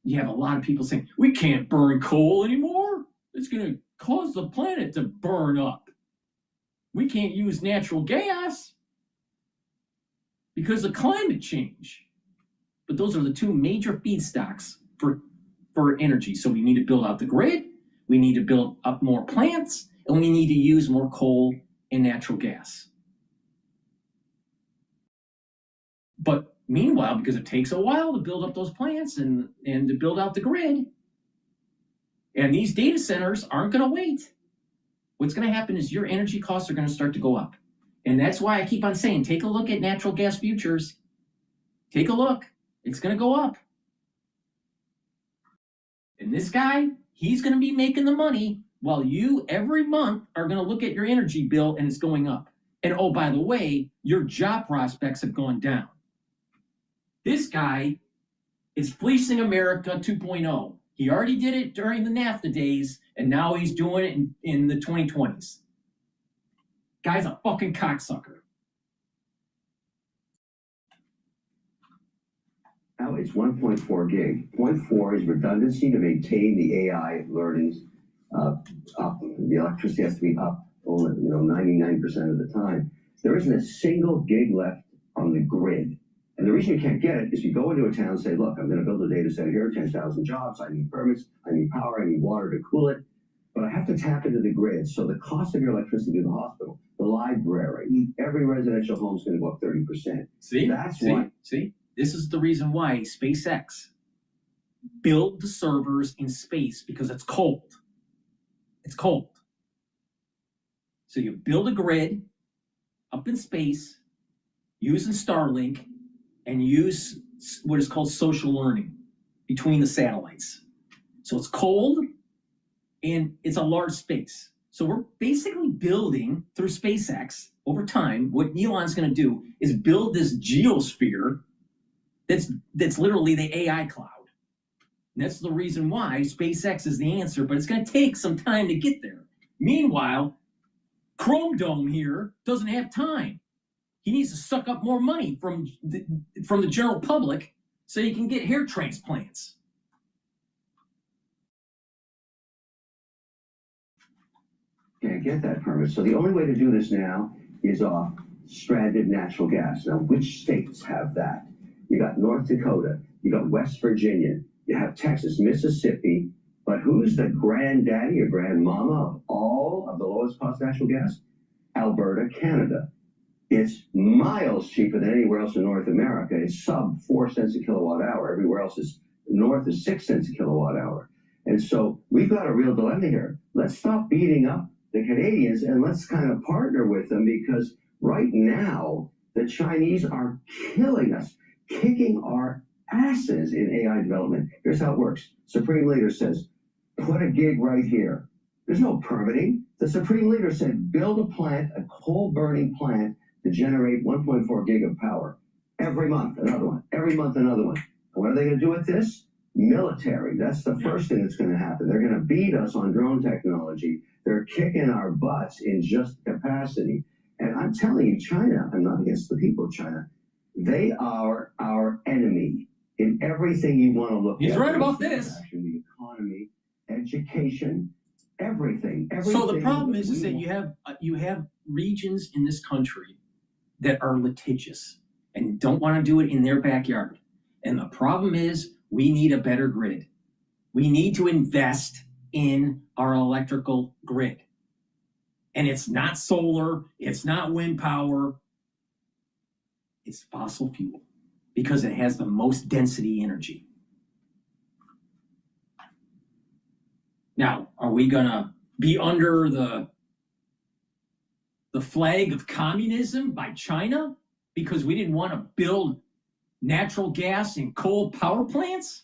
C: You have a lot of people saying, we can't burn coal anymore. It's going to cause the planet to burn up. We can't use natural gas because of climate change. But those are the two major feedstocks for energy. So we need to build out the grid, we need to build up more plants, and we need to use more coal and natural gas. But meanwhile, because it takes a while to build up those plants and to build out the grid, and these data centers aren't going to wait. What's going to happen is your energy costs are going to start to go up. And that's why I keep on saying, take a look at natural gas futures. Take a look. It's going to go up. And this guy, he's going to be making the money while you every month are going to look at your energy bill and it's going up. And oh, by the way, your job prospects have gone down. This guy is fleecing America 2.0. He already did it during the NAFTA days, and now he's doing it in the 2020s. Guy's a fucking cocksucker.
R: Now it's 1.4 gig. 0.4 is redundancy to maintain the AI learnings up. The electricity has to be up over 99% of the time. There isn't a single gig left on the grid. And the reason you can't get it is you go into a town and say, look, I'm going to build a data center here, 10,000 jobs, I need permits, I need power, I need water to cool it, but I have to tap into the grid. So the cost of your electricity to the hospital, the library, every residential home is going to go up 30%.
C: See, this is the reason why SpaceX build the servers in space, because it's cold. It's cold. So you build a grid up in space, using Starlink and use what is called social learning between the satellites. So it's cold and it's a large space. So we're basically building through SpaceX over time. What Elon's going to do is build this geosphere that's literally the AI cloud. And that's the reason why SpaceX is the answer, but it's going to take some time to get there. Meanwhile, Chrome Dome here doesn't have time. He needs to suck up more money from the general public so he can get hair transplants.
R: Can't get that permit. So the only way to do this now is off stranded natural gas. Now, which states have that? You got North Dakota, you got West Virginia, you have Texas, Mississippi, but who's the granddaddy or grandmama of all of the lowest cost natural gas? Alberta, Canada. It's miles cheaper than anywhere else in North America. It's sub 4 cents a kilowatt hour. Everywhere else is north of 6 cents a kilowatt hour. And so we've got a real dilemma here. Let's stop beating up the Canadians and let's kind of partner with them, because right now the Chinese are killing us, kicking our asses in AI development. Here's how it works. Supreme Leader says, put a gig right here. There's no permitting. The Supreme Leader said, build a plant, a coal-burning plant to generate 1.4 gig of power. Every month, another one. Every month, another one. And what are they going to do with this? Military. That's the first thing that's going to happen. They're going to beat us on drone technology. They're kicking our butts in just capacity. And I'm telling you, China, I'm not against the people of China, they are our enemy in everything you want to look at.
C: He's right about this.
R: The economy, education, everything.
C: So the problem is that you have regions in this country that are litigious and don't want to do it in their backyard. And the problem is we need a better grid. We need to invest in our electrical grid. And it's not solar, it's not wind power, it's fossil fuel, because it has the most density energy. Now, are we gonna be under the flag of communism by China because we didn't want to build natural gas and coal power plants?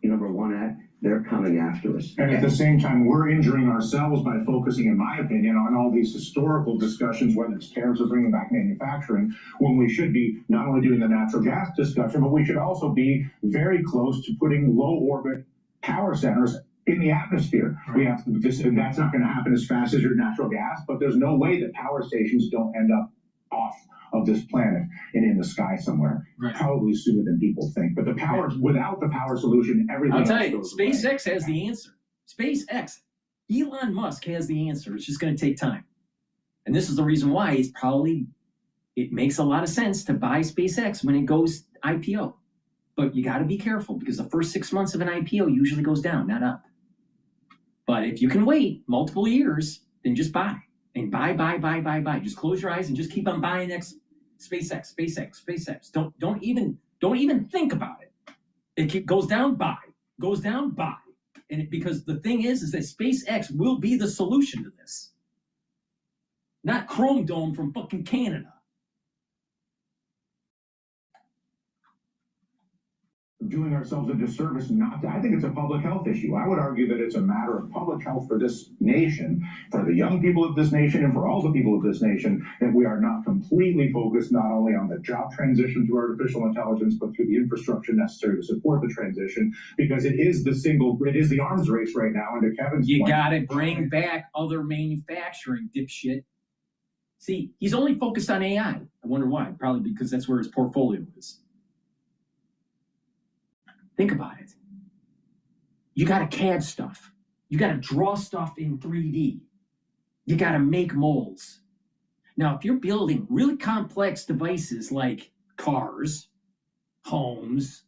R: Number one act, they're coming after us.
S: And at the same time, we're injuring ourselves by focusing, in my opinion, on all these historical discussions, whether it's tariffs or bringing back manufacturing, when we should be not only doing the natural gas discussion, but we should also be very close to putting low orbit power centers in the atmosphere. Right. We have this, and that's not going to happen as fast as your natural gas, but there's no way that power stations don't end up off of this planet and in the sky somewhere. Right. Probably sooner than people think. But the power, without the power solution, everything
C: I'll tell
S: else
C: you,
S: goes
C: SpaceX
S: away.
C: has the answer. SpaceX, Elon Musk has the answer. It's just going to take time. And this is the reason why it makes a lot of sense to buy SpaceX when it goes IPO. But you got to be careful, because the first 6 months of an IPO usually goes down, not up. But if you can wait multiple years, then just buy. And buy. Just close your eyes and just keep on buying SpaceX. Don't even think about it. It goes down, buy. Goes down, buy. And because the thing is that SpaceX will be the solution to this. Not Chrome Dome from fucking Canada.
S: Doing ourselves a disservice not to. I think it's a public health issue. I would argue that it's a matter of public health for this nation, for the young people of this nation, and for all the people of this nation, that we are not completely focused not only on the job transition through artificial intelligence, but through the infrastructure necessary to support the transition, because it is the arms race right now. And to Kevin's
C: point, you gotta bring back other manufacturing, dipshit. See, he's only focused on AI. I wonder why. Probably because that's where his portfolio is. Think about it. You got to CAD stuff. You got to draw stuff in 3D. You got to make molds. Now, if you're building really complex devices like cars, homes,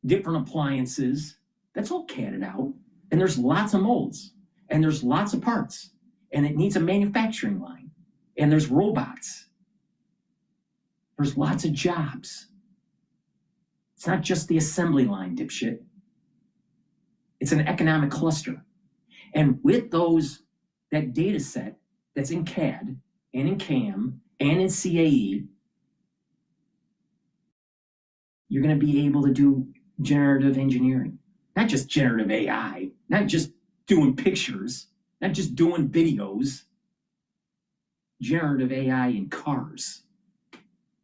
C: different appliances, that's all CAD'd out. And there's lots of molds. And there's lots of parts. And it needs a manufacturing line. And there's robots. There's lots of jobs. It's not just the assembly line, dipshit. It's an economic cluster. And with that data set that's in CAD and in CAM and in CAE, you're going to be able to do generative engineering. Not just generative AI, not just doing pictures, not just doing videos. Generative AI in cars,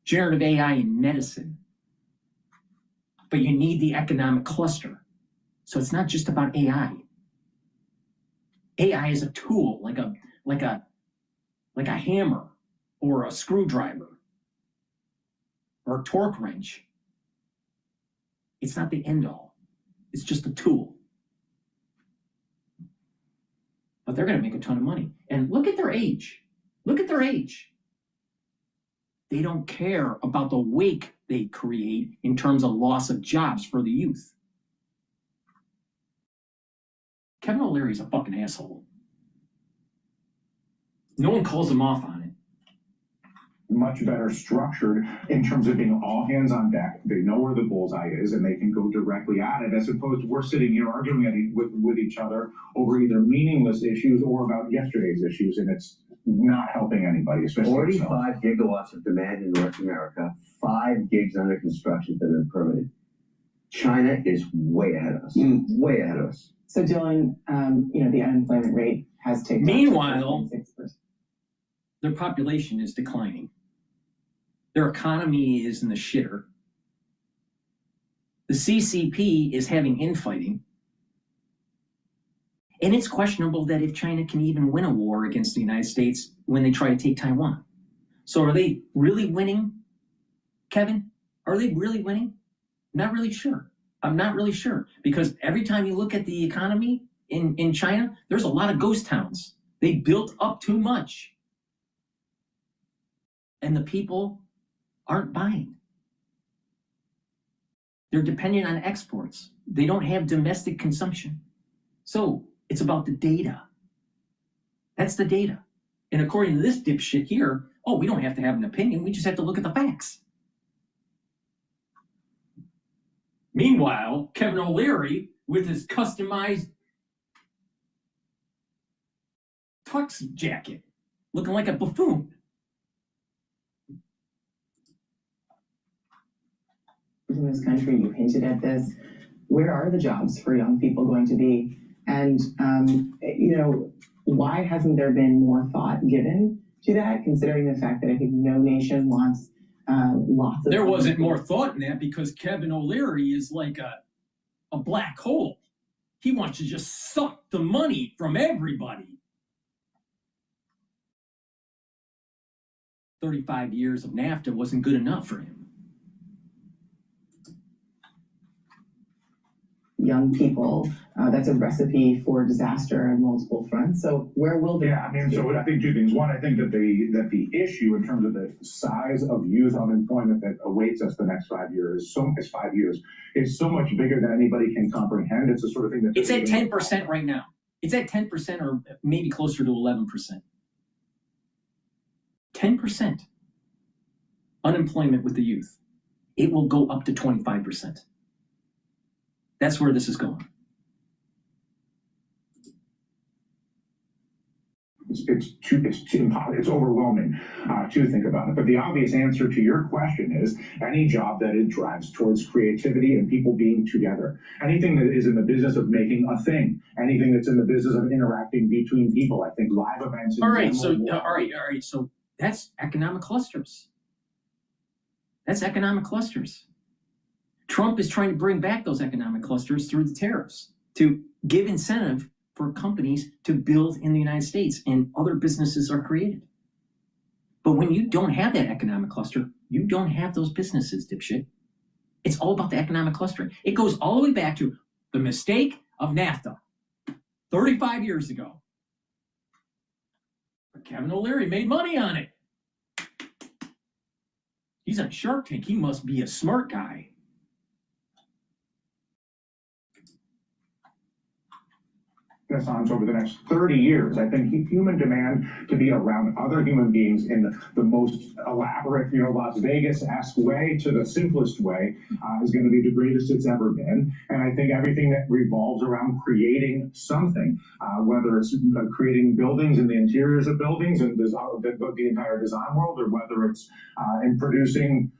C: generative AI in medicine. But you need the economic cluster. So it's not just about AI. AI is a tool, like a hammer or a screwdriver or a torque wrench. It's not the end all. It's just a tool. But they're going to make a ton of money. And look at their age. Look at their age. They don't care about the wake they create in terms of loss of jobs for the youth. Kevin O'Leary's a fucking asshole. No one calls him off on it.
Q: Much better structured in terms of being all hands on deck. They know where the bullseye is and they can go directly at it, as opposed to we're sitting here arguing with each other over either meaningless issues or about yesterday's issues, and it's not helping anybody, especially
R: 45 gigawatts of demand in North America, 5 gigs under construction that have been permitted. China is way ahead of us, way ahead of us.
N: So Dylan, the unemployment rate has taken.
C: Meanwhile, their population is declining. Their economy is in the shitter. The CCP is having infighting. And it's questionable that if China can even win a war against the United States when they try to take Taiwan. So are they really winning, Kevin? Are they really winning? Not really sure. I'm not really sure. Because every time you look at the economy in China, there's a lot of ghost towns. They built up too much. And the people aren't buying. They're dependent on exports. They don't have domestic consumption. So it's about the data. That's the data. And according to this dipshit here, we don't have to have an opinion. We just have to look at the facts. Meanwhile, Kevin O'Leary, with his customized tux jacket, looking like a buffoon.
N: In this country, you hinted at this. Where are the jobs for young people going to be? And, why hasn't there been more thought given to that, considering the fact that I think no nation wants lots of...
C: There wasn't more thought in that because Kevin O'Leary is like a black hole. He wants to just suck the money from everybody. 35 years of NAFTA wasn't good enough for him.
N: Young people, that's a recipe for disaster on multiple fronts. So where will they?
Q: Yeah, so I think two things. One, I think that the issue in terms of the size of youth unemployment that awaits us the next 5 years is so much bigger than anybody can comprehend. It's the sort of thing that
C: it's at 10% right now. It's at 10% or maybe closer to 11%. 10% unemployment with the youth. It will go up to 25%. That's where this is going.
Q: It's overwhelming to think about it. But the obvious answer to your question is any job that it drives towards creativity and people being together. Anything that is in the business of making a thing. Anything that's in the business of interacting between people. I think live events.
C: All right. So that's economic clusters. That's economic clusters. Trump is trying to bring back those economic clusters through the tariffs to give incentive for companies to build in the United States and other businesses are created. But when you don't have that economic cluster, you don't have those businesses, dipshit. It's all about the economic clustering. It goes all the way back to the mistake of NAFTA 35 years ago. But Kevin O'Leary made money on it. He's on Shark Tank. He must be a smart guy.
Q: Renaissance over the next 30 years. I think human demand to be around other human beings in the most elaborate, Las Vegas-esque way to the simplest way is going to be the greatest it's ever been. And I think everything that revolves around creating something, whether it's creating buildings and the interiors of buildings and the entire design world, or whether it's in producing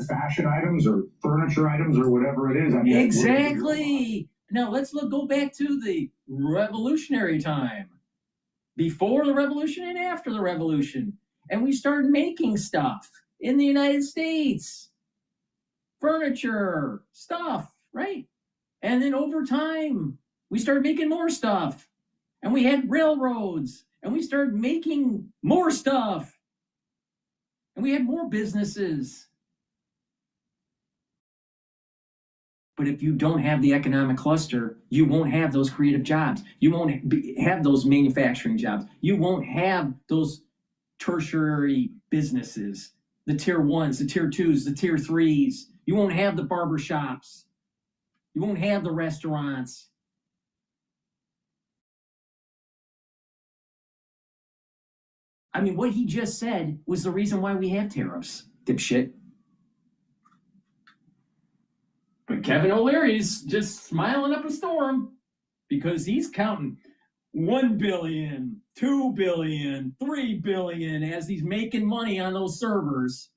Q: fashion items or furniture items or whatever it is.
C: Exactly. Now let's go back to the revolutionary time, before the revolution and after the revolution. And we started making stuff in the United States, furniture, stuff, right? And then over time, we started making more stuff, and we had railroads, and we started making more stuff, and we had more businesses. But if you don't have the economic cluster, you won't have those creative jobs. You won't have those manufacturing jobs. You won't have those tertiary businesses, the tier ones, the tier twos, the tier threes. You won't have the barber shops. You won't have the restaurants. I mean, what he just said was the reason why we have tariffs, dipshit. But Kevin O'Leary's just smiling up a storm because he's counting 1 billion, 2 billion, 3 billion as he's making money on those servers.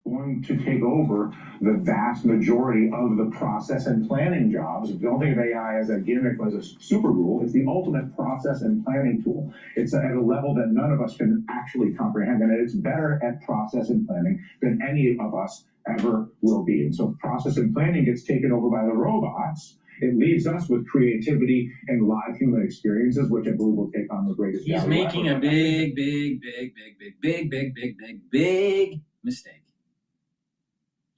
Q: Going to take over the vast majority of the process and planning jobs. Don't think of AI as a gimmick, as a super rule. It's the ultimate process and planning tool. It's at a level that none of us can actually comprehend, and it's better at process and planning than any of us ever will be. And so process and planning gets taken over by the robots. It leaves us with creativity and live human experiences, which I believe will take on the greatest.
C: He's making a big mistake.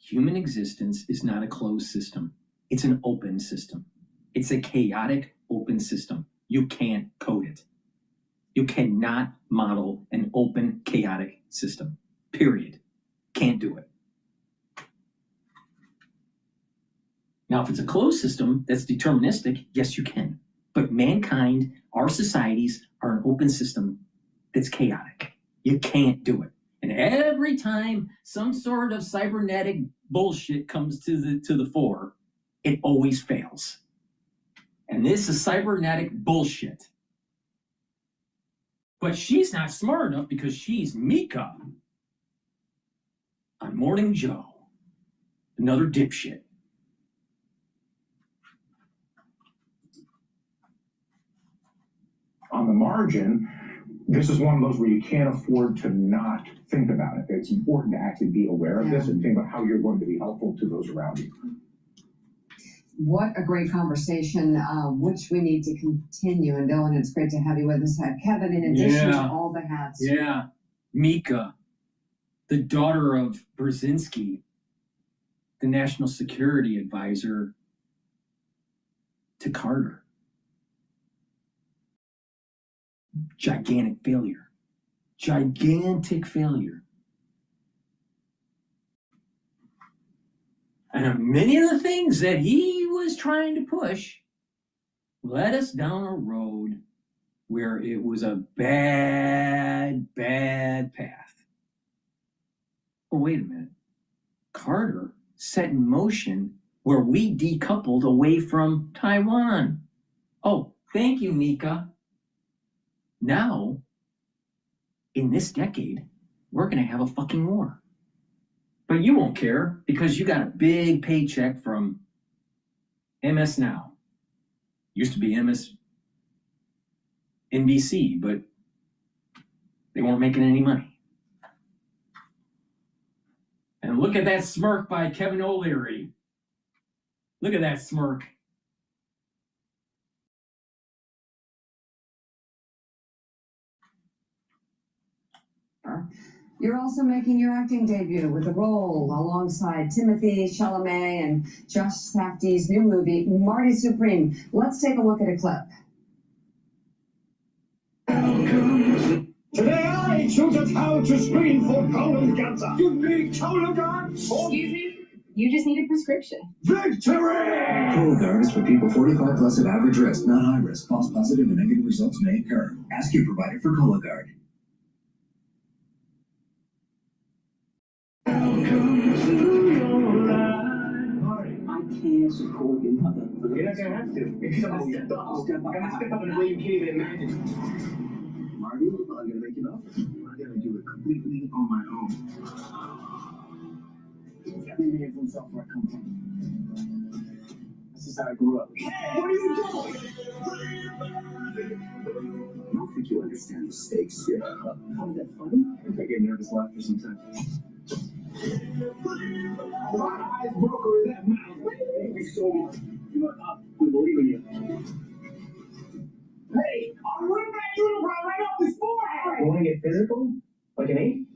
C: Human existence is not a closed system. It's an open system. It's a chaotic open system. You can't code it. You cannot model an open, chaotic system. Period. Can't do it. Now, if it's a closed system that's deterministic, yes, you can. But mankind, our societies, are an open system that's chaotic. You can't do it. And every time some sort of cybernetic bullshit comes to the fore, it always fails. And this is cybernetic bullshit. But she's not smart enough because she's Mika on Morning Joe. Another dipshit.
Q: On the margin, this is one of those where you can't afford to not think about it. It's important to actually be aware of this and think about how you're going to be helpful to those around you.
J: What a great conversation, which we need to continue. And Dylan, it's great to have you with us. Kevin, in addition to all the hats.
C: Yeah. Mika, the daughter of Brzezinski, the national security advisor to Carter. Gigantic failure. Gigantic failure. And many of the things that he was trying to push led us down a road where it was a bad path. Oh, wait a minute. Carter set in motion where we decoupled away from Taiwan. Oh, thank you, Mika. Now, in this decade, we're going to have a fucking war. But you won't care because you got a big paycheck from MS Now. Used to be NBC, but they weren't making any money. And look at that smirk by Kevin O'Leary. Look at that smirk.
J: You're also making your acting debut with a role alongside Timothy Chalamet and Josh Safdie's new movie, Marty Supreme. Let's take a look at a clip.
G: Today I choose how to screen for colon cancer. Give me colon cancer. Excuse me? You just need a prescription.
E: Victory! Cologuard is for people 45 plus at average risk, not high risk. False positive and negative results may occur. Ask your provider for Cologuard.
X: I can't support your mother.
S: You're not gonna have to. You're gonna step up in a way you can't even imagine.
E: Marty, I'm gonna make an offer. I'm gonna do it completely on my own.
X: Every man for himself where I come from. This is how I grew up.
E: What are you doing? I don't think you understand the stakes here.
X: How is that funny?
S: I get nervous laughter sometimes.
X: My eyes broker is that mouth. Thank you so much. We believe in you. Hey, I'm wearing that unibrow right off his forehead.
S: You wanna get physical? Like an 8?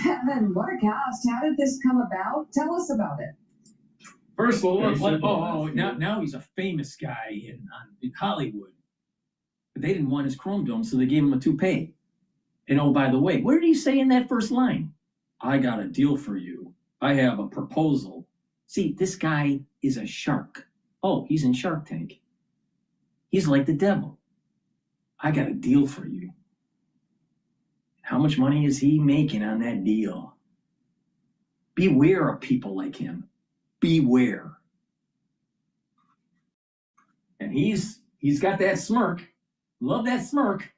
J: Kevin, what a cast. How did this come about? Tell us about it.
C: First of all, now he's a famous guy in Hollywood. But they didn't want his chrome dome, so they gave him a toupee. And oh, by the way, what did he say in that first line? I got a deal for you. I have a proposal. See, this guy is a shark. Oh, he's in Shark Tank. He's like the devil. I got a deal for you. How much money is he making on that deal? Beware of people like him. Beware. And he's got that smirk. Love that smirk.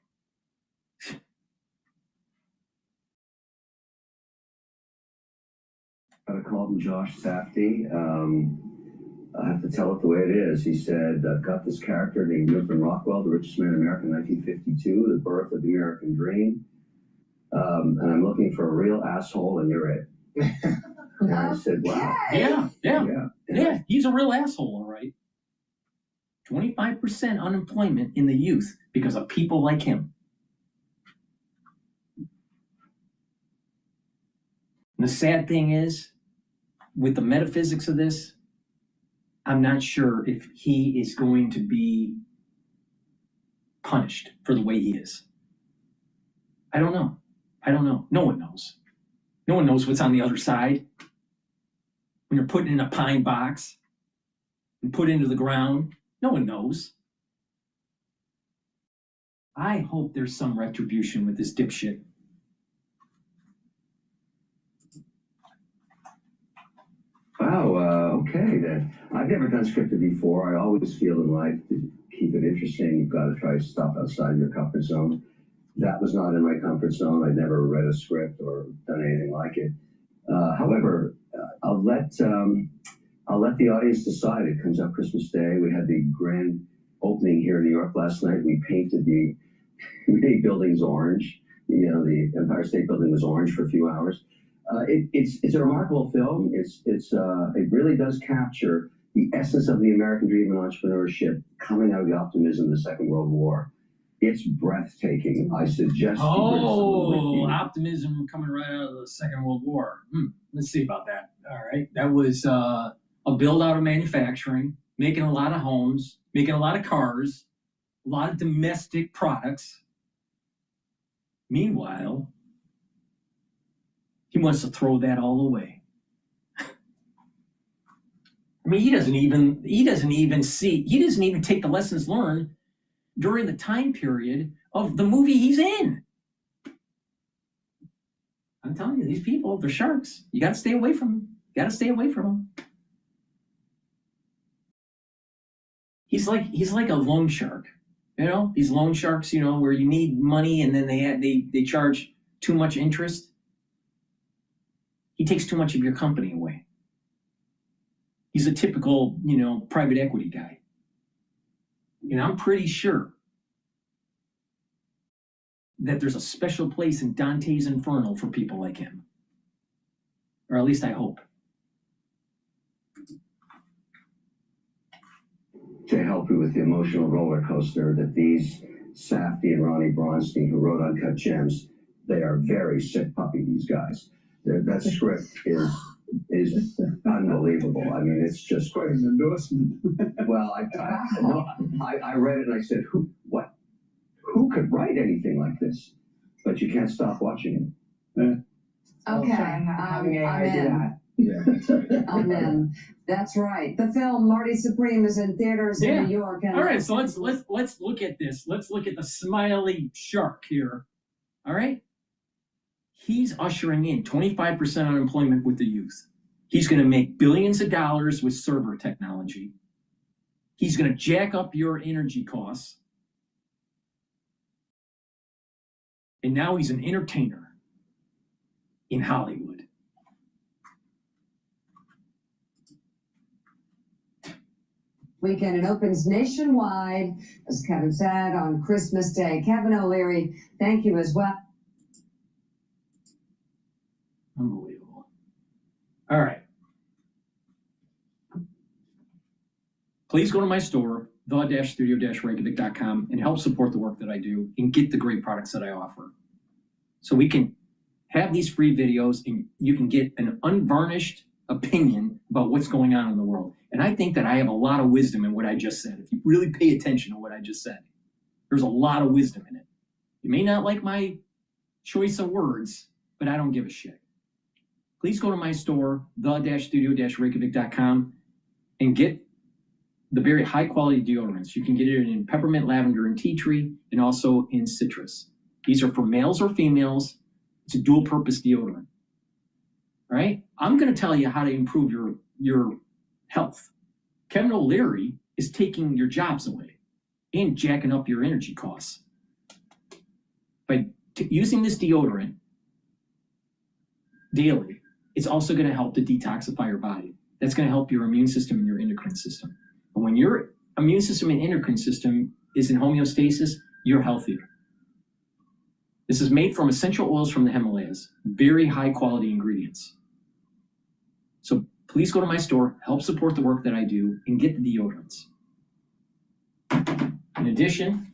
R: Got a call from Josh Safdie. I have to tell it the way it is. He said, I've got this character named Newton Rockwell, the richest man in America in 1952, the birth of the American dream. And I'm looking for a real asshole, and you're it. And I said, wow.
C: Yeah. He's a real asshole, all right. 25% unemployment in the youth because of people like him. And the sad thing is, with the metaphysics of this, I'm not sure if he is going to be punished for the way he is. I don't know. No one knows. No one knows what's on the other side. When you're put in a pine box and put into the ground, no one knows. I hope there's some retribution with this dipshit.
R: Wow, okay then. I've never done scripted before. I always feel in life to keep it interesting, you've got to try stuff outside your comfort zone. That was not in my comfort zone. I'd never read a script or done anything like it. However, I'll let the audience decide. It comes up Christmas Day. We had the grand opening here in New York last night. We painted the many buildings orange. You know, the Empire State Building was orange for a few hours. It's a remarkable film. It really does capture the essence of the American dream and entrepreneurship coming out of the optimism of the Second World War. It's breathtaking. I suggest.
C: Optimism coming right out of the Second World War. Let's see about that. All right, that was a build out of manufacturing, making a lot of homes, making a lot of cars, a lot of domestic products. Meanwhile, he wants to throw that all away. I mean, he doesn't even take the lessons learned during the time period of the movie he's in. I'm telling you, these people, they're sharks. You got to stay away from them. He's like a loan shark. You know, these loan sharks, you know, where you need money and then they charge too much interest. He takes too much of your company away. He's a typical, you know, private equity guy. And I'm pretty sure that there's a special place in Dante's Inferno for people like him. Or at least I hope.
R: To help you with the emotional roller coaster that these Safdie and Ronnie Bronstein, who wrote Uncut Gems, they are very sick puppy, these guys. That script is unbelievable. I mean, it's just
X: quite an endorsement.
R: Well, I read it and I said, who could write anything like this? But you can't stop watching it.
J: Okay,
N: having AI do that.
S: Yeah, that's right.
J: Amen. That's right. The film Marty Supreme is in theaters in New York. And
C: All right, so let's look at this. Let's look at the smiley shark here. All right. He's ushering in 25% unemployment with the youth. He's going to make billions of dollars with server technology. He's going to jack up your energy costs. And now he's an entertainer in Hollywood.
J: Weekend it opens nationwide, as Kevin said, on Christmas Day. Kevin O'Leary, thank you as well.
C: Unbelievable. All right. Please go to my store, the-studio-reykjavik.com, and help support the work that I do and get the great products that I offer. So we can have these free videos and you can get an unvarnished opinion about what's going on in the world. And I think that I have a lot of wisdom in what I just said. If you really pay attention to what I just said, there's a lot of wisdom in it. You may not like my choice of words, but I don't give a shit. Please go to my store, the-studio-reykjavik.com, and get the very high quality deodorants. You can get it in peppermint, lavender, and tea tree, and also in citrus. These are for males or females. It's a dual purpose deodorant. All right? I'm going to tell you how to improve your health. Kevin O'Leary is taking your jobs away and jacking up your energy costs. By using this deodorant daily, it's also going to help to detoxify your body. That's going to help your immune system and your endocrine system. And when your immune system and endocrine system is in homeostasis, you're healthier. This is made from essential oils from the Himalayas, very high quality ingredients. So please go to my store, help support the work that I do, and get the deodorants. In addition,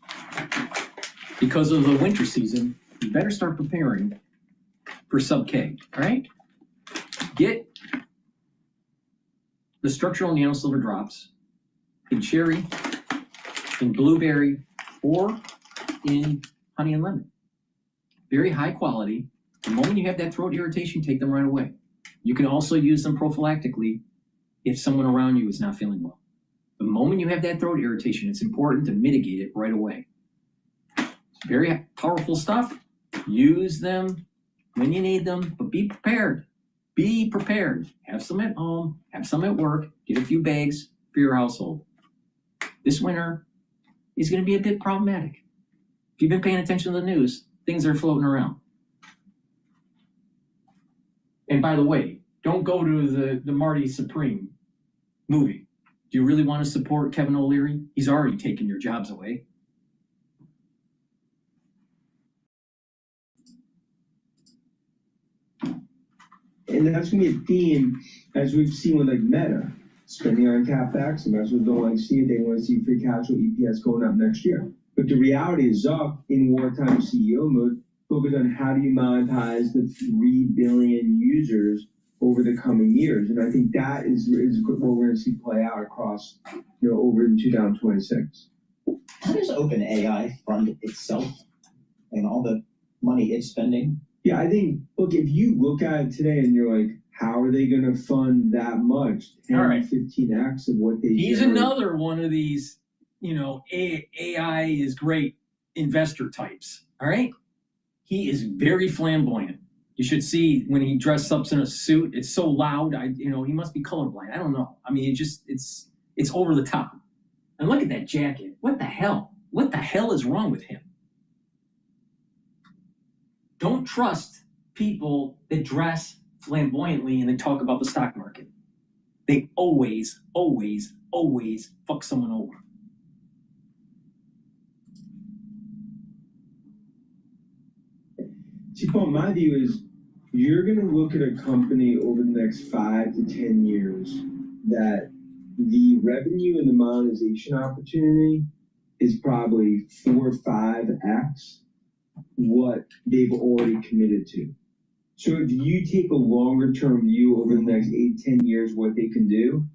C: because of the winter season, you better start preparing for sub-K, all right? Get the structural nanosilver drops in cherry, in blueberry, or in honey and lemon. Very high quality. The moment you have that throat irritation, take them right away. You can also use them prophylactically if someone around you is not feeling well. The moment you have that throat irritation, it's important to mitigate it right away. It's very powerful stuff. Use them when you need them, but be prepared. Be prepared. Have some at home, have some at work, get a few bags for your household. This winter is going to be a bit problematic. If you've been paying attention to the news, things are floating around. And by the way, don't go to the Marty Supreme movie. Do you really want to support Kevin O'Leary? He's already taken your jobs away.
G: And that's going to be a theme, as we've seen with like Meta, spending on CapEx. Investors don't like to see it. They want to see free cash flow EPS going up next year. But the reality is Zuck, in wartime CEO mode, focused on how do you monetize the 3 billion users over the coming years. And I think that is what we're going to see play out across, over in 2026.
T: How does OpenAI fund itself and all the money it's spending?
G: Yeah, I think, look, if you look at it today and you're like, how are they going to fund that much? 10,
C: all right.
G: 15x of what they
C: He's
G: generate?
C: another one of these, AI is great investor types. All right. He is very flamboyant. You should see when he dressed up in a suit. It's so loud. He must be colorblind. I don't know. I mean, it's over the top. And look at that jacket. What the hell? What the hell is wrong with him? Don't trust people that dress flamboyantly and they talk about the stock market. They always, always, always fuck someone over.
G: See, Paul, my view is you're going to look at a company over the next 5 to 10 years that the revenue and the monetization opportunity is probably 4 or 5x what they've already committed to. So if you take a longer term view over the next 8, 10 years, what they can do,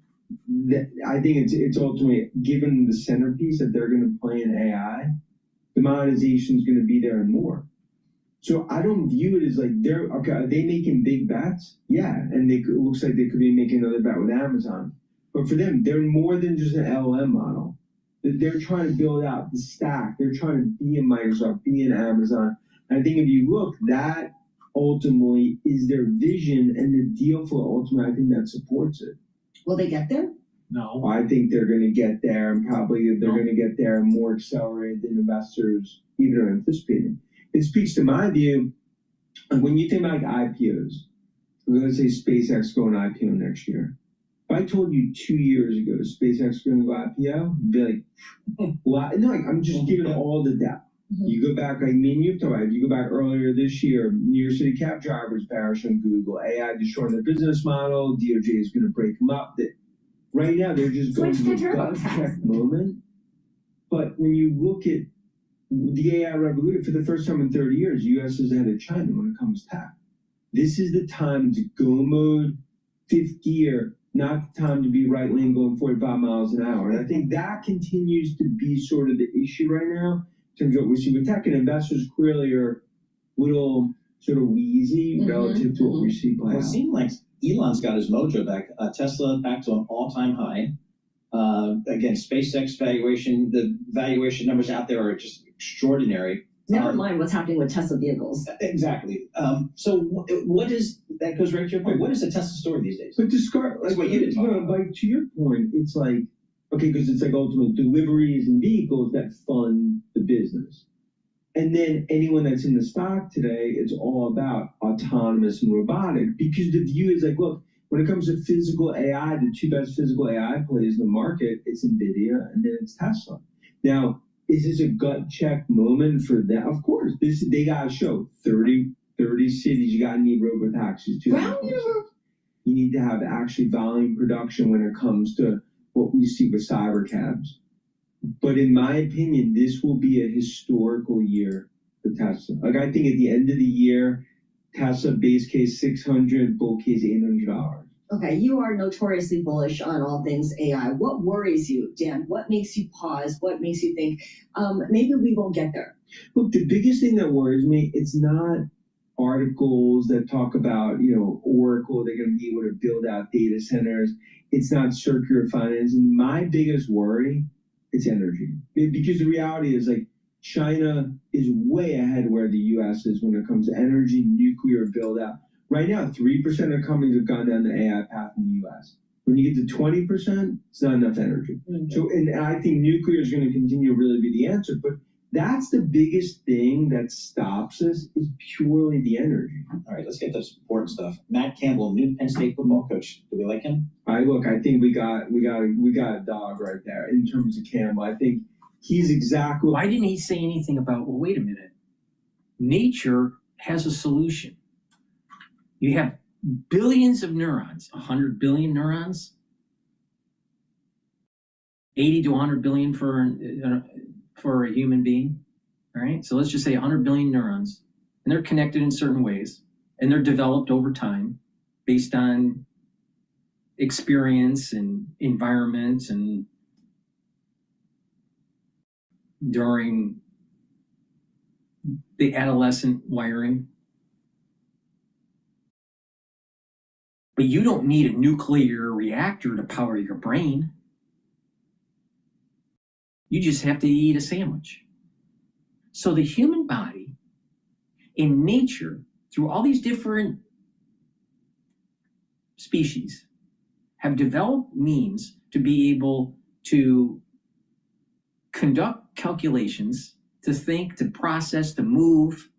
G: I think it's ultimately, given the centerpiece that they're going to play in AI, the monetization is going to be there and more. So I don't view it as like are they making big bets? Yeah, and it looks like they could be making another bet with Amazon. But for them, they're more than just an LLM model. They're trying to build out the stack. They're trying to be in Microsoft, be in Amazon. And I think if you look, that ultimately is their vision, and the deal flow ultimately, I think that supports it.
F: Will they get there?
C: No.
G: I think they're going to get there, and probably they're going to get there more accelerated than investors even are anticipating. It speaks to my view. When you think about IPOs, we're going to say SpaceX going IPO next year. If I told you 2 years ago SpaceX is going to go IPO, you'd be like, well, no, I'm just giving all the depth. You go back, like me and you've talked about, if you go back earlier this year, New York City cab drivers perish on Google, AI destroying their business model, DOJ is going to break them up. Right now, they're just going through a gut check moment. But when you look at the AI revolution, for the first time in 30 years, U.S. is ahead of China when it comes to tech. This is the time to go mode, fifth gear, not the time to be right lane going 45 miles an hour. And I think that continues to be sort of the issue right now in terms of what we see with tech, and investors clearly are a little sort of wheezy relative to what we see play
T: Well,
G: out.
T: it seemed like Elon's got his mojo back. Tesla back to an all-time high. Again, SpaceX valuation, the valuation numbers out there are just extraordinary.
F: Never mind what's happening with Tesla vehicles.
T: Exactly. So what is, that goes right to your point, what is the Tesla story these days?
G: But discard,
T: That's what you didn't talk about.
G: like to your point, it's like, okay, because it's like ultimately deliveries and vehicles that fund the business. And then anyone that's in the stock today, it's all about autonomous and robotic, because the view is like, look, when it comes to physical AI, the two best physical AI plays in the market, it's NVIDIA and then it's Tesla. Now, is this a gut check moment for them? Of course. They got to show 30 cities, you got to need robotaxis too. You need to have actually volume production when it comes to what we see with cyber cabs. But in my opinion, this will be a historical year for Tesla. Like, I think at the end of the year, Tesla base case 600, bull case $800.
F: Okay, you are notoriously bullish on all things AI. What worries you, Dan? What makes you pause? What makes you think maybe we won't get there?
G: Look, the biggest thing that worries me, it's not articles that talk about, Oracle, they're going to be able to build out data centers. It's not circular finance. My biggest worry, it's energy. Because the reality is, like, China is way ahead where the U.S. is when it comes to energy, nuclear build out. Right now, 3% of companies have gone down the AI path in the U.S. When you get to 20%, it's not enough energy. So, and I think nuclear is going to continue to really be the answer. But that's the biggest thing that stops us, is purely the energy.
T: All right, let's get to this important stuff. Matt Campbell, new Penn State football coach. Do we like him?
G: I think we got a dog right there in terms of Campbell. I think he's exactly.
C: Why didn't he say anything about, well, wait a minute, nature has a solution. You have billions of neurons, 100 billion neurons, 80 to 100 billion for a human being, all right? So let's just say 100 billion neurons, and they're connected in certain ways, and they're developed over time based on experience and environment and during the adolescent wiring. But you don't need a nuclear reactor to power your brain. You just have to eat a sandwich. So the human body in nature, through all these different species, have developed means to be able to conduct calculations, to think, to process, to move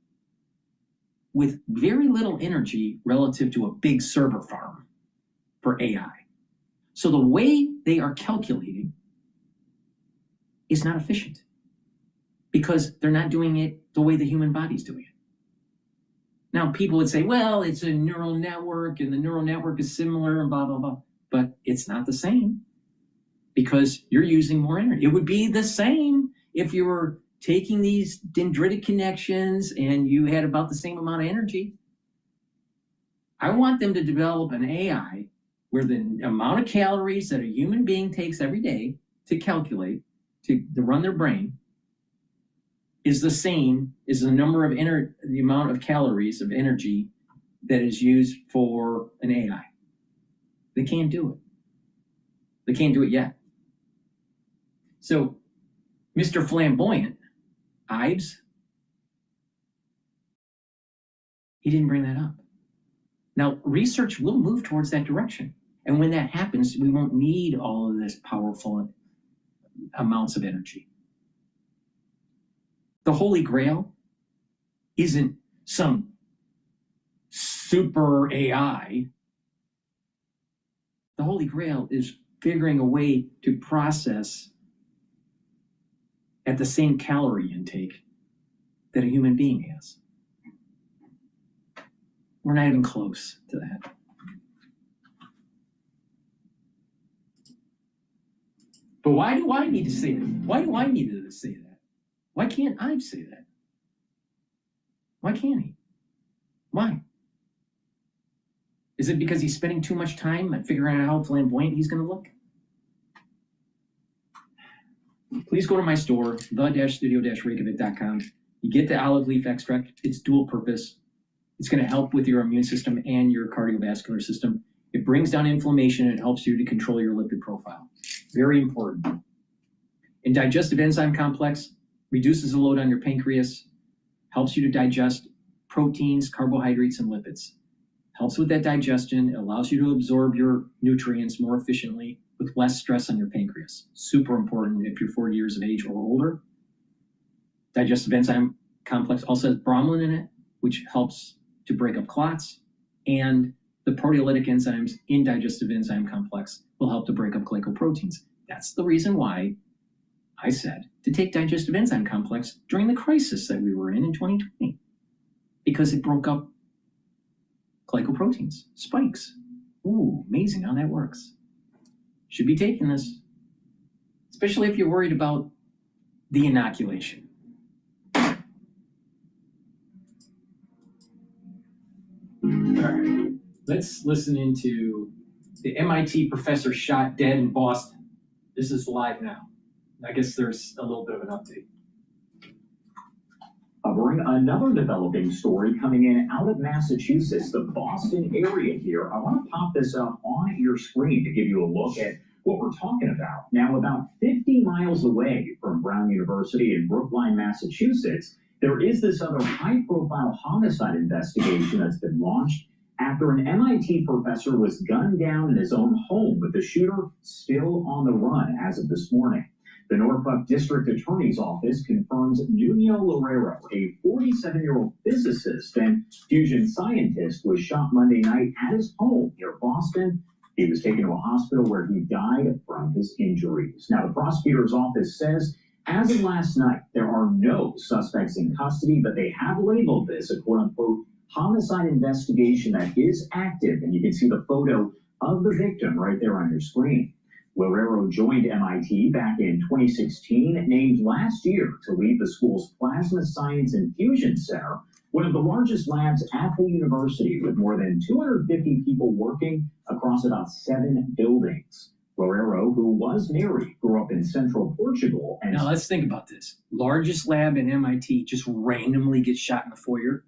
C: with very little energy relative to a big server farm for AI. So the way they are calculating is not efficient because they're not doing it the way the human body's doing it. Now, people would say, well, it's a neural network and the neural network is similar and blah, blah, blah. But it's not the same because you're using more energy. It would be the same if you were taking these dendritic connections and you had about the same amount of energy. I want them to develop an AI where the amount of calories that a human being takes every day to calculate, to run their brain, is the same as the the amount of calories of energy that is used for an AI. They can't do it. They can't do it yet. So, Mr. Flamboyant, Ives, he didn't bring that up. Now, research will move towards that direction. And when that happens, we won't need all of this powerful amounts of energy. The Holy Grail isn't some super AI. The Holy Grail is figuring a way to process at the same calorie intake that a human being has. We're not even close to that. But why do I need to say that? Why do I need to say that? Why can't I say that? Why can't he? Why? Is it because he's spending too much time at figuring out how flamboyant he's going to look? Please go to my store, the-studio-reykjavik.com. You get the olive leaf extract. It's dual purpose. It's going to help with your immune system and your cardiovascular system. It brings down inflammation and helps you to control your lipid profile. Very important. And digestive enzyme complex reduces the load on your pancreas, helps you to digest proteins, carbohydrates, and lipids. Helps with that digestion. It allows you to absorb your nutrients more efficiently with less stress on your pancreas. Super important if you're 40 years of age or older. Digestive enzyme complex also has bromelain in it, which helps to break up clots. And the proteolytic enzymes in digestive enzyme complex will help to break up glycoproteins. That's the reason why I said to take digestive enzyme complex during the crisis that we were in 2020, because it broke up glycoproteins, spikes. Ooh, amazing how that works. Should be taking this, especially if you're worried about the inoculation. All right, let's listen into the MIT professor shot dead in Boston. This is live now. I guess there's a little bit of an update.
K: Covering another developing story coming in out of Massachusetts, the Boston area here. I want to pop this up on your screen to give you a look at what we're talking about. Now, about 50 miles away from Brown University in Brookline, Massachusetts, there is this other high-profile homicide investigation that's been launched after an MIT professor was gunned down in his own home, with the shooter still on the run as of this morning. The Norfolk District Attorney's Office confirms Nuno Loureiro, a 47-year-old physicist and fusion scientist, was shot Monday night at his home near Boston. He was taken to a hospital where he died from his injuries. Now, the prosecutor's office says, as of last night, there are no suspects in custody, but they have labeled this a quote-unquote homicide investigation that is active, and you can see the photo of the victim right there on your screen. Loureiro joined MIT back in 2016, named last year to lead the school's Plasma Science and Fusion Center, one of the largest labs at the university, with more than 250 people working across about 7 buildings. Loureiro, who was married, grew up in central Portugal. And
C: now let's think about this. Largest lab in MIT just randomly gets shot in the foyer.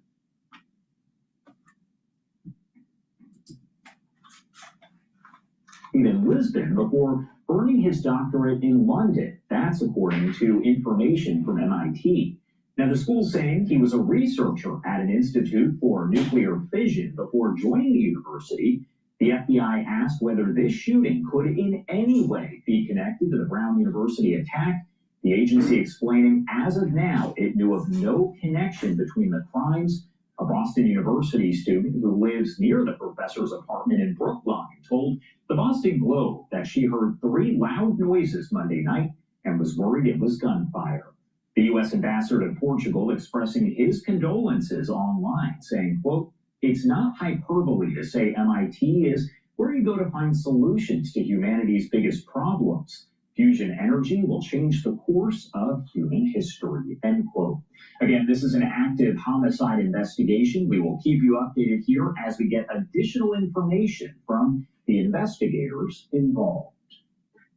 K: In Lisbon before earning his doctorate in London. That's according to information from MIT. Now, the school's saying he was a researcher at an institute for nuclear fission before joining the university. The FBI asked whether this shooting could in any way be connected to the Brown University attack. The agency explaining, as of now, it knew of no connection between the crimes. A Boston University student who lives near the professor's apartment in Brookline told the Boston Globe that she heard 3 loud noises Monday night and was worried it was gunfire. The U.S. ambassador to Portugal expressing his condolences online, saying, quote, "It's not hyperbole to say MIT is where you go to find solutions to humanity's biggest problems. Fusion energy will change the course of human history," end quote. Again, this is an active homicide investigation. We will keep you updated here as we get additional information from the investigators involved.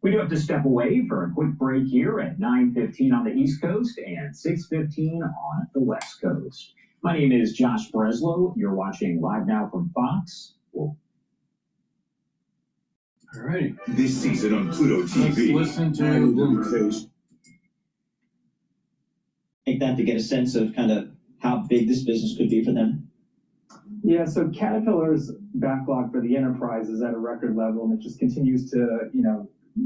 K: We do have to step away for a quick break here at 9:15 on the East Coast and 6:15 on the West Coast. My name is Josh Breslow. You're watching Live Now from Fox.
C: All right.
E: This season on Pluto TV.
C: Let's listen to Bloomberg.
T: Take that to get a sense of kind of how big this business could be for them.
P: Yeah, so Caterpillar's backlog for the enterprise is at a record level, and it just continues to,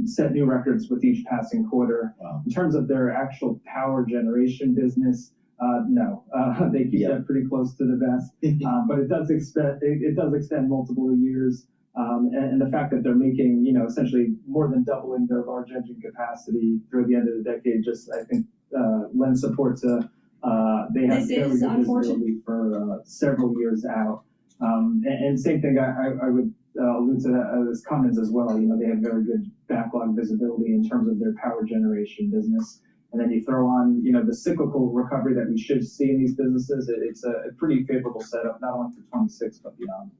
P: set new records with each passing quarter.
T: Wow.
P: In terms of their actual power generation business, no, they keep that pretty close to the vest, but it does extend multiple years. And the fact that they're making, essentially more than doubling their large engine capacity through the end of the decade, just I think lends support to they have very good visibility for several years out. And same thing, I would allude to as comments as well. They have very good backlog visibility in terms of their power generation business. And then you throw on, the cyclical recovery that we should see in these businesses. It's a pretty favorable setup, not only for 26, but beyond.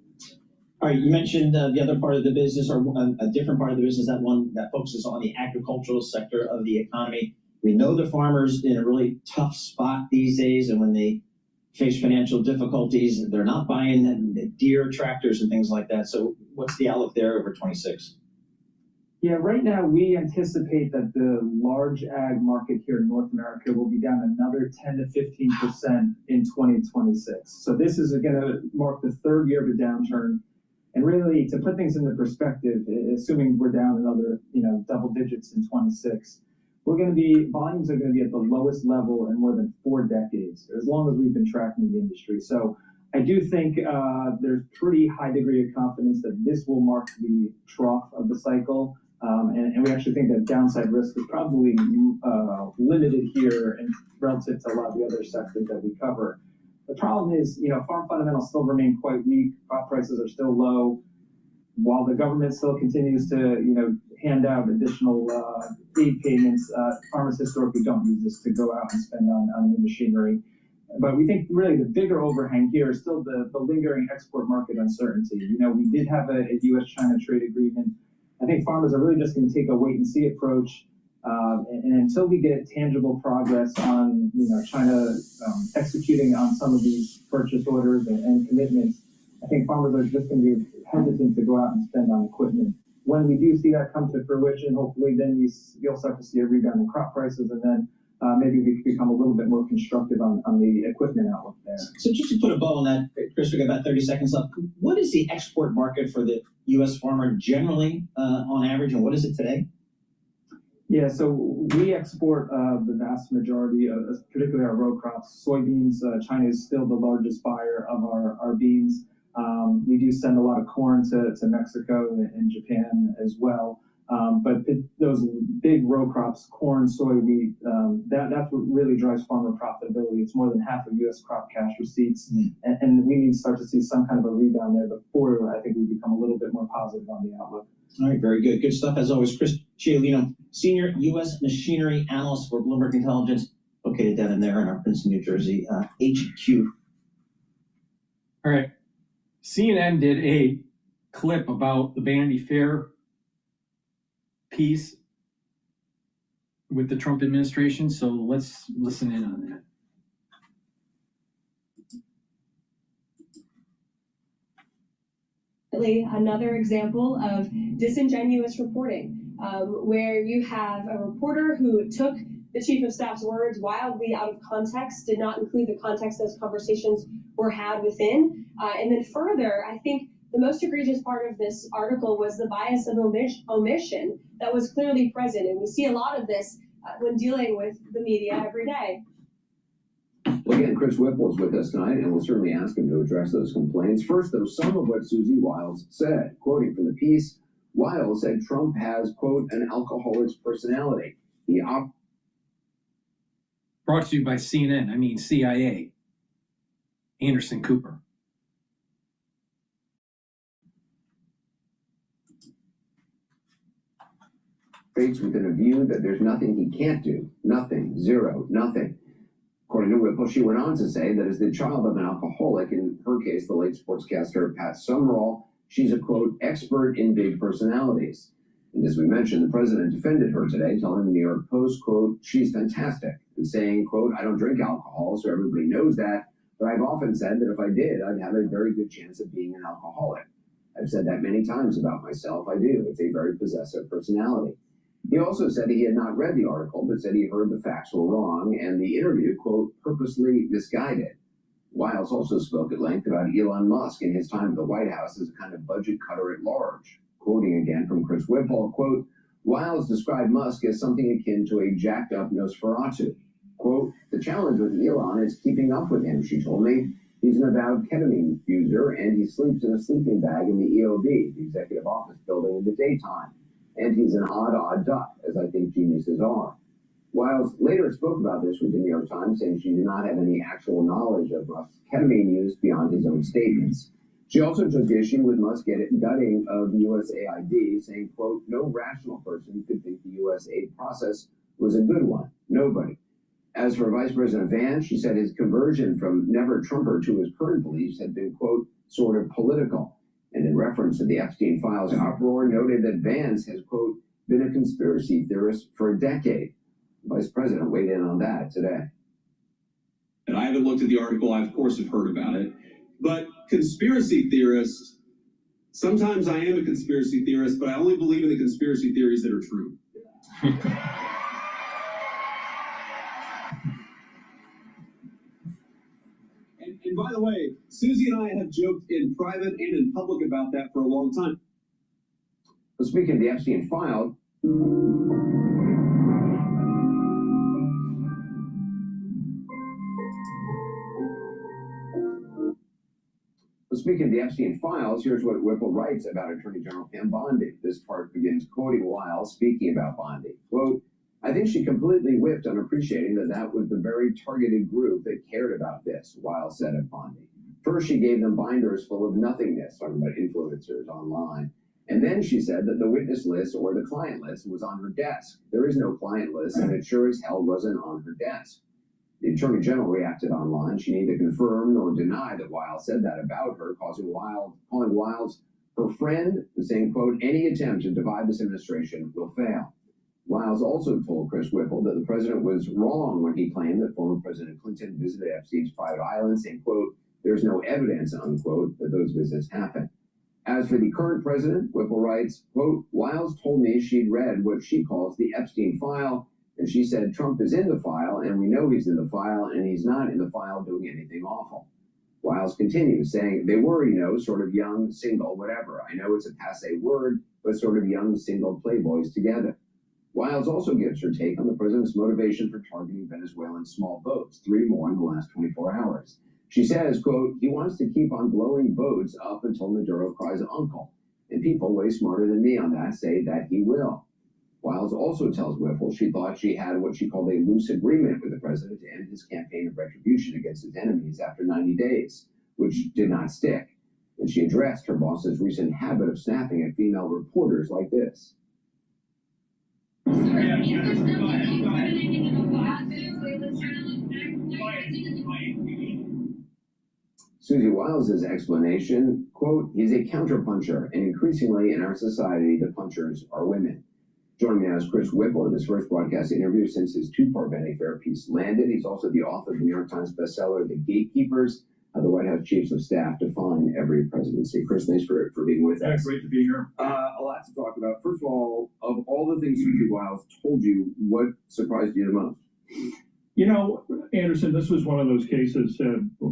T: All right, you mentioned the other part of the business, or a different part of the business, that one that focuses on the agricultural sector of the economy. We know the farmers in a really tough spot these days, and when they face financial difficulties, they're not buying Deere tractors and things like that. So what's the outlook there over 26?
P: Yeah, right now we anticipate that the large ag market here in North America will be down another 10 to 15% in 2026. So this is going to mark the third year of a downturn. And really, to put things into perspective, assuming we're down another, double digits in 26, volumes are going to be at the lowest level in more than 4 decades, as long as we've been tracking the industry. So I do think there's pretty high degree of confidence that this will mark the trough of the cycle. And we actually think that downside risk is probably limited here and relative to a lot of the other sectors that we cover. The problem is, farm fundamentals still remain quite weak. Crop prices are still low. While the government still continues to, hand out additional aid payments, farmers historically don't use this to go out and spend on new machinery. But we think really the bigger overhang here is still the lingering export market uncertainty. We did have a U.S.-China trade agreement. I think farmers are really just going to take a wait-and-see approach. And until we get tangible progress on, China executing on some of these purchase orders and commitments, I think farmers are just going to be hesitant to go out and spend on equipment. When we do see that come to fruition, hopefully then you'll start to see a rebound in crop prices, and then maybe we can become a little bit more constructive on the equipment outlook there.
T: So just to put a bow on that, Chris, we got about 30 seconds left. What is the export market for the U.S. farmer generally on average, and what is it today?
P: Yeah, so we export the vast majority of, particularly our row crops. Soybeans, China is still the largest buyer of our beans. We do send a lot of corn to Mexico and Japan as well. But those big row crops, corn, soy, wheat, that's what really drives farmer profitability. It's more than half of U.S. crop cash receipts. And we need to start to see some kind of a rebound there before I think we become a little bit more positive on the outlook.
T: All right, very good. Good stuff as always. Chris Ciolino, Senior U.S. Machinery Analyst for Bloomberg Intelligence, located down in there in our Princeton, New Jersey, HQ.
C: All right. CNN did a clip about the Vanity Fair piece with the Trump administration, so let's listen in on that.
M: Another example of disingenuous reporting, where you have a reporter who took the chief of staff's words wildly out of context, did not include the context those conversations were had within. And then further, I think the most egregious part of this article was the bias of omission that was clearly present. And we see a lot of this when dealing with the media every day.
U: Well, again, Chris Whipple is with us tonight, and we'll certainly ask him to address those complaints. First, though, some of what Susie Wiles said. Quoting from the piece, Wiles said Trump has, quote, an alcoholic's personality.
C: Brought to you by CNN, I mean CIA. Anderson Cooper.
U: Within a view that there's nothing he can't do. Nothing. Zero. Nothing. According to Whipple, she went on to say that as the child of an alcoholic, in her case, the late sportscaster Pat Summerall, she's a, quote, expert in big personalities. And as we mentioned, the president defended her today, telling the New York Post, quote, she's fantastic, and saying, quote, I don't drink alcohol, so everybody knows that, but I've often said that if I did, I'd have a very good chance of being an alcoholic. I've said that many times about myself. I do. It's a very possessive personality. He also said he had not read the article, but said he heard the facts were wrong, and the interview, quote, purposely misguided. Wiles also spoke at length about Elon Musk and his time at the White House as a kind of budget cutter at large. Quoting again from Chris Whipple, quote, Wiles described Musk as something akin to a jacked-up Nosferatu. Quote, the challenge with Elon is keeping up with him, she told me. He's an avowed ketamine user, and he sleeps in a sleeping bag in the EOB, the executive office building, in the daytime. And he's an odd duck, as I think geniuses are. Wiles later spoke about this with the New York Times, saying she did not have any actual knowledge of Musk's ketamine use beyond his own statements. She also took issue with Musk gutting of the USAID, saying, quote, no rational person could think the USAID process was a good one. Nobody. As for Vice President Vance, she said his conversion from never-Trumper to his current beliefs had been, quote, sort of political. And in reference to the Epstein Files uproar, noted that Vance has, quote, been a conspiracy theorist for a decade. The Vice President weighed in on that today.
B: And I haven't looked at the article. I, of course, have heard about it. But conspiracy theorists, sometimes I am a conspiracy theorist, but I only believe in the conspiracy theories that are true. And by the way, Susie and I have joked in private and in public about that for a long time.
U: Well, speaking of the Epstein file, files, here's what Whipple writes about Attorney General Pam Bondi. This part begins quoting Wiles speaking about Bondi. Quote, I think she completely whiffed on appreciating that that was the very targeted group that cared about this, Wiles said of Bondi. First, she gave them binders full of nothingness, talking about influencers online. And then she said that the witness list or the client list was on her desk. There is no client list, and it sure as hell wasn't on her desk. The Attorney General reacted online. She neither confirmed nor denied that Wiles said that about her, calling Wiles her friend and saying, quote, any attempt to divide this administration will fail. Wiles also told Chris Whipple that the president was wrong when he claimed that former President Clinton visited Epstein's private island, saying, quote, there's no evidence, unquote, that those visits happened. As for the current president, Whipple writes, quote, Wiles told me she'd read what she calls the Epstein file, and she said Trump is in the file, and we know he's in the file, and he's not in the file doing anything awful. Wiles continues, saying they were, sort of young, single, whatever. I know it's a passé word, but sort of young, single playboys together. Wiles also gives her take on the president's motivation for targeting Venezuelan small boats, 3 more in the last 24 hours. She says, quote, he wants to keep on blowing boats up until Maduro cries uncle. And people way smarter than me on that say that he will. Wiles also tells Whipple she thought she had what she called a loose agreement with the president to end his campaign of retribution against his enemies after 90 days, which did not stick. And she addressed her boss's recent habit of snapping at female reporters like this. Susie Wiles' explanation, quote, he's a counterpuncher, and increasingly in our society, the punchers are women. Joining me now is Chris Whipple in his first broadcast interview since his 2-part Vanity Fair piece landed. He's also the author of the New York Times bestseller, The Gatekeepers, How the White House Chiefs of Staff Define Every Presidency. Chris, thanks for being with us.
B: Great to be here.
U: A lot to talk about. First of all the things Susie Wiles told you, what surprised you the most?
B: Anderson, this was one of those cases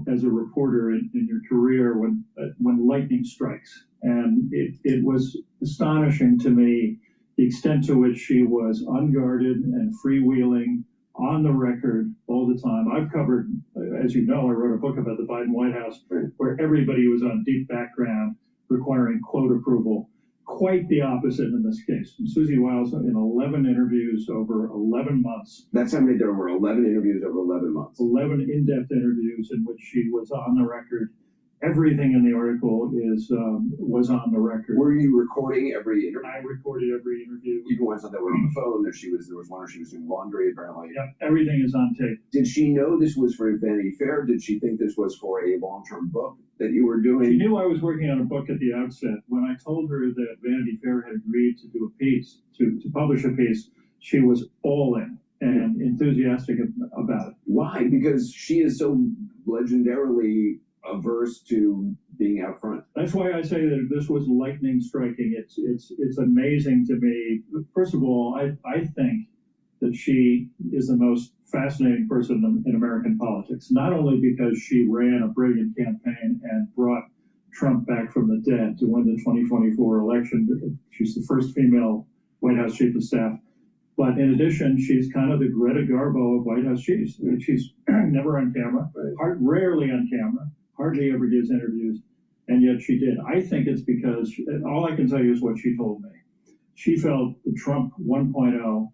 B: as a reporter in your career when lightning strikes. And it was astonishing to me the extent to which she was unguarded and freewheeling on the record all the time. I've covered, as you know, I wrote a book about the Biden White House where everybody was on deep background requiring quote approval. Quite the opposite in this case. Susie Wiles in 11 interviews over 11 months.
U: That's how many there were, 11 interviews over 11 months.
B: 11 in-depth interviews in which she was on the record everything in the article was on the record.
H: Were you recording every interview?
B: I recorded every interview.
H: Even ones that were on the phone. There was one where she was doing laundry apparently.
B: Yeah, everything is on tape.
H: Did she know this was for Vanity Fair? Did she think this was for a long-term book that you were doing?
B: She knew I was working on a book at the outset. When I told her that Vanity Fair had agreed to do a piece, to publish a piece, she was all in and enthusiastic about it.
H: Why? Because she is so legendarily averse to being out front.
B: That's why I say that this was lightning striking. It's amazing to me. First of all, I think that she is the most fascinating person in American politics, not only because she ran a brilliant campaign and brought Trump back from the dead to win the 2024 election. She's the first female White House chief of staff. But in addition, she's kind of the Greta Garbo of White House chiefs. I mean, she's never on camera, rarely on camera, hardly ever gives interviews, and yet she did. I think it's because, all I can tell you is what she told me. She felt the Trump 1.0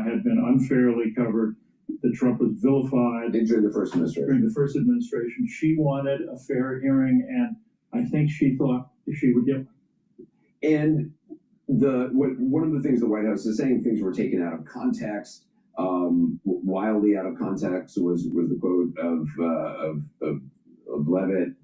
B: had been unfairly covered, that Trump was vilified.
H: During the first administration.
B: During the first administration. She wanted a fair hearing, and I think she thought she would get one.
H: And one of the things the White House is saying, things were taken out of context, wildly out of context was the quote of Levitt.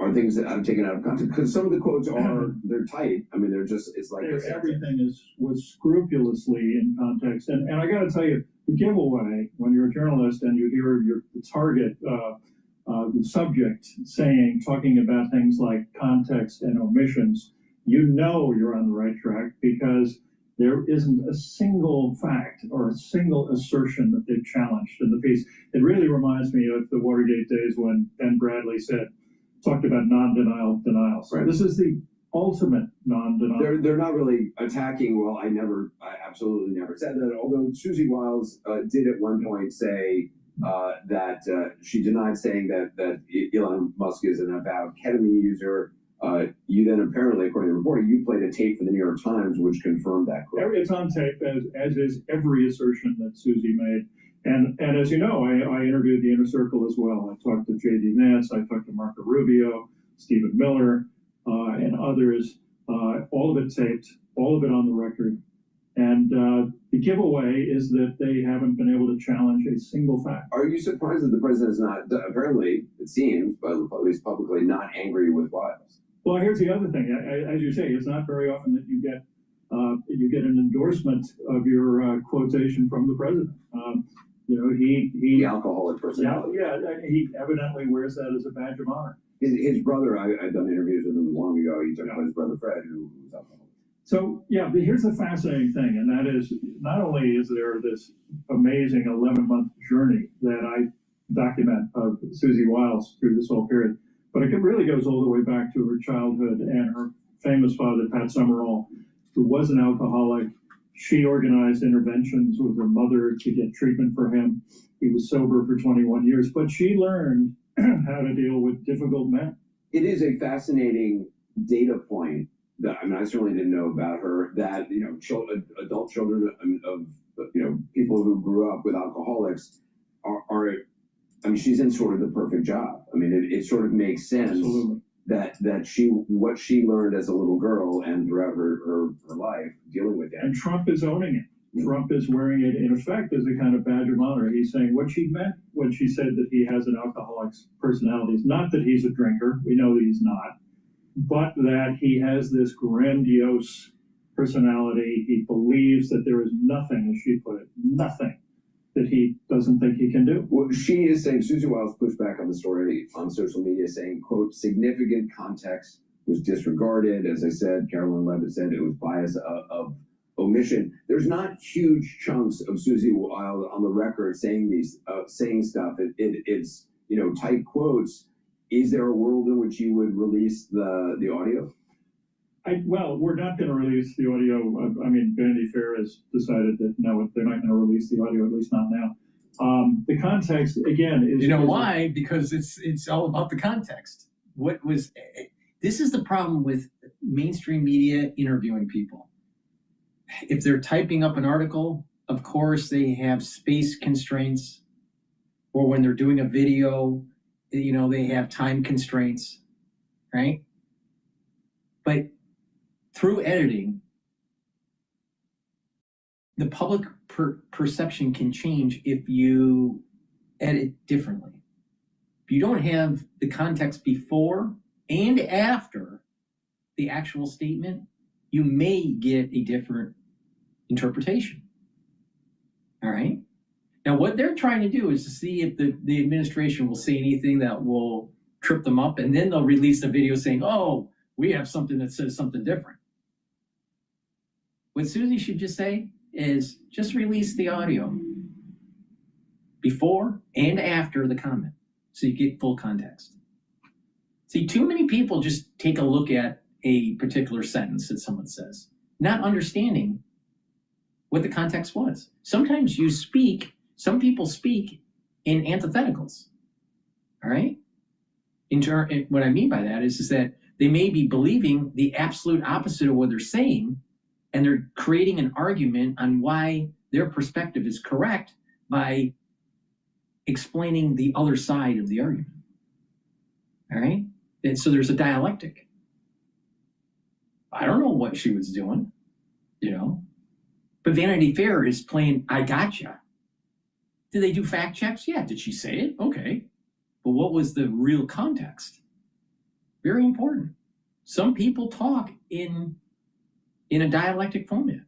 H: Are things that I'm taken out of context, because some of the quotes they're tight. I mean, they're just, it's like
B: everything was scrupulously in context. And I got to tell you, the giveaway when you're a journalist and you hear the target, the subject talking about things like context and omissions, you know you're on the right track, because there isn't a single fact or a single assertion that they've challenged in the piece. It really reminds me of the Watergate days when Ben Bradley talked about non-denial denials.
H: Right.
B: This is the ultimate non-denial.
H: They're not really attacking. Well, I absolutely never said that. Although Susie Wiles did at one point say that she denied saying that Elon Musk is an avowed ketamine user. You then apparently, according to the reporting, you played a tape for the New York Times which confirmed that quote.
B: It's on tape, as is every assertion that Susie made. And as you know, I interviewed the Inner Circle as well. I talked to J.D. Vance, I talked to Marco Rubio, Stephen Miller, and others. All of it taped, all of it on the record. And the giveaway is that they haven't been able to challenge a single fact.
H: Are you surprised that the president is not, apparently, it seems, but at least publicly, not angry with Wiles?
B: Well, here's the other thing. As you say, it's not very often that you get an endorsement of your quotation from the president.
H: The alcoholic personality.
B: Yeah, he evidently wears that as a badge of honor.
H: His brother, I've done interviews with him long ago. He talked about his brother Fred, who was alcoholic.
B: So, yeah, but here's the fascinating thing, and that is, not only is there this amazing 11-month journey that I document of Susie Wiles through this whole period, but it really goes all the way back to her childhood and her famous father, Pat Summerall, who was an alcoholic. She organized interventions with her mother to get treatment for him. He was sober for 21 years, but she learned how to deal with difficult men.
H: It is a fascinating data point that, I mean, I certainly didn't know about her, that, adult children of people who grew up with alcoholics are I mean, she's in sort of the perfect job. I mean, it sort of makes sense.
B: Absolutely.
H: that what she learned as a little girl and throughout her life dealing with that.
B: And Trump is owning it. Trump is wearing it, in effect, as a kind of badge of honor. He's saying what she meant when she said that he has an alcoholic's personality. It's not that he's a drinker. We know that he's not. But that he has this grandiose personality. He believes that there is nothing, as she put it, nothing that he doesn't think he can do.
H: Well, she is saying, Susie Wiles pushed back on the story on social media saying, quote, significant context was disregarded. As I said, Carolyn Levitt said it was bias of omission. There's not huge chunks of Susie Wiles on the record saying stuff. It's tight quotes. Is there a world in which you would release the audio?
B: We're not going to release the audio. I mean, Vanity Fair has decided that no, they're not going to release the audio, at least not now. The context, again, is...
C: why? Because it's all about the context. This is the problem with mainstream media interviewing people. If they're typing up an article, of course they have space constraints, or when they're doing a video, you know, they have time constraints, right? But through editing, the public perception can change if you edit differently. If you don't have the context before and after the actual statement, you may get a different interpretation. All right? Now, what they're trying to do is to see if the administration will say anything that will trip them up, and then they'll release a video saying, oh, we have something that says something different. What Susie should just say is just release the audio before and after the comment so you get full context. See, too many people just take a look at a particular sentence that someone says, not understanding what the context was. Sometimes some people speak in antitheticals, all right? What I mean by that is that they may be believing the absolute opposite of what they're saying, and they're creating an argument on why their perspective is correct by explaining the other side of the argument, all right? And so there's a dialectic. I don't know what she was doing, you know? But Vanity Fair is playing, I gotcha. Did they do fact checks? Yeah. Did she say it? Okay. But what was the real context? Very important. Some people talk in a dialectic format.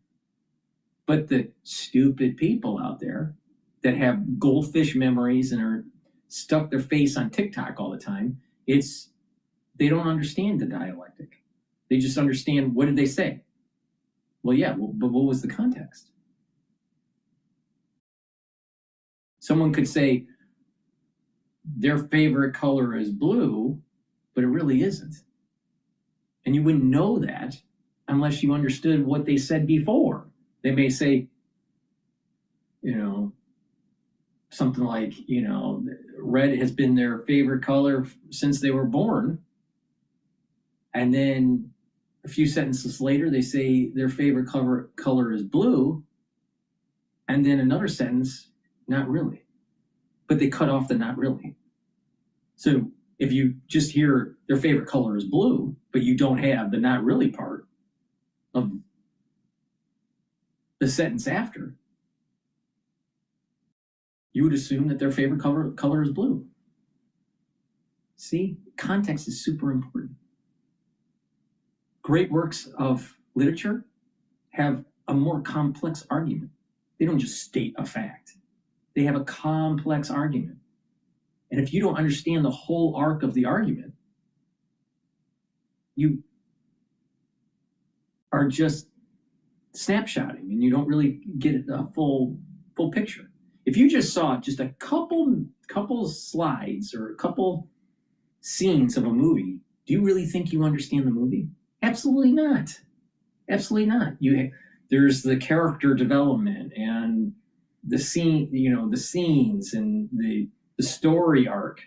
C: But the stupid people out there that have goldfish memories and are stuck their face on TikTok all the time, they don't understand the dialectic. They just understand, what did they say? Well, yeah, but what was the context? Someone could say their favorite color is blue, but it really isn't. And you wouldn't know that unless you understood what they said before. They may say, you know, something like, you know, red has been their favorite color since they were born. And then a few sentences later, they say their favorite color is blue. And then another sentence, not really. But they cut off the not really. So if you just hear their favorite color is blue, but you don't have the not really part of the sentence after, you would assume that their favorite color is blue. See, context is super important. Great works of literature have a more complex argument. They don't just state a fact. They have a complex argument. And if you don't understand the whole arc of the argument, you are just snapshotting and you don't really get a full picture. If you just saw just a couple slides or a couple scenes of a movie, do you really think you understand the movie? Absolutely not. Absolutely not. There's the character development and the scene, you know, the scenes and the story arc.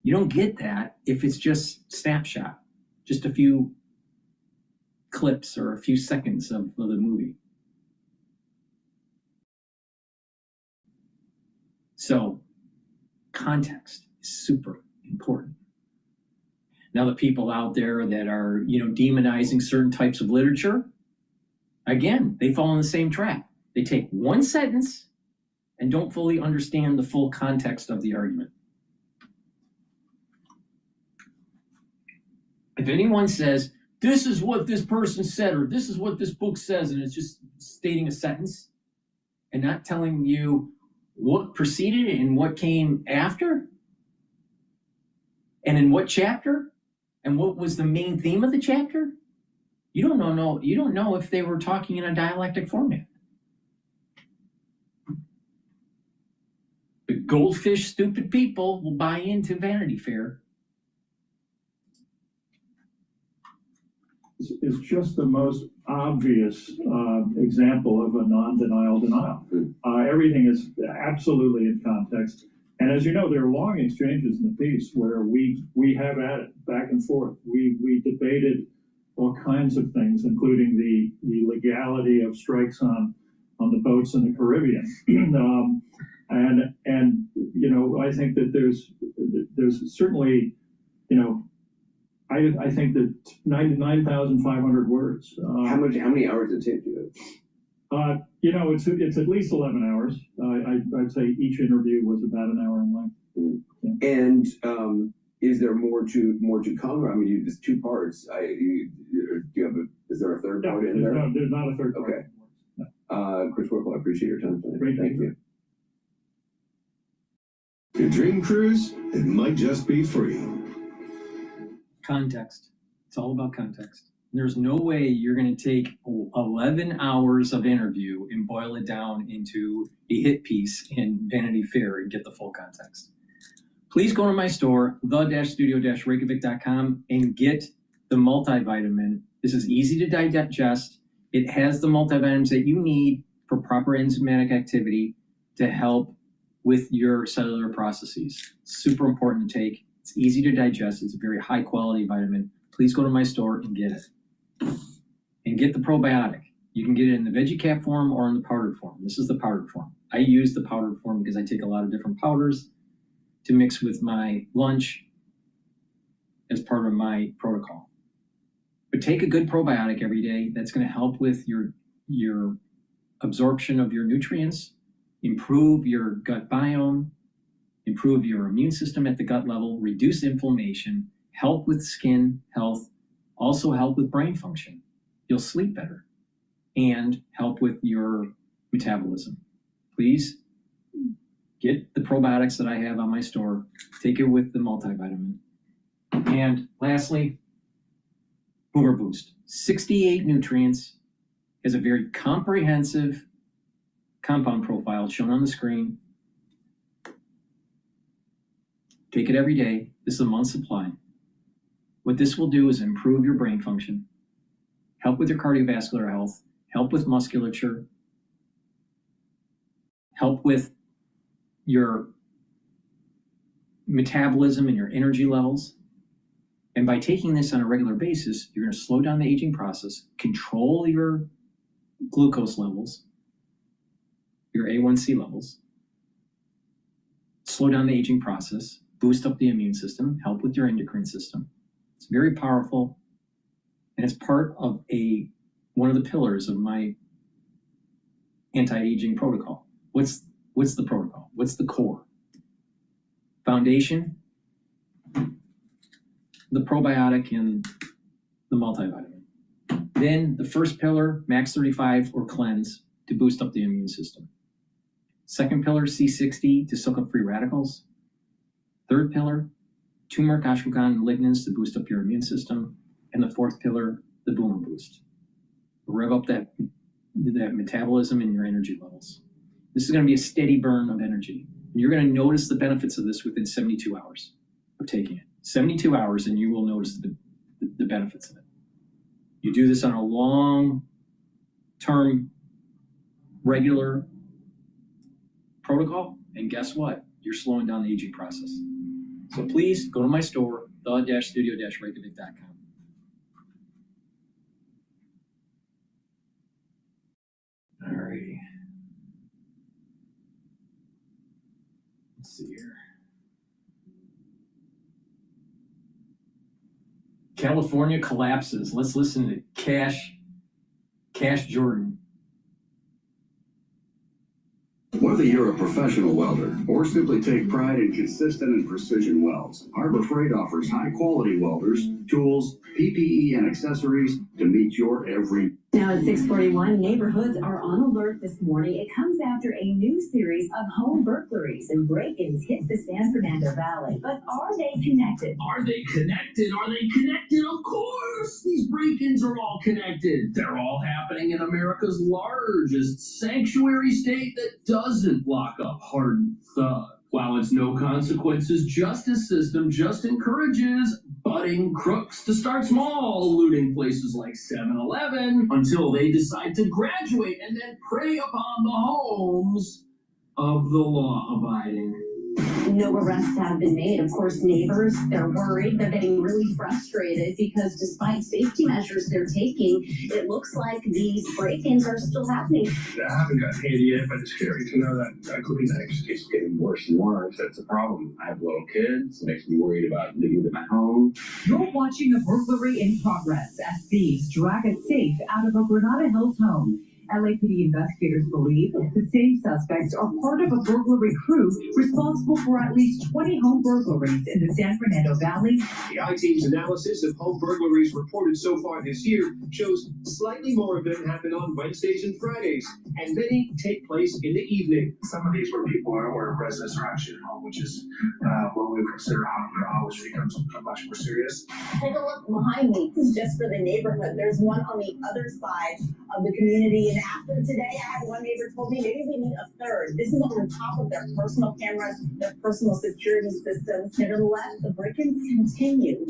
C: You don't get that if it's just snapshot, just a few clips or a few seconds of the movie. So context is super important. Now, the people out there that are, you know, demonizing certain types of literature, again, they fall in the same trap. They take one sentence and don't fully understand the full context of the argument. If anyone says, this is what this person said, or this is what this book says, and it's just stating a sentence and not telling you what preceded it and what came after, and in what chapter, and what was the main theme of the chapter, you don't know if they were talking in a dialectic format. The goldfish stupid people will buy into Vanity Fair.
B: Is just the most obvious example of a non-denial denial. Everything is absolutely in context. And as you know, there are long exchanges in the piece where we have at it back and forth. We debated all kinds of things, including the legality of strikes on the boats in the Caribbean. And you know, I think that there's certainly, you know, I think that 9,500 words.
H: How many hours did it take you?
B: You know, it's at least 11 hours. I'd say each interview was about an hour in length.
H: Yeah. And is there more to come? I mean, there's two parts. Is there a third part in there?
B: No, there's not a third part.
H: Okay. Chris Whipple, I appreciate your time today.
B: Great,
H: thank you.
A: Your dream cruise, it might just be free.
C: Context. It's all about context. There's no way you're going to take 11 hours of interview and boil it down into a hit piece in Vanity Fair and get the full context. Please go to my store, the-studio-reykjavik.com, and get the multivitamin. This is easy to digest. It has the multivitamins that you need for proper enzymatic activity to help with your cellular processes. Super important to take. It's easy to digest. It's a very high quality vitamin. Please go to my store and get it. And get the probiotic. You can get it in the veggie cap form or in the powdered form. This is the powdered form. I use the powdered form because I take a lot of different powders to mix with my lunch as part of my protocol. But take a good probiotic every day. That's going to help with your absorption of your nutrients, improve your gut biome, improve your immune system at the gut level, reduce inflammation, help with skin health, also help with brain function. You'll sleep better and help with your metabolism. Please get the probiotics that I have on my store. Take it with the multivitamin. And lastly, Boomer Boost. 68 nutrients, has a very comprehensive compound profile shown on the screen. Take it every day. This is a month's supply. What this will do is improve your brain function, help with your cardiovascular health, help with musculature, help with your metabolism and your energy levels. And by taking this on a regular basis, you're going to slow down the aging process, control your glucose levels, your A1C levels, slow down the aging process, boost up the immune system, help with your endocrine system. It's very powerful, and it's part of one of the pillars of my anti-aging protocol. What's the protocol? What's the core? Foundation, the probiotic, and the multivitamin. Then the first pillar, Max 35 or cleanse to boost up the immune system. Second pillar, C60 to soak up free radicals. Third pillar, turmeric, ashwagandha, and lignans to boost up your immune system. And the fourth pillar, the Boomer Boost. Rev up that metabolism and your energy levels. This is going to be a steady burn of energy. And you're going to notice the benefits of this within 72 hours of taking it. 72 hours and you will notice the benefits of it. You do this on a long-term, regular protocol, and guess what? You're slowing down the aging process. So please go to my store, the-studio-reykjavik.com. All righty. Let's see here. California collapses. Let's listen to Cash Jordan.
E: Whether you're a professional welder or simply take pride in consistent and precision welds, Harbor Freight offers high-quality welders, tools, PPE, and accessories to meet your every.
L: Now at 6:41, neighborhoods are on alert this morning. It comes after a new series of home burglaries and break-ins hit the San Fernando Valley. But are they connected?
V: Are they connected? Are they connected? Of course! These break-ins are all connected. They're all happening in America's largest sanctuary state that doesn't lock up hardened thugs. While its no consequences justice system just encourages budding crooks to start small, looting places like 7-Eleven until they decide to graduate and then prey upon the homes of the law-abiding.
F: No arrests have been made. Of course, neighbors, they're worried. They're getting really frustrated because despite safety measures they're taking, it looks like these break-ins are still happening.
D: I haven't got hit yet, but it's scary to know that that could be next. It's getting worse and worse. That's a problem. I have little kids. It makes me worried about leaving them at home.
L: You're watching a burglary in progress as thieves drag a safe out of a Granada Hills home. LAPD investigators believe the same suspects are part of a burglary crew responsible for at least 20 home burglaries in the San Fernando Valley.
I: The I-Team's analysis of home burglaries reported so far this year shows slightly more of them happen on Wednesdays and Fridays, and many take place in the evening.
D: Some of these where people are, where residents are actually at home, which is what we would consider home, which becomes much more serious.
O: Take a look behind me. This is just for the neighborhood. There's one on the other side of the community. And after today, I had one neighbor told me maybe we need a third. This is on top of their personal cameras, their personal security systems. Nevertheless, the break-ins continue.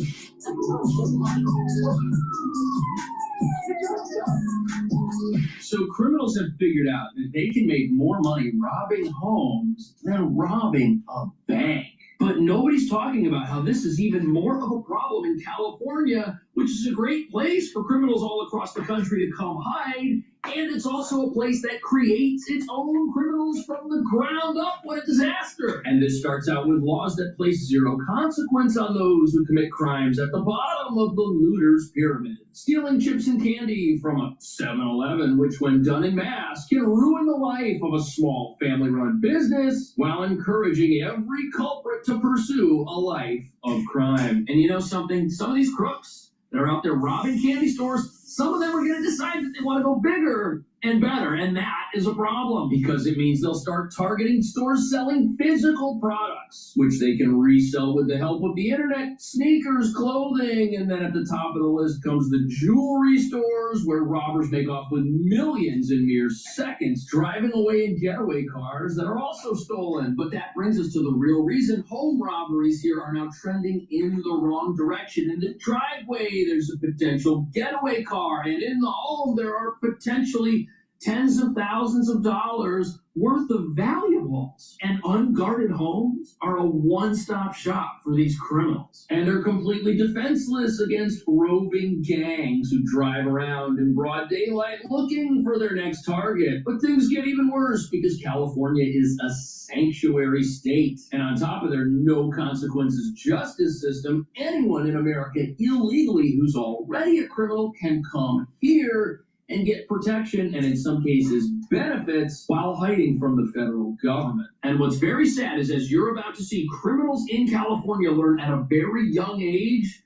V: So criminals have figured out that they can make more money robbing homes than robbing a bank. But nobody's talking about how this is even more of a problem in California, which is a great place for criminals all across the country to come hide. And it's also a place that creates its own criminals from the ground up. What a disaster. And this starts out with laws that place zero consequence on those who commit crimes at the bottom of the looter's pyramid. Stealing chips and candy from a 7-Eleven, which when done in mass can ruin the life of a small family-run business while encouraging every culprit to pursue a life of crime. And you know something? Some of these crooks that are out there robbing candy stores, some of them are going to decide that they want to go bigger and better, and that is a problem because it means they'll start targeting stores selling physical products, which they can resell with the help of the internet, sneakers, clothing, and then at the top of the list comes the jewelry stores where robbers make off with millions in mere seconds, driving away in getaway cars that are also stolen. But that brings us to the real reason home robberies here are now trending in the wrong direction. In the driveway, there's a potential getaway car, and in the home, there are potentially tens of thousands of dollars worth of valuables. And unguarded homes are a one-stop shop for these criminals. And they're completely defenseless against roving gangs who drive around in broad daylight looking for their next target. But things get even worse because California is a sanctuary state. And on top of their no consequences justice system, anyone in America illegally who's already a criminal can come here and get protection and in some cases benefits while hiding from the federal government. And what's very sad is as you're about to see criminals in California learn at a very young age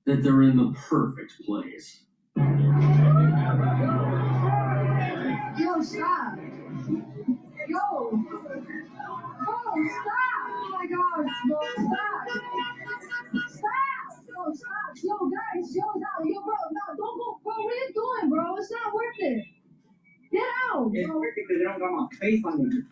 V: that they're in the perfect place.
O: Yo, stop. Yo. Oh, stop. Oh my God. No, stop. Stop. Yo, stop. Yo, guys. Yo, no. Yo, bro. No, don't go. Bro, what are you doing, bro? It's not worth it. Get out.
W: It's worth it because they don't got my face on it.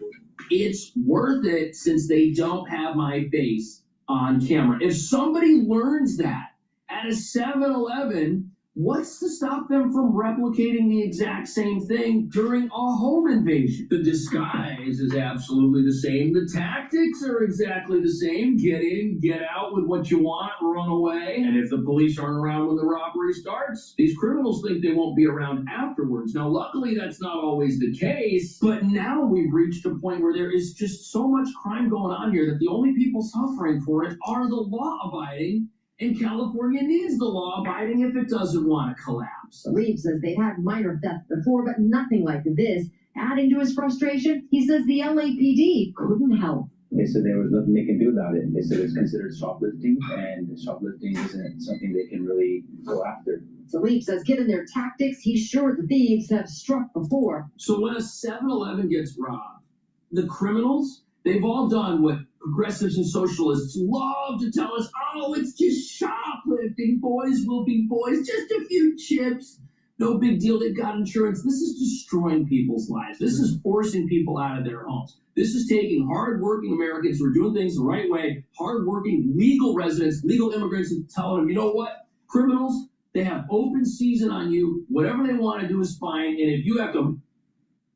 V: It's worth it since they don't have my face on camera. If somebody learns that at a 7-Eleven, what's to stop them from replicating the exact same thing during a home invasion? The disguise is absolutely the same. The tactics are exactly the same. Get in, get out with what you want, run away. And if the police aren't around when the robbery starts, these criminals think they won't be around afterwards. Now, luckily, that's not always the case. But now we've reached a point where there is just so much crime going on here that the only people suffering for it are the law-abiding. And California needs the law-abiding if it doesn't want to collapse.
F: Reeves says they've had minor theft before, but nothing like this. Adding to his frustration, he says the LAPD couldn't help.
Y: They said there was nothing they can do about it. They said it's considered shoplifting, and shoplifting isn't something they can really go after.
F: So Reeves says given their tactics, he's sure the thieves have struck before.
V: So when a 7-Eleven gets robbed, the criminals, they've all done what progressives and socialists love to tell us, oh, it's just shoplifting, boys will be boys, just a few chips, no big deal, they've got insurance. This is destroying people's lives. This is forcing people out of their homes. This is taking hardworking Americans who are doing things the right way, hardworking legal residents, legal immigrants, and telling them, you know what, criminals, they have open season on you, whatever they want to do is fine, and if you have to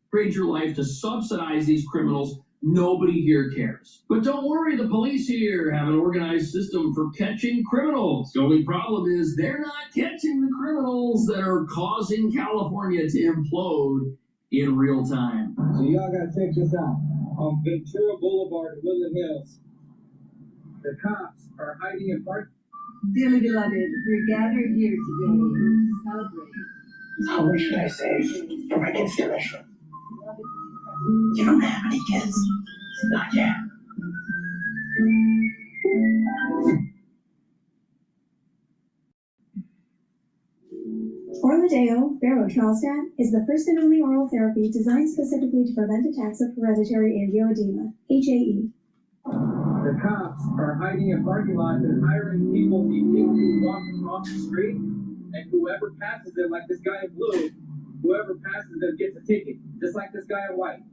V: trade your life to subsidize these criminals, Nobody here cares. But don't worry, the police here have an organized system for catching criminals. The only problem is they're not catching the criminals that are causing California to implode in real time.
N: So y'all gotta check this out. On Ventura Boulevard, Woodland Hills, the cops are hiding in park.
O: Dearly beloved, we're gathered here today to celebrate.
Q: How much should I save for my kids' tuition? You don't have any kids? Not yet.
R: Orladeyo Berotralstat is the first and only oral therapy designed specifically to prevent attacks of hereditary angioedema, HAE.
N: The cops are hiding in parking lots and hiring people to walk across the street, and whoever passes them, like this guy in blue, whoever passes them gets a ticket, just like this guy in white.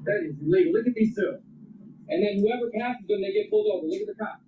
N: That is illegal. Look at these two. And then whoever passes them, they get pulled over. Look at the cop.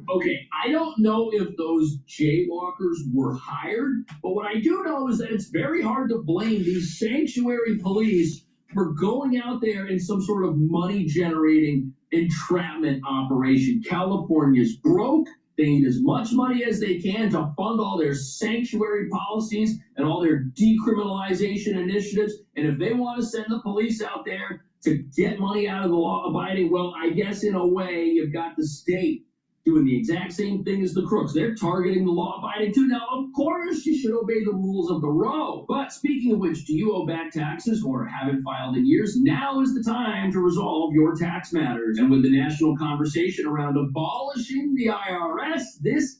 V: Okay, I don't know if those jaywalkers were hired, but what I do know is that it's very hard to blame these sanctuary police for going out there in some sort of money-generating entrapment operation. California's broke. They need as much money as they can to fund all their sanctuary policies and all their decriminalization initiatives. And if they want to send the police out there to get money out of the law-abiding, well, I guess in a way you've got the state doing the exact same thing as the crooks. They're targeting the law-abiding too. Now, of course, you should obey the rules of the road. But speaking of which, do you owe back taxes or haven't filed in years? Now is the time to resolve your tax matters. And with the national conversation around abolishing the IRS, this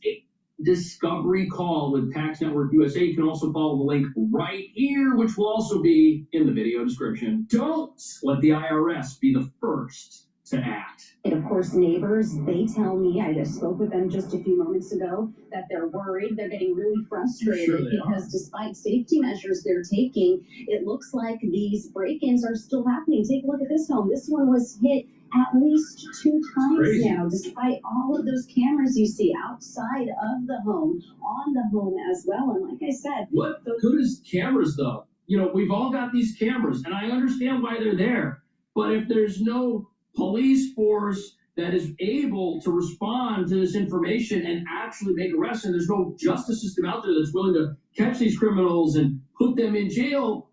V: discovery call with Tax Network USA. You can also follow the link right here, which will also be in the video description. Don't let the IRS be the first to act.
F: And of course, neighbors, they tell me, I just spoke with them just a few moments ago, that they're worried, they're getting really frustrated because despite safety measures they're taking, it looks like these break-ins are still happening. Take a look at this home. This one was hit at least 2 times now, despite all of those cameras you see outside of the home, on the home as well. And like I said,
V: what good is cameras though? You know, we've all got these cameras and I understand why they're there, but if there's no police force that is able to respond to this information and actually make arrests, and there's no justice system out there that's willing to catch these criminals and put them in jail,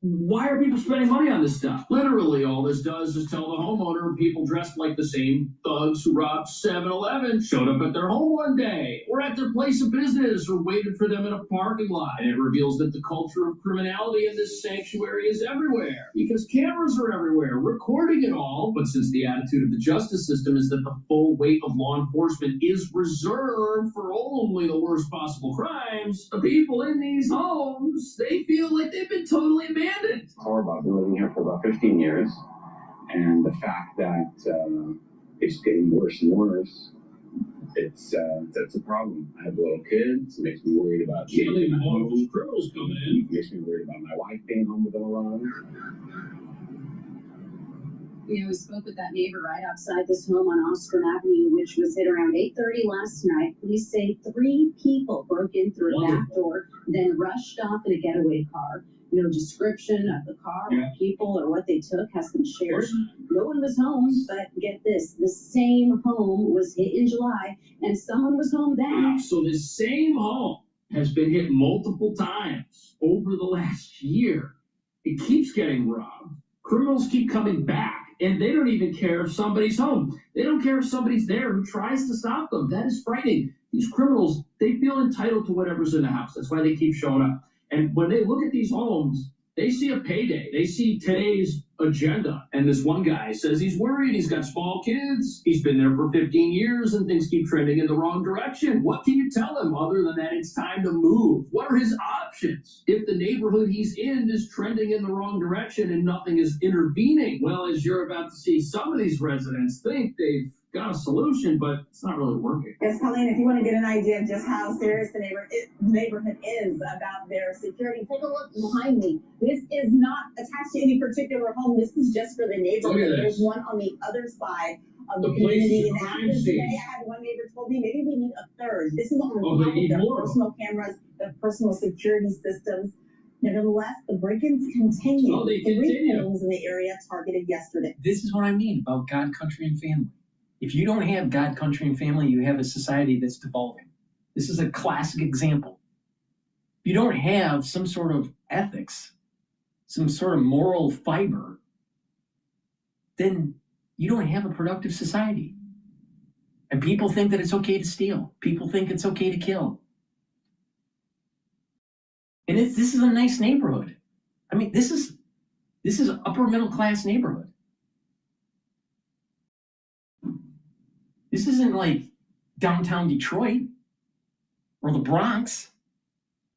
V: why are people spending money on this stuff? Literally, all this does is tell the homeowner people dressed like the same thugs who robbed 7-Eleven showed up at their home one day, or at their place of business, or waited for them in a parking lot. And it reveals that the culture of criminality in this sanctuary is everywhere, because cameras are everywhere, recording it all. But since the attitude of the justice system is that the full weight of law enforcement is reserved for only the worst possible crimes, the people in these homes, they feel like they've been totally abandoned. It's
D: horrible. I've been living here for about 15 years, and the fact that it's getting worse and worse, it's a problem. I have little kids. It makes me worried about
V: getting home. Criminals coming in.
D: It makes me worried about my wife being home with them alone.
F: You know, we spoke with that neighbor right outside this home on Ostrom Avenue, which was hit around 8:30 last night. Police say 3 people broke in through a back door, then rushed off in a getaway car. No description of the car, or people, or what they took has been shared. No one was home, but get this, the same home was hit in July, and someone was home then.
V: So this same home has been hit multiple times over the last year. It keeps getting robbed. Criminals keep coming back, and they don't even care if somebody's home. They don't care if somebody's there who tries to stop them. That is frightening. These criminals, they feel entitled to whatever's in the house. That's why they keep showing up. And when they look at these homes, they see a payday. They see today's agenda. And this one guy says he's worried. He's got small kids. He's been there for 15 years and things keep trending in the wrong direction. What can you tell him other than that it's time to move? What are his options if the neighborhood he's in is trending in the wrong direction and nothing is intervening? Well, as you're about to see, some of these residents think they've got a solution, but it's not really working.
R: Yes, Colleen, if you want to get an idea of just how serious the neighborhood is about their security, take a look behind me. This is not attached to any particular home. This is just for the neighborhood. There's one on the other side of the community. And after today, I had one neighbor told me maybe we need a third. This is on top of their personal cameras, their personal security systems. Nevertheless, the break-ins continue.
V: Oh, they
R: 3
V: continue.
R: homes in the area targeted yesterday.
C: This is what I mean about God, country, and family. If you don't have God, country, and family, you have a society that's devolving. This is a classic example. If you don't have some sort of ethics, some sort of moral fiber, then you don't have a productive society. And people think that it's okay to steal. People think it's okay to kill. And this is a nice neighborhood. I mean, this is an upper middle class neighborhood. This isn't like downtown Detroit or the Bronx.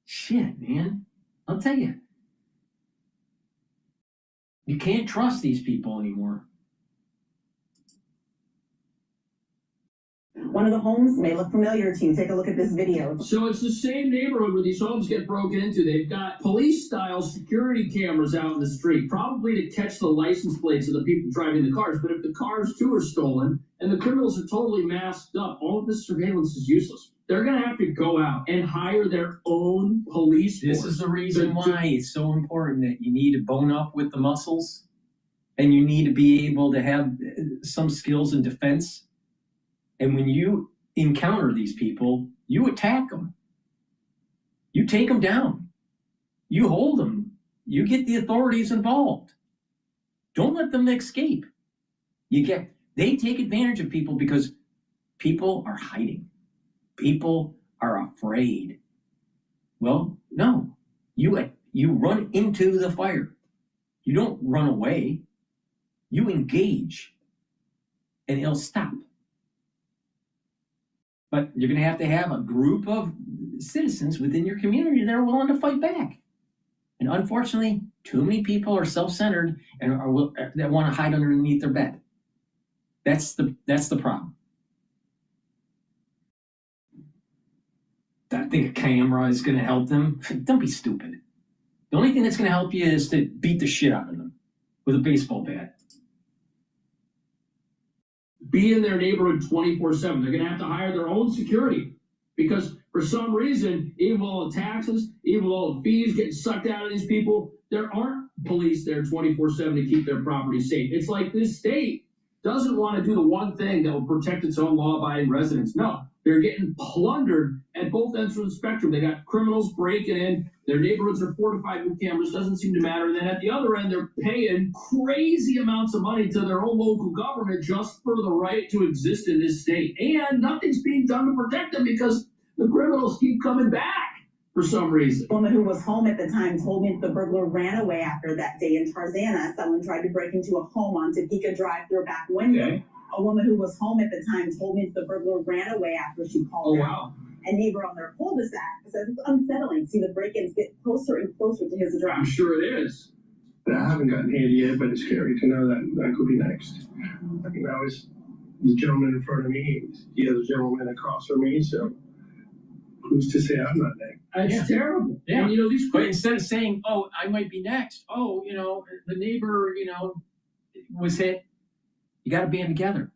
C: Shit, man. I'll tell you. You can't trust these people anymore.
R: One of the homes may look familiar to you. Take a look at this video.
V: So it's the same neighborhood where these homes get broken into. They've got police-style security cameras out in the street, probably to catch the license plates of the people driving the cars. But if the cars, too, are stolen and the criminals are totally masked up, all of this surveillance is useless. They're going to have to go out and hire their own police force.
C: This is the reason why it's so important that you need to bone up with the muscles and you need to be able to have some skills in defense. And when you encounter these people, you attack them. You take them down. You hold them. You get the authorities involved. Don't let them escape. They take advantage of people because people are hiding. People are afraid. Well, no. You run into the fire. You don't run away. You engage. And it'll stop. But you're going to have a group of citizens within your community that are willing to fight back. And unfortunately, too many people are self-centered and that want to hide underneath their bed. That's the problem. I think a camera is going to help them. Don't be stupid. The only thing that's going to help you is to beat the shit out of them with a baseball bat.
V: Be in their neighborhood 24/7. They're going to have to hire their own security because for some reason, even with all the taxes, even with all the fees getting sucked out of these people, there aren't police there 24/7 to keep their property safe. It's like this state doesn't want to do the one thing that will protect its own law-abiding residents. No, they're getting plundered at both ends of the spectrum. They got criminals breaking in. Their neighborhoods are fortified with cameras. Doesn't seem to matter. And then at the other end, they're paying crazy amounts of money to their own local government just for the right to exist in this state. And nothing's being done to protect them because the criminals keep coming back for some reason.
R: A woman who was home at the time told me the burglar ran away after that day in Tarzana. Someone tried to break into a home on Topeka Drive through a back window.
V: Okay.
R: A woman who was home at the time told me the burglar ran away after she called out.
V: Wow.
R: A neighbor on their cul-de-sac says it's unsettling to see the break-ins get closer and closer to his address.
V: I'm sure it is.
G: I haven't gotten hit yet, but it's scary to know that could be next. I mean, that was the gentleman in front of me. He has a gentleman across from me, so who's to say I'm not next?
V: It's terrible.
C: Yeah.
V: And, these
C: But instead of saying, oh, I might be next. Oh, the neighbor, was hit. You got to band together.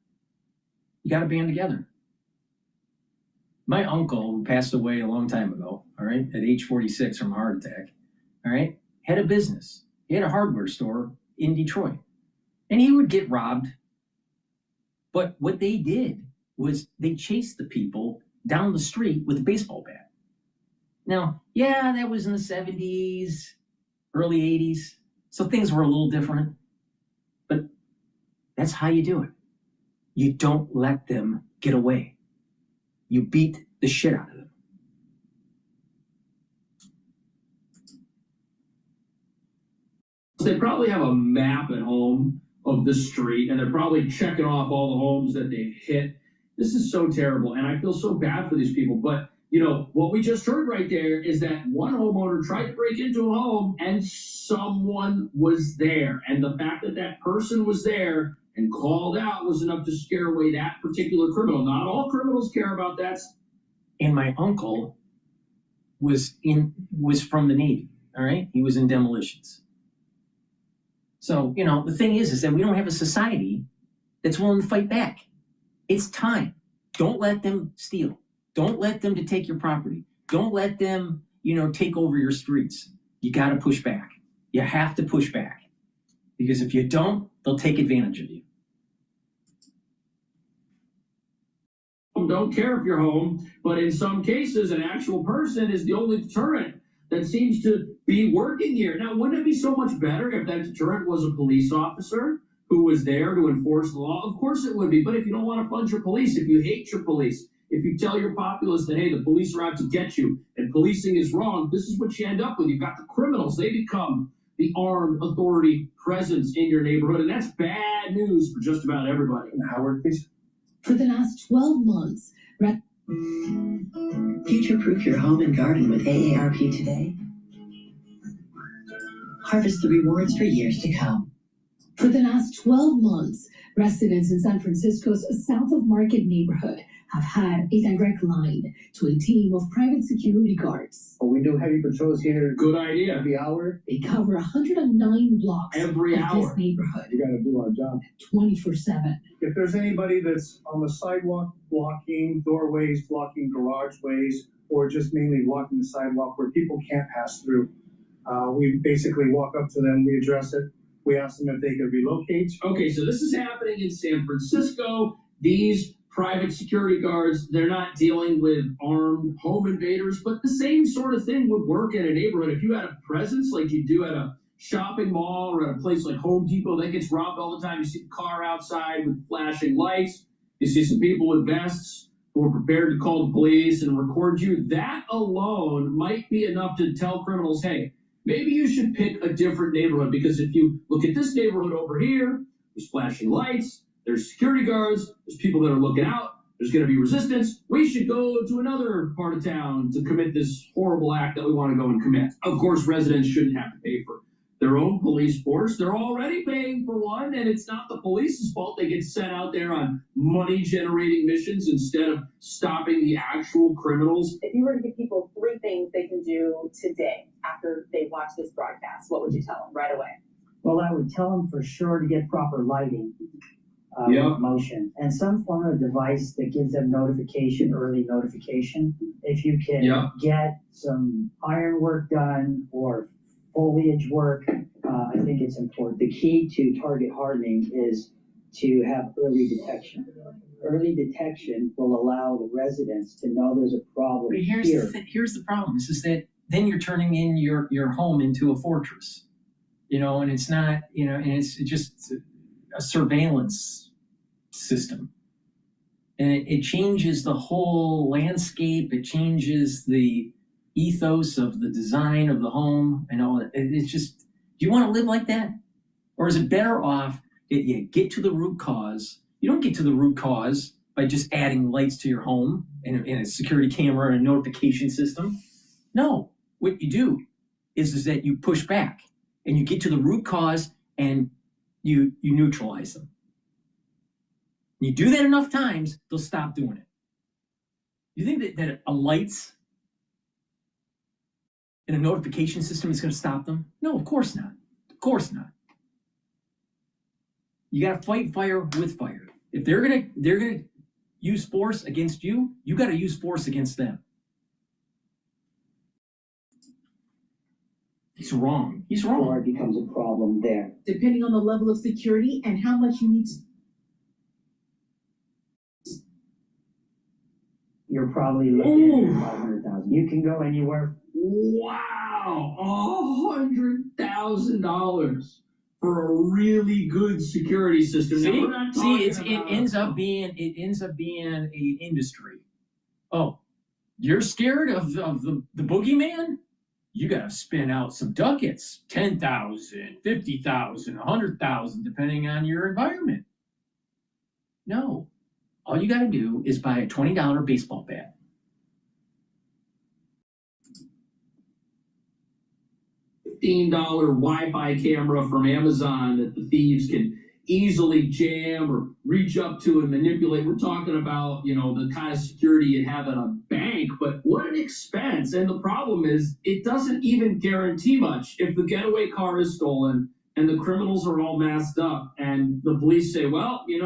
C: My uncle, who passed away a long time ago, all right, at age 46 from a heart attack, all right, had a business. He had a hardware store in Detroit. And he would get robbed. But what they did was they chased the people down the street with a baseball bat. Now, yeah, that was in the 70s, early 80s. So things were a little different. But that's how you do it. You don't let them get away. You beat the shit out of them.
V: They probably have a map at home of the street, and they're probably checking off all the homes that they've hit. This is so terrible, and I feel so bad for these people. But, what we just heard right there is that one homeowner tried to break into a home, and someone was there. And the fact that that person was there and called out was enough to scare away that particular criminal. Not all criminals care about that.
C: And my uncle was from the Navy, all right? He was in demolitions. So, the thing is that we don't have a society that's willing to fight back. It's time. Don't let them steal. Don't let them to take your property. Don't let them, take over your streets. you got to push back. You have to push back. Because if you don't, they'll take advantage of you.
V: Don't care if you're home, but in some cases, an actual person is the only deterrent that seems to be working here. Now, wouldn't it be so much better if that deterrent was a police officer who was there to enforce the law? Of course it would be. But if you don't want to fund your police, if you hate your police, if you tell your populace that, hey, the police are out to get you and policing is wrong, this is what you end up with. You've got the criminals. They become the armed authority presence in your neighborhood. And that's bad news for just about everybody.
J: Howard, please.
K: For the last 12 months, future-proof your home and garden with AARP today. Harvest the rewards for years to come.
P: For the last 12 months, residents in San Francisco's South of Market neighborhood have had a direct line to a team of private security guards.
J: We do heavy patrols here.
V: Good idea.
J: Every hour.
P: They cover 109 blocks
V: every
P: of
V: hour.
P: This neighborhood.
J: We got to do our job.
P: 24/7.
B: If there's anybody that's on the sidewalk blocking doorways, blocking garageways, or just mainly blocking the sidewalk where people can't pass through, we basically walk up to them, we address it, we ask them if they could relocate.
V: Okay, so this is happening in San Francisco. These private security guards, they're not dealing with armed home invaders, but the same sort of thing would work in a neighborhood. If you had a presence like you do at a shopping mall or at a place like Home Depot that gets robbed all the time, you see the car outside with flashing lights, you see some people with vests who are prepared to call the police and record you. That alone might be enough to tell criminals, hey, maybe you should pick a different neighborhood, because if you look at this neighborhood over here, there's flashing lights, there's security guards, there's people that are looking out, there's going to be resistance. We should go to another part of town to commit this horrible act that we want to go and commit. Of course, residents shouldn't have to pay for their own police force. They're already paying for one, and it's not the police's fault. They get sent out there on money-generating missions instead of stopping the actual criminals.
R: If you were to give people 3 things they can do today after they watch this broadcast, what would you tell them right away?
S: Well, I would tell them for sure to get proper lighting. With motion and some form of device that gives them notification, early notification. If you can get some iron work done or foliage work, I think it's important. The key to target hardening is to have early detection. Early detection will allow the residents to know there's a problem.
C: But here's the problem, is that then you're turning in your home into a fortress, and it's not, and it's just a surveillance system, and it changes the whole landscape. It changes the ethos of the design of the home and all that. It's just, do you want to live like that, or is it better off that you get to the root cause? You don't get to the root cause by just adding lights to your home and a security camera and a notification system. No, what you do is that you push back and you get to the root cause and you neutralize them. You do that enough times, they'll stop doing it. You think that a lights and a notification system is going to stop them? No, of course not. Of course not. You got to fight fire with fire. If they're gonna use force against you, you got to use force against them. He's wrong. He's wrong.
S: Or it becomes a problem there.
K: Depending on the level of security and how much you need to.
S: You're probably looking at 500,000. You can go anywhere.
V: Wow, $100,000 for a really good security system.
C: It ends up being an industry. Oh, you're scared of the boogeyman? You got to spin out some ducats, 10,000, 50,000, 100,000, depending on your environment. No. All you got to do is buy a $20 baseball bat.
V: $15 Wi-Fi camera from Amazon that the thieves can easily jam or reach up to and manipulate. We're talking about, the kind of security you have at a bank, but what an expense. And the problem is it doesn't even guarantee much. If the getaway car is stolen and the criminals are all masked up and the police say, well, we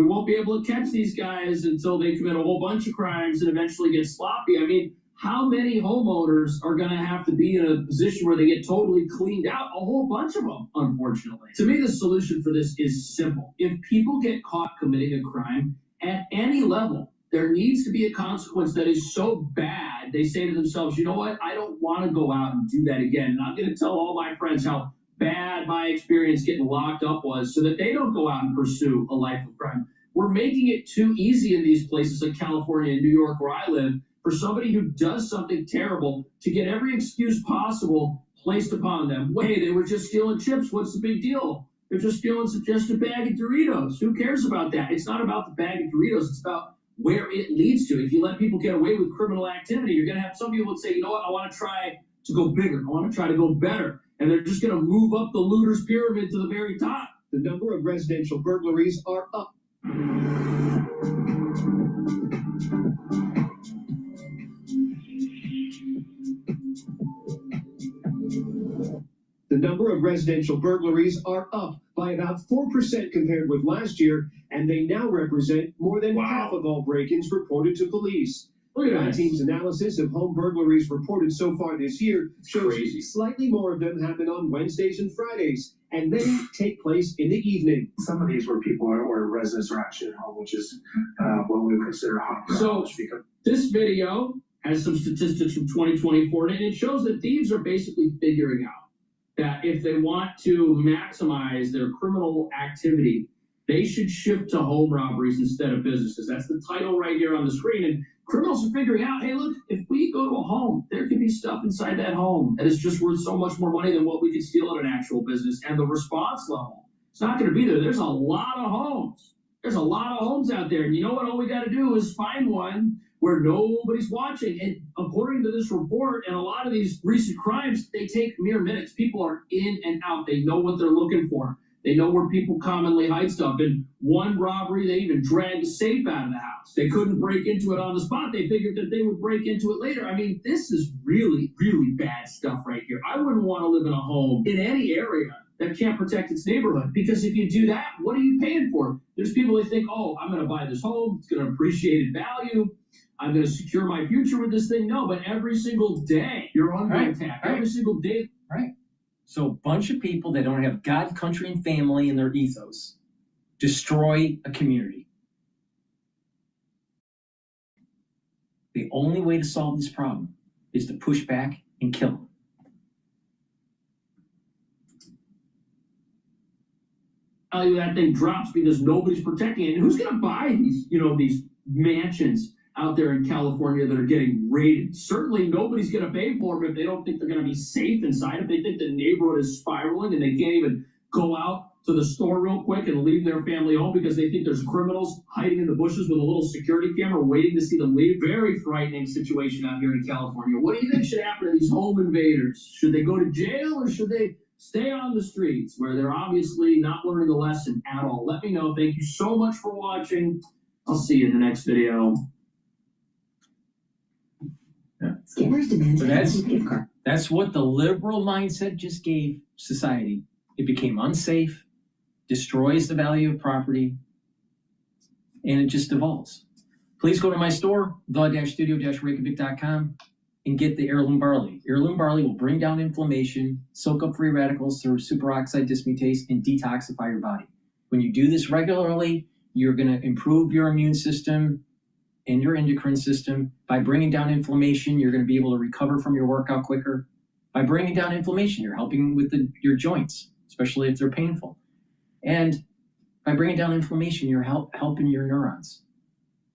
V: won't be able to catch these guys until they commit a whole bunch of crimes and eventually get sloppy. I mean, how many homeowners are going to have to be in a position where they get totally cleaned out? A whole bunch of them, unfortunately. To me, the solution for this is simple. If people get caught committing a crime at any level, there needs to be a consequence that is so bad, they say to themselves, you know what, I don't want to go out and do that again. And I'm going to tell all my friends how bad my experience getting locked up was so that they don't go out and pursue a life of crime. We're making it too easy in these places like California and New York where I live for somebody who does something terrible to get every excuse possible placed upon them. Hey, they were just stealing chips. What's the big deal? They're just stealing just a bag of Doritos. Who cares about that? It's not about the bag of Doritos. It's about where it leads to. If you let people get away with criminal activity, you're going to have some people that say, you know what, I want to try to go bigger. I want to try to go better. And they're just going to move up the looters pyramid to the very top.
I: The number of residential burglaries are up. The number of residential burglaries are up by about 4% compared with last year, and they now represent more than half of all break-ins reported to police. My team's analysis of home burglaries reported so far this year shows slightly more of them happen on Wednesdays and Fridays, and many take place in the evening.
G: Some of these where people are, or residents are actually at home, which is what we would consider hot.
V: So this video has some statistics from 2024, and it shows that thieves are basically figuring out that if they want to maximize their criminal activity, they should shift to home robberies instead of businesses. That's the title right here on the screen. And criminals are figuring out, hey, look, if we go to a home, there could be stuff inside that home that is just worth so much more money than what we could steal at an actual business. And the response level, it's not going to be there. There's a lot of homes. There's a lot of homes out there. And you know what? All we got to do is find one where nobody's watching. And according to this report and a lot of these recent crimes, they take mere minutes. People are in and out. They know what they're looking for. They know where people commonly hide stuff. In one robbery, they even dragged a safe out of the house. They couldn't break into it on the spot. They figured that they would break into it later. I mean, this is really, really bad stuff right here. I wouldn't want to live in a home in any area that can't protect its neighborhood. Because if you do that, what are you paying for? There's people that think, oh, I'm going to buy this home. It's going to appreciate in value. I'm going to secure my future with this thing. No, but every single day, you're under attack. Every single day.
C: Right. So a bunch of people that don't have God, country, and family in their ethos destroy a community. The only way to solve this problem is to push back and kill them.
V: Value that thing drops because nobody's protecting it. And who's going to buy these, these mansions out there in California that are getting raided? Certainly nobody's going to pay for them if they don't think they're going to be safe inside, if they think the neighborhood is spiraling and they can't even go out to the store real quick and leave their family home because they think there's criminals hiding in the bushes with a little security camera waiting to see them leave. Very frightening situation out here in California. What do you think should happen to these home invaders? Should they go to jail or should they stay on the streets where they're obviously not learning the lesson at all? Let me know. Thank you so much for watching. I'll see you in the next video.
K: Scammers demand
C: So that's what the liberal mindset just gave society. It became unsafe, destroys the value of property, and it just devolves. Please go to my store, the-studio-reykjavik.com, and get the heirloom barley. Heirloom barley will bring down inflammation, soak up free radicals through superoxide dismutase, and detoxify your body. When you do this regularly, you're going to improve your immune system and your endocrine system. By bringing down inflammation, you're going to be able to recover from your workout quicker. By bringing down inflammation, you're helping with your joints, especially if they're painful. And by bringing down inflammation, you're helping your neurons.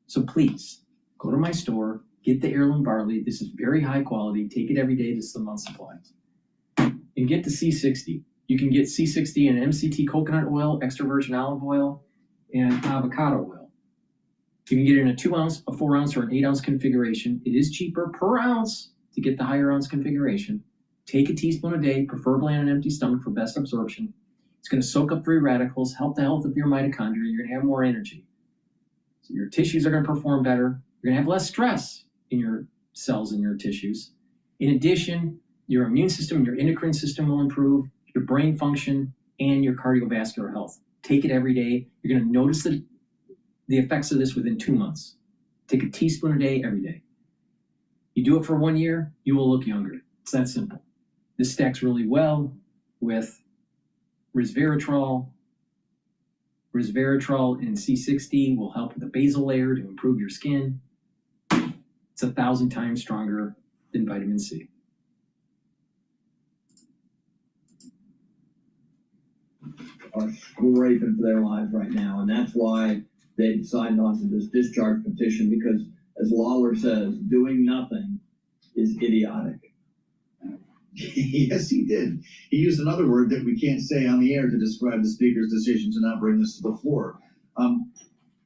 C: So please, go to my store, get the heirloom barley. This is very high quality. Take it every day. This is a month's supply. And get the C60. You can get C60 in MCT coconut oil, extra virgin olive oil, and avocado oil. You can get it in a 2 ounce, a 4 ounce, or an 8 ounce configuration. It is cheaper per ounce to get the higher ounce configuration. Take a teaspoon a day, preferably on an empty stomach for best absorption. It's going to soak up free radicals, help the health of your mitochondria. You're going to have more energy. So your tissues are going to perform better. You're going to have less stress in your cells and your tissues. In addition, your immune system and your endocrine system will improve, your brain function, and your cardiovascular health. Take it every day. You're going to notice the effects of this within 2 months. Take a teaspoon a day every day. You do it for 1 year, you will look younger. It's that simple. This stacks really well with resveratrol. Resveratrol in C60 will help with the basal layer to improve your skin. It's 1,000 times stronger than vitamin C.
H: Are scraping for their lives right now, and that's why they signed on to this discharge petition, because as Lawler says, doing nothing is idiotic.
E: Yes, he did. He used another word that we can't say on the air to describe the Speaker's decision to not bring this to the floor.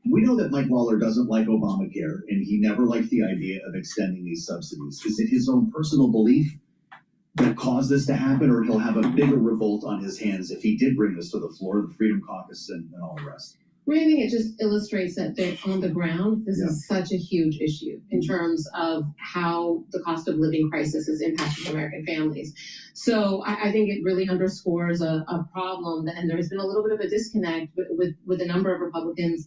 E: We know that Mike Lawler doesn't like Obamacare, and he never liked the idea of extending these subsidies. Is it his own personal belief that caused this to happen, or he'll have a bigger revolt on his hands if he did bring this to the floor, the Freedom Caucus and all the rest?
M: I think it just illustrates that they're on the ground. This is such a huge issue in terms of how the cost of living crisis is impacting American families. So I think it really underscores a problem, and there's been a little bit of a disconnect with a number of Republicans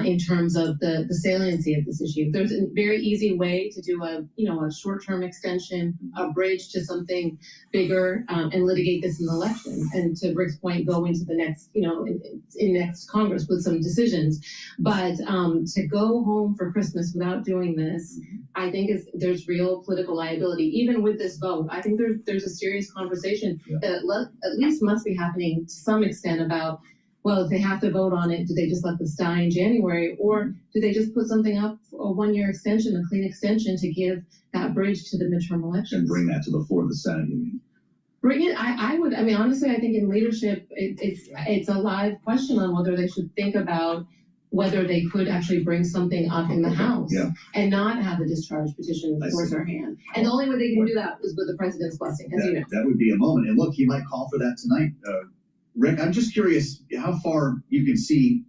M: in terms of the saliency of this issue. There's a very easy way to do a short-term extension, a bridge to something bigger, and litigate this in the election. And to Rick's point, go into the next, in next Congress with some decisions. But to go home for Christmas without doing this, I think there's real political liability. Even with this vote, I think there's a serious conversation that at least must be happening to some extent about, well, if they have to vote on it, do they just let this die in January, or do they just put something up, a 1-year extension, a clean extension, to give that bridge to the midterm elections?
E: And bring that to the floor of the Senate, you mean?
M: Bring it. Honestly, I think in leadership, it's a live question on whether they should think about whether they could actually bring something up in the House and not have a discharge petition force their hand. And the only way they can do that is with the president's blessing, as you know.
E: That would be a moment. And look, he might call for that tonight. Rick, I'm just curious how far you can see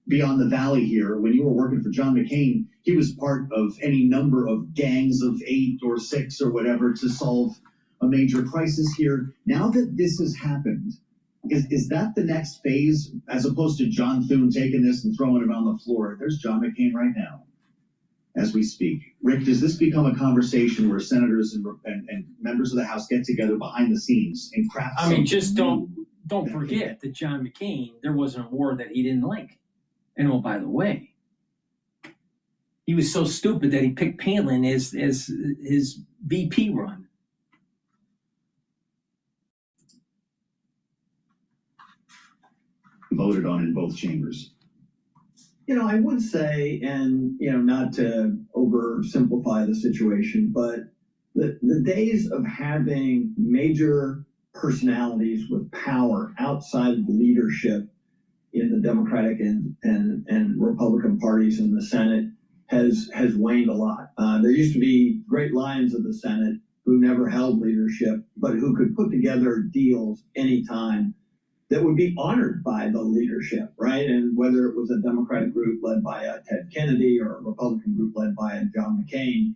E: beyond the valley here. When you were working for John McCain, he was part of any number of gangs of 8 or 6 or whatever to solve a major crisis here. Now that this has happened, is that the next phase, as opposed to John Thune taking this and throwing it on the floor? There's John McCain right now as we speak. Rick, does this become a conversation where senators and members of the House get together behind the scenes and craft something?
C: Just don't forget that John McCain, there wasn't a war that he didn't like. And oh, by the way, he was so stupid that he picked Palin as his VP run.
E: Voted on in both chambers.
H: I would say, and not to oversimplify the situation, but the days of having major personalities with power outside of leadership in the Democratic and Republican parties in the Senate has waned a lot. There used to be great lions of the Senate who never held leadership, but who could put together deals anytime that would be honored by the leadership, right? And whether it was a Democratic group led by Ted Kennedy or a Republican group led by John McCain,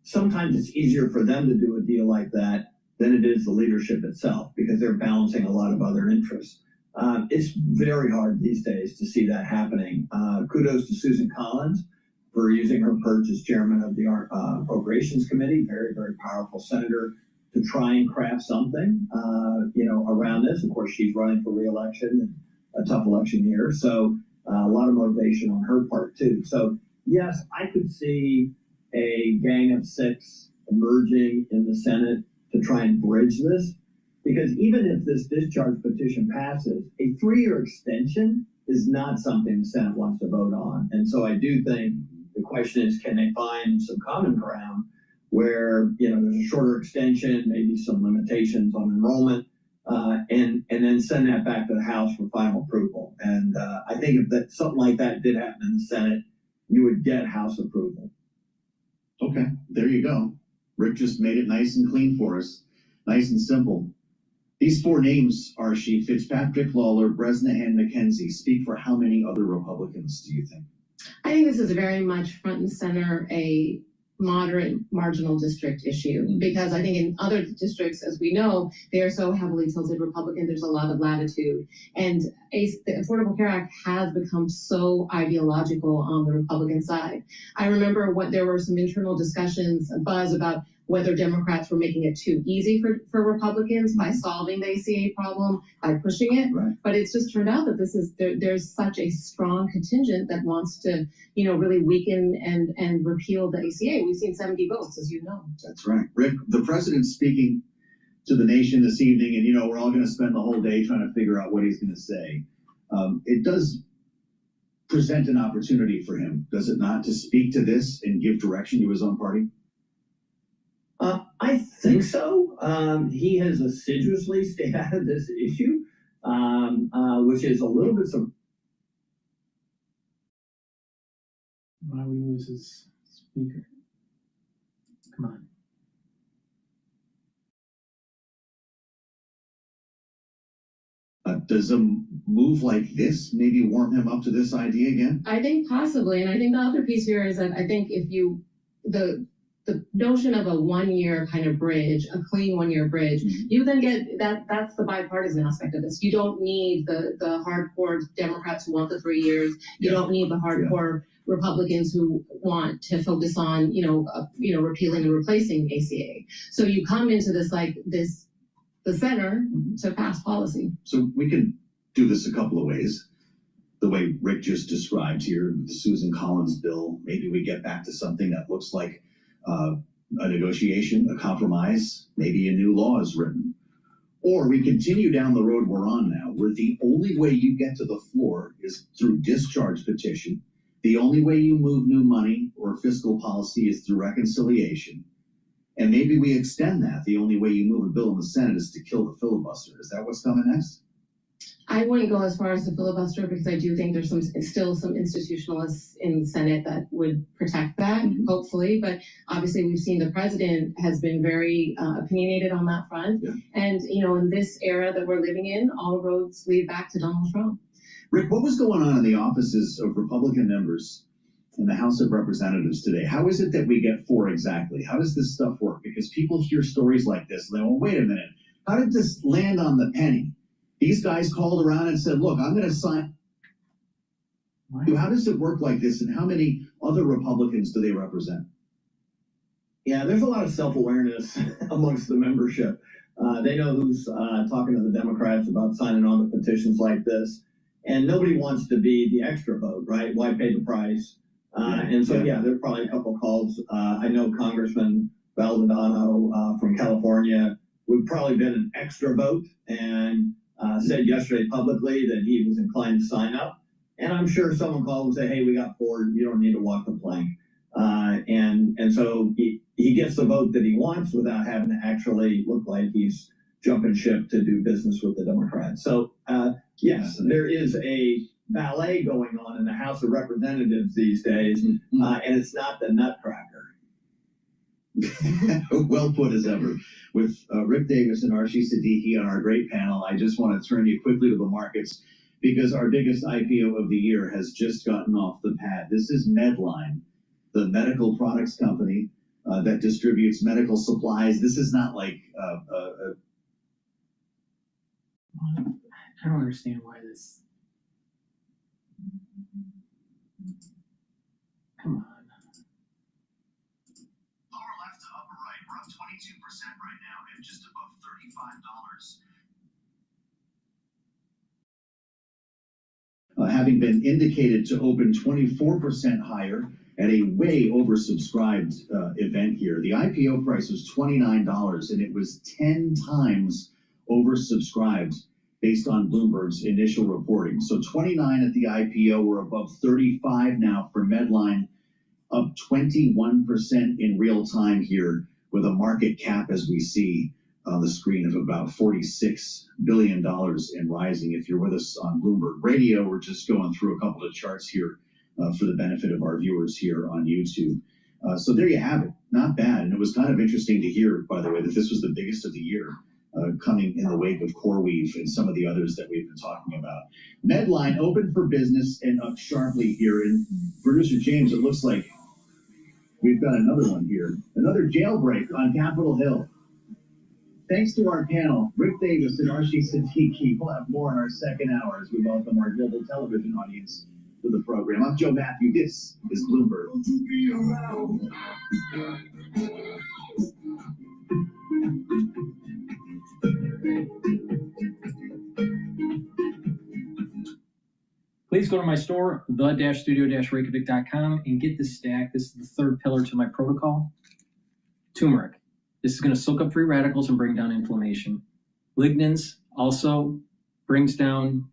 H: sometimes it's easier for them to do a deal like that than it is the leadership itself, because they're balancing a lot of other interests. It's very hard these days to see that happening. Kudos to Susan Collins for using her perch as chairman of the Appropriations Committee, very, very powerful senator, to try and craft something, around this. Of course, she's running for re-election in a tough election year, so a lot of motivation on her part too. So yes, I could see a gang of 6 emerging in the Senate to try and bridge this, because even if this discharge petition passes, a 3-year extension is not something the Senate wants to vote on. And so I do think the question is, can they find some common ground where there's a shorter extension, maybe some limitations on enrollment, and then send that back to the House for final approval. And I think if something like that did happen in the Senate, you would get House approval.
E: Okay, there you go. Rick just made it nice and clean for us, nice and simple. These 4 names, Archie, Fitzpatrick, Lawler, Bresnahan, McKenzie, speak for how many other Republicans do you think?
M: I think this is very much front and center a moderate marginal district issue, because I think in other districts, as we know, they are so heavily tilted Republican, there's a lot of latitude. And the Affordable Care Act has become so ideological on the Republican side. I remember there were some internal discussions, buzz about whether Democrats were making it too easy for Republicans by solving the ACA problem, by pushing it.
E: Right.
M: But it's just turned out that there's such a strong contingent that wants to, really weaken and repeal the ACA. We've seen 70 votes, as you know.
E: That's right. Rick, the president's speaking to the nation this evening, and we're all going to spend the whole day trying to figure out what he's going to say. It does present an opportunity for him, does it not, to speak to this and give direction to his own party?
H: I think so. He has assiduously stayed out of this issue, which is a little bit
A: Why we lose his speaker? Come on.
E: Does a move like this maybe warm him up to this idea again?
M: I think possibly, and I think the other piece here is that I think the notion of a 1 year kind of bridge, a clean 1 year bridge, you then get that's the bipartisan aspect of this. You don't need the hardcore Democrats who want the 3 years. You don't need the hardcore Republicans who want to focus on, repealing and replacing ACA. So you come into this the center to pass policy.
E: So we can do this a couple of ways. The way Rick just described here, the Susan Collins bill, maybe we get back to something that looks like a negotiation, a compromise, maybe a new law is written. Or we continue down the road we're on now, where the only way you get to the floor is through discharge petition. The only way you move new money or fiscal policy is through reconciliation. And maybe we extend that. The only way you move a bill in the Senate is to kill the filibuster. Is that what's coming next?
M: I wouldn't go as far as the filibuster, because I do think there's still some institutionalists in the Senate that would protect that, hopefully. But obviously, we've seen the president has been very opinionated on that front. Yeah. And, in this era that we're living in, all roads lead back to Donald Trump.
E: Rick, what was going on in the offices of Republican members in the House of Representatives today? How is it that we get 4 exactly? How does this stuff work? Because people hear stories like this and they go, well, wait a minute, how did this land on the penny? These guys called around and said, look, I'm going to sign. How does it work like this, and how many other Republicans do they represent?
H: Yeah, there's a lot of self-awareness amongst the membership. They know who's talking to the Democrats about signing on the petitions like this. And nobody wants to be the extra vote, right? Why pay the price? And so, there are probably a couple of calls. I know Congressman Baldonado from California would probably been an extra vote, and said yesterday publicly that he was inclined to sign up. And I'm sure someone called and said, hey, we got 4, you don't need to walk the plank. And so he gets the vote that he wants without having to actually look like he's jumping ship to do business with the Democrats. So, yes, there is a ballet going on in the House of Representatives these days, and it's not the Nutcracker.
E: Well put as ever. With Rick Davis and Archie Siddiqui on our great panel, I just want to turn you quickly to the markets, because our biggest IPO of the year has just gotten off the pad. This is Medline, the medical products company that distributes medical supplies. This is not like
A: I don't understand why this. Come on.
E: Lower left to upper right, we're up 22% right now and just above $35. Having been indicated to open 24% higher at a way oversubscribed event here. The IPO price was $29 and it was 10 times oversubscribed based on Bloomberg's initial reporting. So 29 at the IPO, we're above 35 now for Medline, up 21% in real time here, with a market cap, as we see on the screen, of about $46 billion and rising. If you're with us on Bloomberg Radio, we're just going through a couple of charts here for the benefit of our viewers here on YouTube. So there you have it. Not bad. And it was kind of interesting to hear, by the way, that this was the biggest of the year, coming in the wake of CoreWeave and some of the others that we've been talking about. Medline open for business and up sharply here. And producer James, it looks like We've got another one here. Another jailbreak on Capitol Hill. Thanks to our panel, Rick Davis and Archie Siddiqui. We'll have more in our second hour as we welcome our global television audience to the program. I'm Joe Matthew. This is Bloomberg.
C: Please go to my store, the-studio-reykjavik.com, and get this stack. This is the third pillar to my protocol. Turmeric. This is going to soak up free radicals and bring down inflammation. Lignans also brings down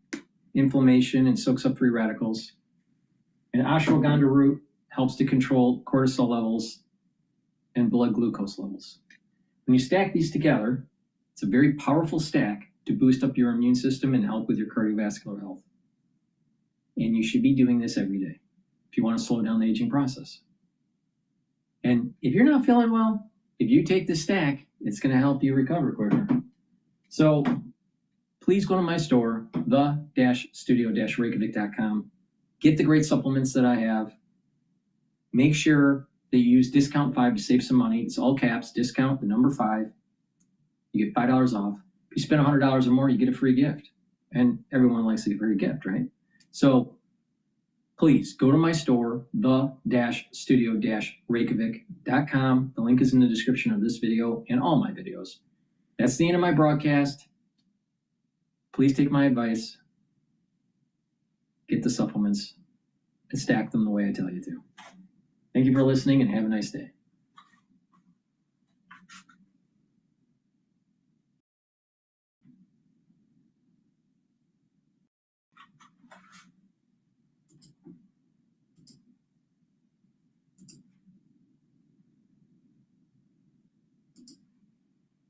C: inflammation and soaks up free radicals. And ashwagandha root helps to control cortisol levels and blood glucose levels. When you stack these together, it's a very powerful stack to boost up your immune system and help with your cardiovascular health. And you should be doing this every day if you want to slow down the aging process. And if you're not feeling well, if you take this stack, it's going to help you recover quicker. So please go to my store, the-studio-reykjavik.com. Get the great supplements that I have. Make sure that you use discount 5 to save some money. It's all caps, discount, the number 5. You get $5 off. If you spend $100 or more, you get a free gift. And everyone likes to get a free gift, right? So please go to my store, the-studio-reykjavik.com. The link is in the description of this video and all my videos. That's the end of my broadcast. Please take my advice. Get the supplements and stack them the way I tell you to. Thank you for listening and have a nice day.